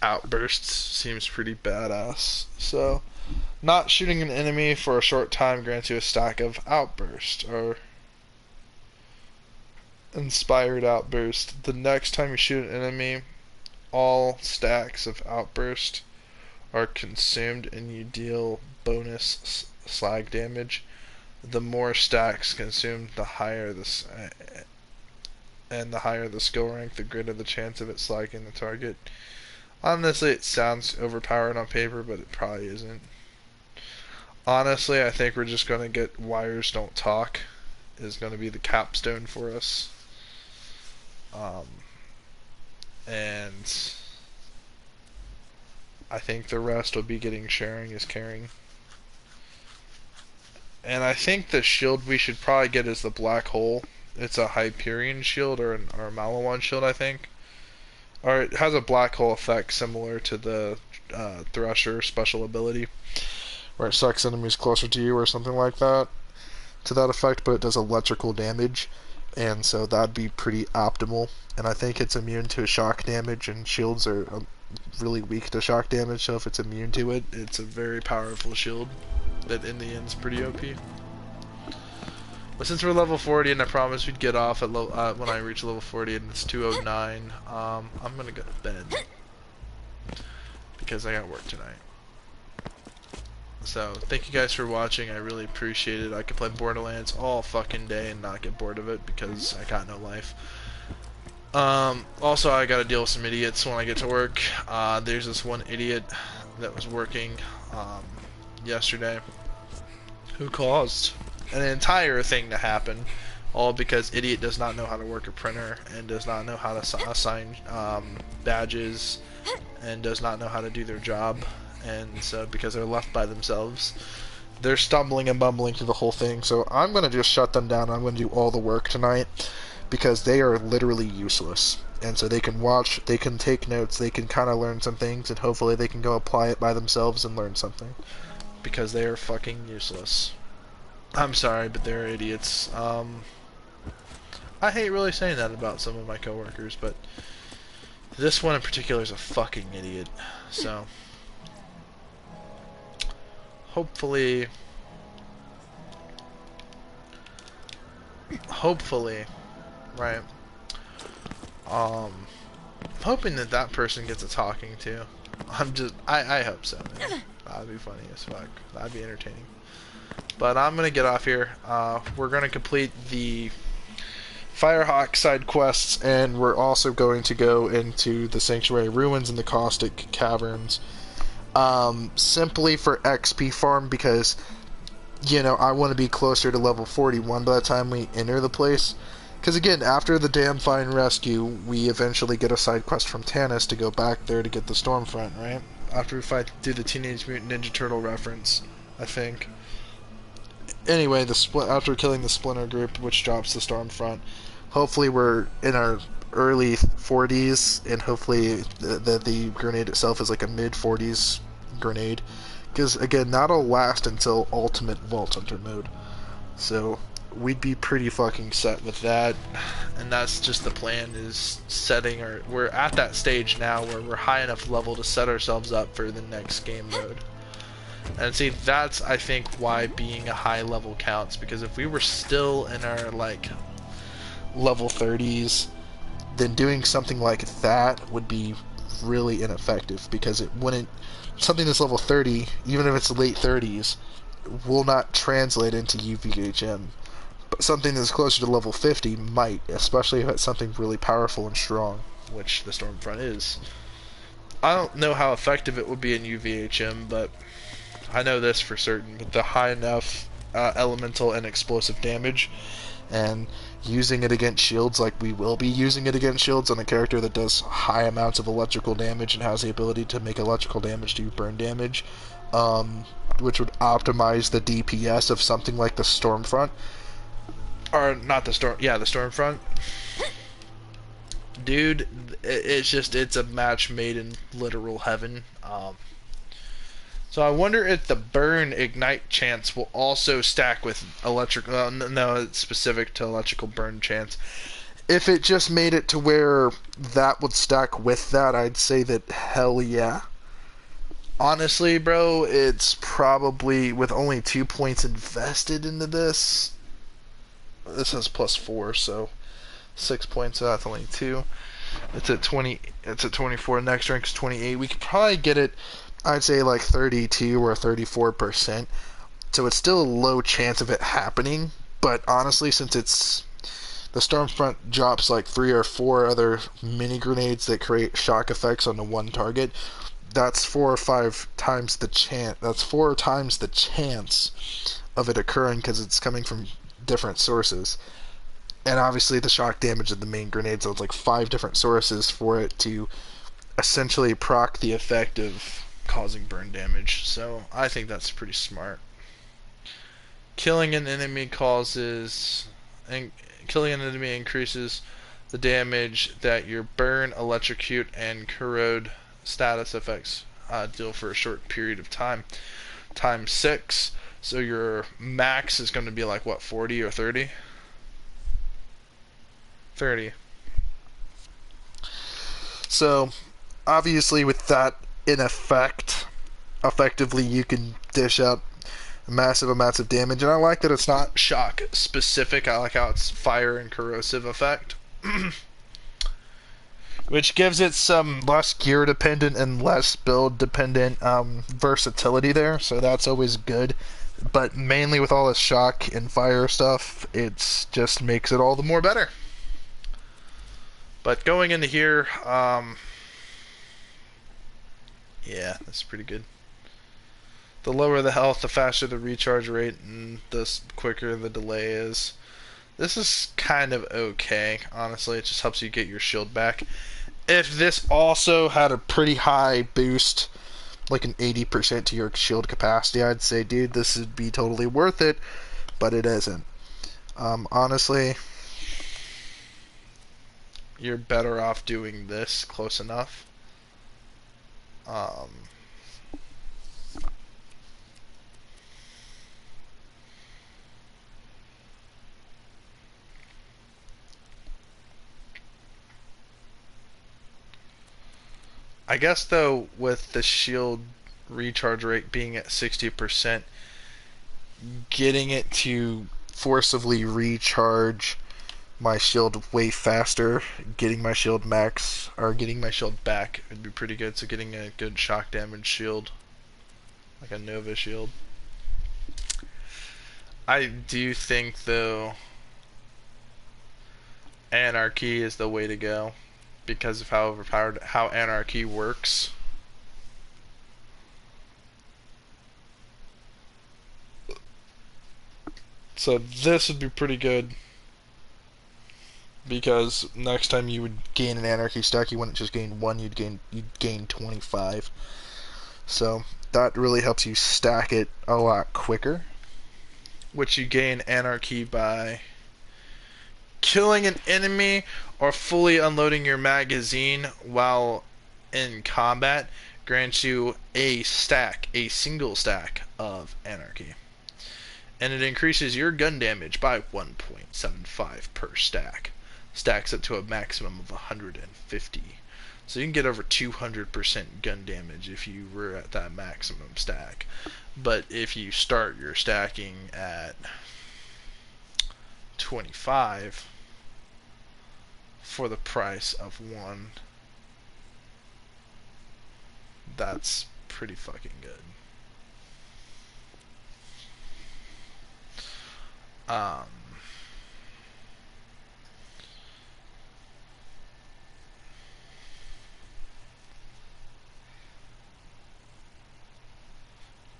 Outbursts seems pretty badass. So, not shooting an enemy for a short time grants you a stack of outburst, or inspired outburst. The next time you shoot an enemy, all stacks of outburst are consumed and you deal bonus slag damage. The more stacks consumed, the higher the skill rank, the greater the chance of it slagging the target. Honestly, it sounds overpowered on paper, but it probably isn't. Honestly, I think we're just going to get Wires Don't Talk is going to be the capstone for us. And I think the rest will be getting Sharing is Caring. And I think the shield we should probably get is the Black Hole. It's a Hyperion shield, or a Malawan shield, I think. Or it has a black hole effect similar to the Thresher special ability, where it sucks enemies closer to you or something like that, to that effect, but it does electrical damage, and so that'd be pretty optimal. And I think it's immune to shock damage, and shields are really weak to shock damage, so if it's immune to it, it's a very powerful shield that in the end is pretty OP. But since we're level 40, and I promised we'd get off at when I reach level 40, and it's 2:09, I'm gonna go to bed because I got work tonight. So thank you guys for watching. I really appreciate it. I could play Borderlands all fucking day and not get bored of it because I got no life. Also, I gotta deal with some idiots when I get to work. There's this one idiot that was working yesterday who caused an entire thing to happen, all because idiot does not know how to work a printer, and does not know how to assign badges, and does not know how to do their job. And so because they're left by themselves, they're stumbling and bumbling through the whole thing. So I'm going to just shut them down. I'm going to do all the work tonight, because they are literally useless. And so they can watch, they can take notes, they can kind of learn some things, and hopefully they can go apply it by themselves and learn something, because they are fucking useless. I'm sorry, but they're idiots. I hate really saying that about some of my coworkers, but this one in particular is a fucking idiot. So hopefully, right? hoping that that person gets a talking to. I hope so, man. That'd be funny as fuck. That'd be entertaining. But I'm gonna get off here. We're gonna complete the Firehawk side quests, and we're also going to go into the Sanctuary Ruins and the Caustic Caverns. Simply for XP farm, because, you know, I want to be closer to level 41 by the time we enter the place. Because again, after the Damn Fine Rescue, we eventually get a side quest from Tannis to go back there to get the Stormfront, right? After we do the Teenage Mutant Ninja Turtle reference, I think. Anyway, after killing the Splinter Group, which drops the Stormfront, hopefully we're in our early 40s, and hopefully the grenade itself is like a mid-40s grenade. Because, again, that'll last until Ultimate Vault Hunter mode. So, we'd be pretty fucking set with that. And that's just the plan, is setting we're at that stage now where we're high enough level to set ourselves up for the next game mode. And see, that's, I think, why being a high level counts. Because if we were still in our, like, level 30s, then doing something like that would be really ineffective, because it wouldn't, something that's level 30, even if it's late 30s, will not translate into UVHM. But something that's closer to level 50 might, especially if it's something really powerful and strong, which the Stormfront is. I don't know how effective it would be in UVHM, but I know this for certain, with the high enough elemental and explosive damage, and using it against shields like we will be using it against shields on a character that does high amounts of electrical damage and has the ability to make electrical damage do burn damage, which would optimize the DPS of something like the Stormfront. Or, not the the Stormfront. Dude, it's a match made in literal heaven. So I wonder if the burn ignite chance will also stack with electrical. No, it's specific to electrical burn chance. If it just made it to where that would stack with that, I'd say that hell yeah. Honestly, bro, it's probably, with only 2 points invested into this. This has +4, so 6 points. So that's only 2. It's at 20. It's at 24. Next rank is 28. We could probably get it, I'd say, like 32 or 34%. So it's still a low chance of it happening. But honestly, since it's the Stormfront drops like 3 or 4 other mini grenades that create shock effects on the one target, that's 4 or 5 times the chance. That's 4 times the chance of it occurring, because it's coming from different sources. And obviously the shock damage of the main grenade, so it's like 5 different sources for it to essentially proc the effect of causing burn damage. So I think that's pretty smart. Killing an enemy increases the damage that your burn, electrocute, and corrode status effects deal for a short period of time. Times 6. So your max is going to be like, what, 40 or 30? 30. So, obviously with that in effect, effectively you can dish out massive amounts of damage. And I like that it's not shock specific. I like how it's fire and corrosive effect. Which gives it some less gear dependent and less build dependent versatility there. So that's always good. But mainly with all this shock and fire stuff, it just makes it all the more better. But going into here, yeah, that's pretty good. The lower the health, the faster the recharge rate, and the quicker the delay is. This is kind of okay, honestly. It just helps you get your shield back. If this also had a pretty high boost, like an 80% to your shield capacity, I'd say, dude, this would be totally worth it, but it isn't. Honestly, you're better off doing this close enough. I guess, though, with the shield recharge rate being at 60%, getting it to forcibly recharge my shield way faster. Getting my shield max, or getting my shield back would be pretty good. So getting a good shock damage shield, like a Nova shield. I do think though Anarchy is the way to go because of how overpowered, how Anarchy works. So this would be pretty good because next time you would gain an Anarchy stack, you wouldn't just gain one, you'd gain 25. So that really helps you stack it a lot quicker, which you gain Anarchy by killing an enemy or fully unloading your magazine while in combat grants you a single stack of Anarchy. And it increases your gun damage by 1.75 per stack. Stacks up to a maximum of 150. So you can get over 200% gun damage if you were at that maximum stack. But if you start your stacking at 25 for the price of one, that's pretty fucking good.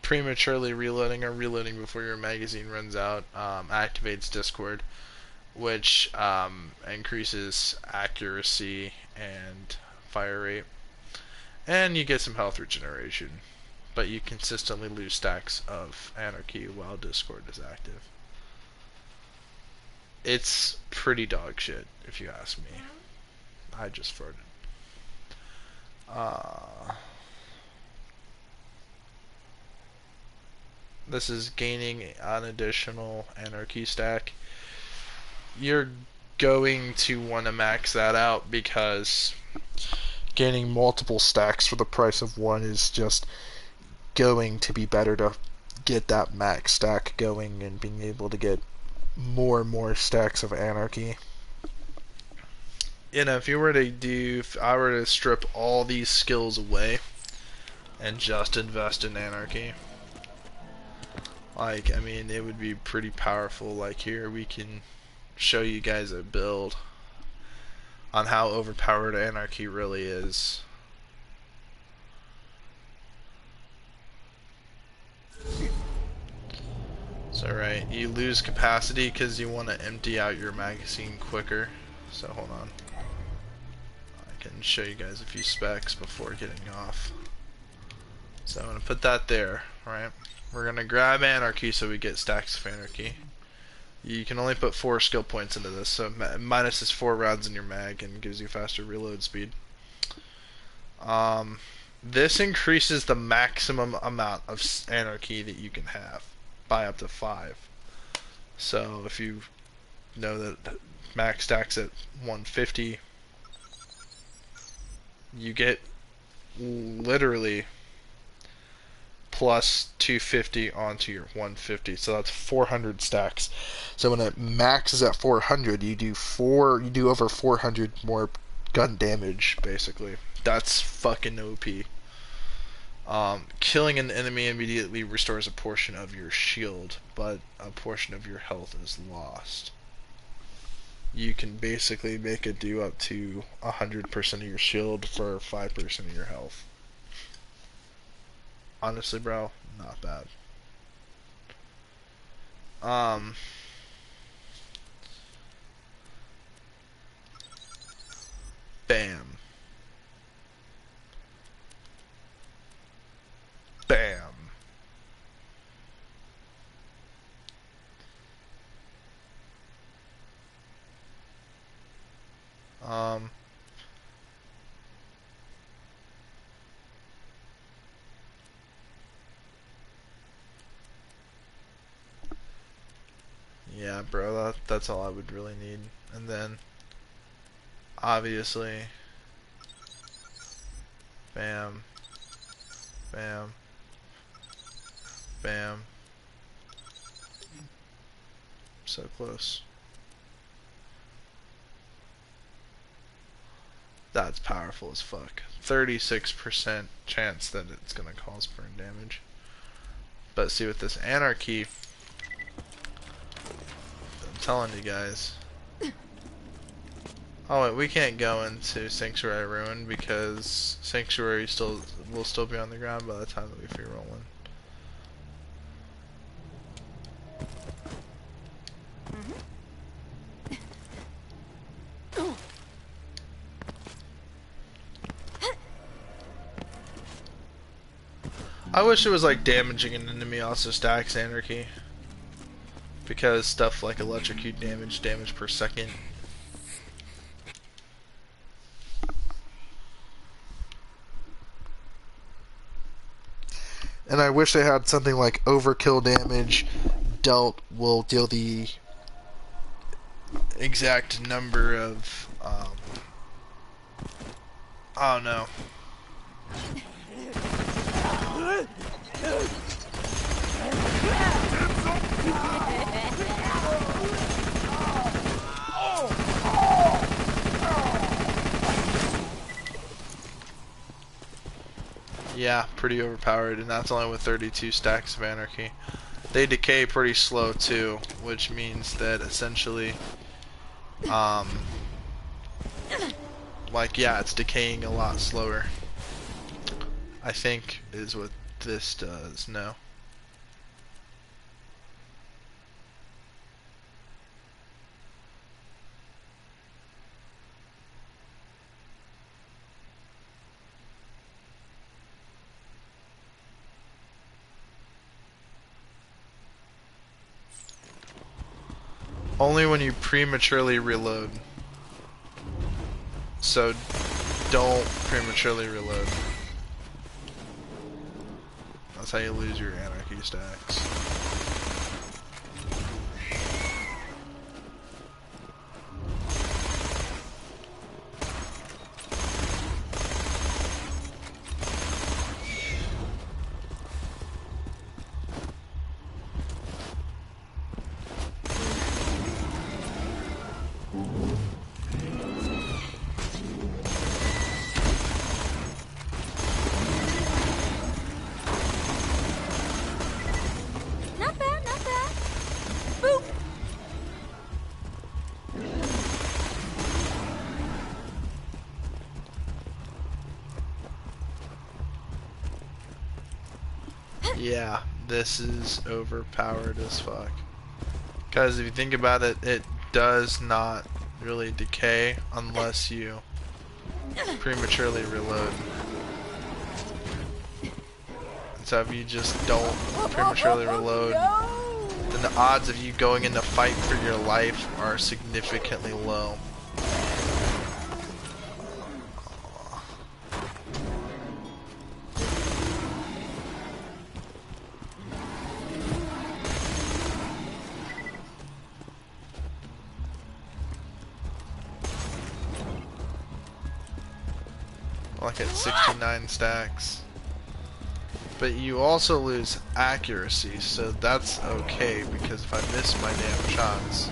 Prematurely reloading or reloading before your magazine runs out activates Discord, which increases accuracy and fire rate, and you get some health regeneration, but you consistently lose stacks of Anarchy while Discord is active. It's pretty dog shit, if you ask me. I just farted. This is gaining an additional Anarchy stack. You're going to want to max that out because gaining multiple stacks for the price of one is just going to be better to get that max stack going and being able to get more and more stacks of Anarchy. You know, if I were to strip all these skills away and just invest in Anarchy, like, I mean, it would be pretty powerful. Like, here we can show you guys a build on how overpowered Anarchy really is. So, right, you lose capacity because you want to empty out your magazine quicker. So, hold on. I can show you guys a few specs before getting off. So, I'm going to put that there, right? We're going to grab Anarchy so we get stacks of Anarchy. You can only put 4 skill points into this, so minus is 4 rounds in your mag and gives you faster reload speed. This increases the maximum amount of Anarchy that you can have by up to 5. So if you know that max stacks at 150, you get literally plus 250 onto your 150, so that's 400 stacks. So when it maxes at 400, you do over 400 more gun damage, basically. That's fucking OP. Killing an enemy immediately restores a portion of your shield, but a portion of your health is lost. You can basically make it do up to 100% of your shield for 5% of your health. Honestly, bro, not bad. Bam. Bam. Yeah, bro, that's all I would really need. And then, obviously, bam, bam, bam. So close. That's powerful as fuck. 36% chance that it's gonna cause burn damage. But see, with this anarchy, I'm telling you guys. Oh wait, we can't go into Sanctuary Ruin because Sanctuary will still be on the ground by the time that we free roll in. I wish it was like damaging an enemy also stacks anarchy, because stuff like electrocute damage per second. And I wish they had something like overkill damage will deal the exact number of I don't know. Yeah, pretty overpowered, and that's only with 32 stacks of anarchy. They decay pretty slow too, which means that essentially, like, yeah, it's decaying a lot slower, I think, is what this does. No. Only when you prematurely reload. So don't prematurely reload. That's how you lose your anarchy stacks. Not bad, not bad. Boop! Yeah, this is overpowered as fuck. Because if you think about it, it does not really decay unless you prematurely reload. So if you just don't prematurely reload, then the odds of you going in to fight for your life are significantly low. Like at 69 stacks. But you also lose accuracy, so that's okay, because if I miss my damn shots...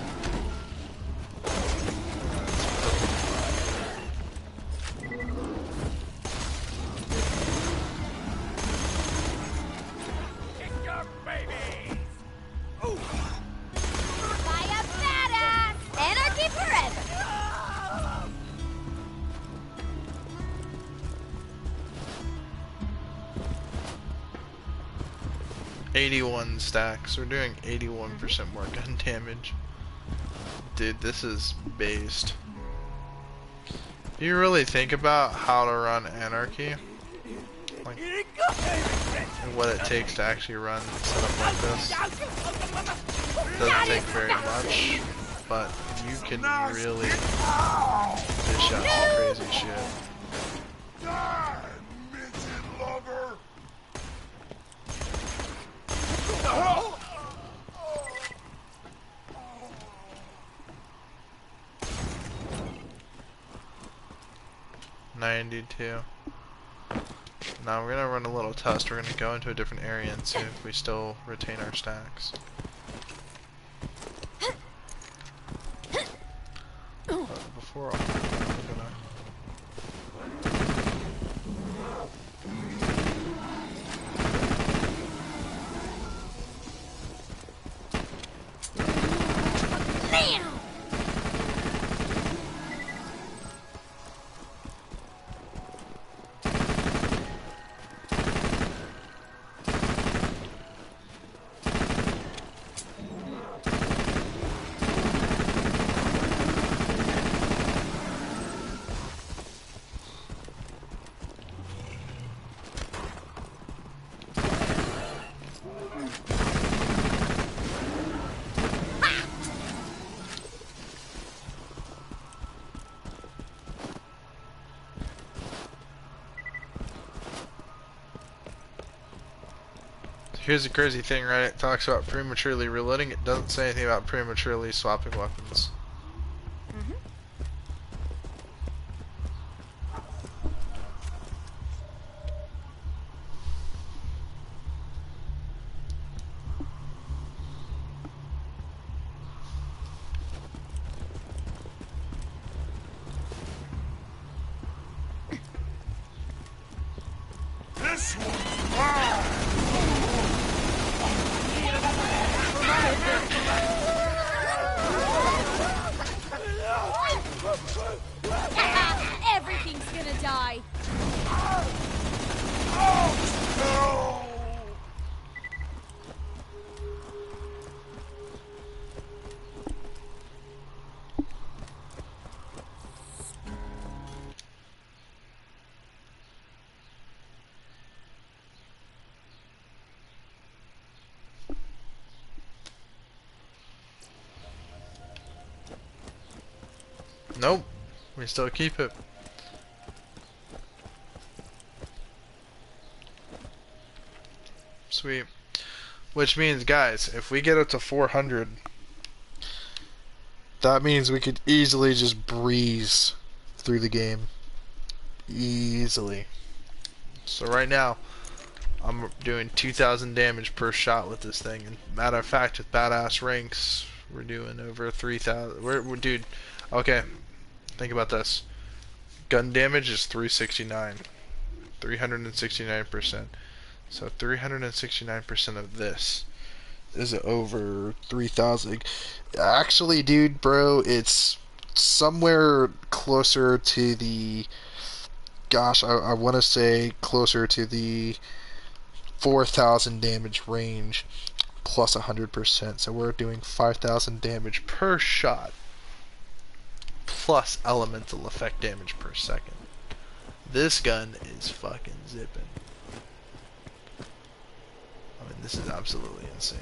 Fire badass! Anarchy forever! 81 stacks. We're doing 81% more gun damage. Dude, this is based. Do you really think about how to run Anarchy? Like, and what it takes to actually run a setup like this? Doesn't take very much, but you can really dish out some crazy shit. Die, midget lover! 92. Now we're gonna run a little test. We're gonna go into a different area and see if we still retain our stacks. But before I'm gonna Here's the crazy thing, right? It talks about prematurely reloading. It doesn't say anything about prematurely swapping weapons. This one's mine! Everything's gonna die. Nope. We still keep it. Sweet. Which means, guys, if we get up to 400, that means we could easily just breeze through the game. Easily. So right now, I'm doing 2,000 damage per shot with this thing. And matter of fact, with badass ranks, we're doing over 3,000. Dude, okay. Think about this. Gun damage is 369. 369%. So 369% of this is over 3,000. Actually, dude, bro, it's somewhere closer to the... Gosh, I want to say closer to the 4,000 damage range plus 100%. So we're doing 5,000 damage per shot plus elemental effect damage per second. This gun is fucking zipping. I mean, this is absolutely insane.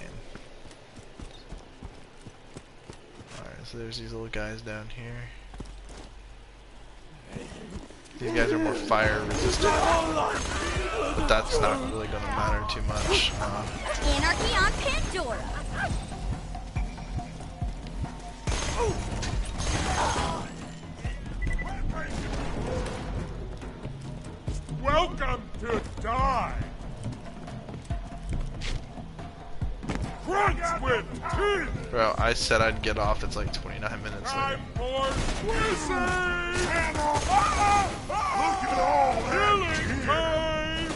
Alright, so there's these little guys down here. These guys are more fire resistant, but that's not really going to matter too much. Anarchy on Pandora. Welcome to die! Crunch with teeth! Bro, I said I'd get off. It's like 29 minutes later. Time for twisting! Look at all healing time!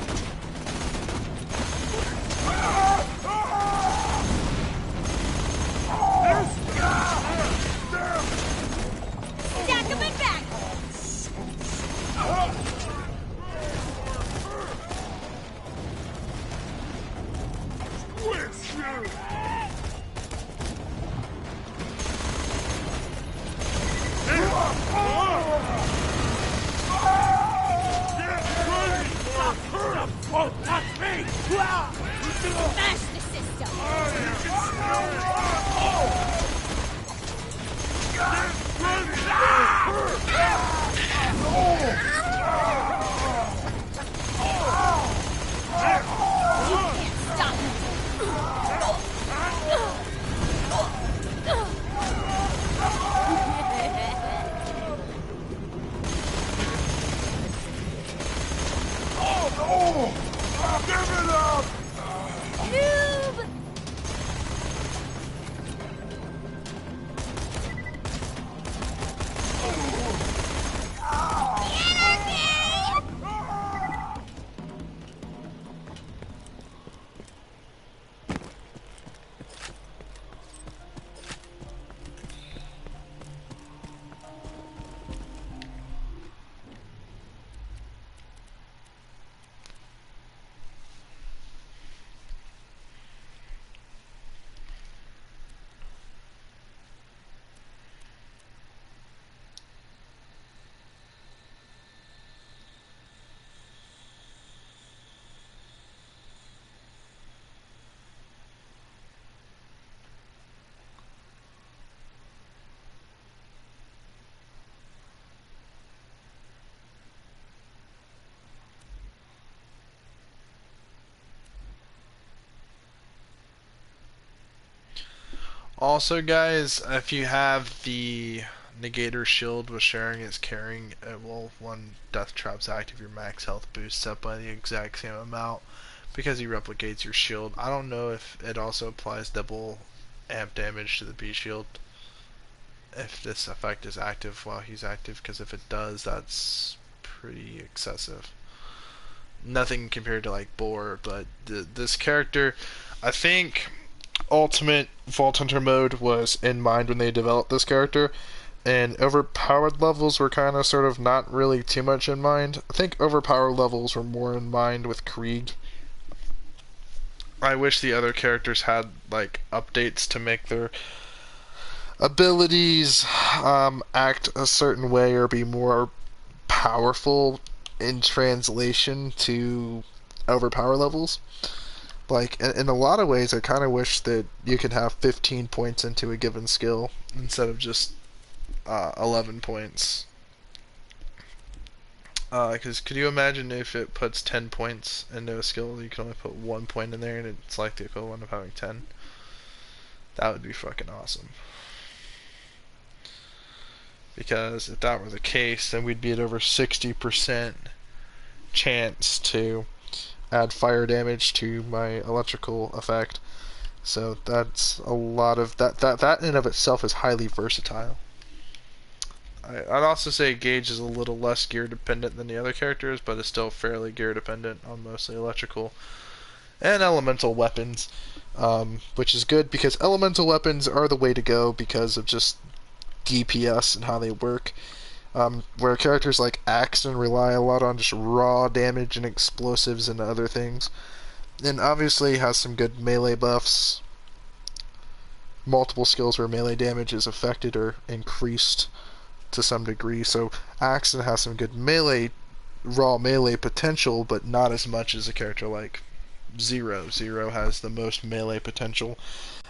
Stack him in back. Twist you! Oh, that's me! Smash the system. You can't stop me. Oh! Give it up! Noob! Also, guys, if you have the Negator shield with sharing is carrying, it will, when Death Trap's active, your max health boosts up by the exact same amount because he replicates your shield. I don't know if it also applies double amp damage to the B shield if this effect is active while he's active, because if it does, that's pretty excessive. Nothing compared to like Boar, but this character, I think Ultimate Vault Hunter mode was in mind when they developed this character, and overpowered levels were kind of sort of not really too much in mind. I think overpowered levels were more in mind with Krieg. I wish the other characters had like updates to make their abilities act a certain way or be more powerful in translation to overpower levels. Like, in a lot of ways, I kind of wish that you could have 15 points into a given skill instead of just 11 points. Because could you imagine if it puts 10 points into a skill, you can only put 1 point in there and it's like the equivalent of having 10? That would be fucking awesome. Because if that were the case, then we'd be at over 60% chance to add fire damage to my electrical effect. So that's a lot of that in and of itself is highly versatile. I'd also say Gaige is a little less gear dependent than the other characters, but is still fairly gear dependent on mostly electrical and elemental weapons, which is good because elemental weapons are the way to go because of just DPS and how they work. Where characters like Axton rely a lot on just raw damage and explosives and other things. And obviously has some good melee buffs. Multiple skills where melee damage is affected or increased to some degree. So Axton has some good raw melee potential, but not as much as a character like Zero. Zero has the most melee potential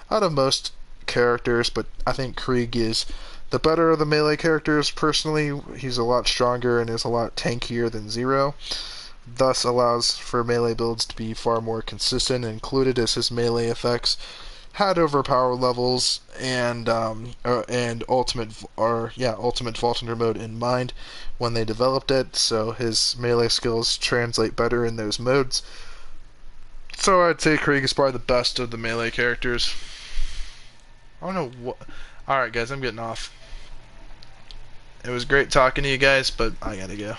out of most characters, but I think Krieg is the better of the melee characters. Personally, he's a lot stronger and is a lot tankier than Zero, thus allows for melee builds to be far more consistent, included as his melee effects had overpower levels and ultimate Vault Hunter mode in mind when they developed it, so his melee skills translate better in those modes. So I'd say Krieg is probably the best of the melee characters. I don't know what. Alright, guys, I'm getting off. It was great talking to you guys, but I gotta go.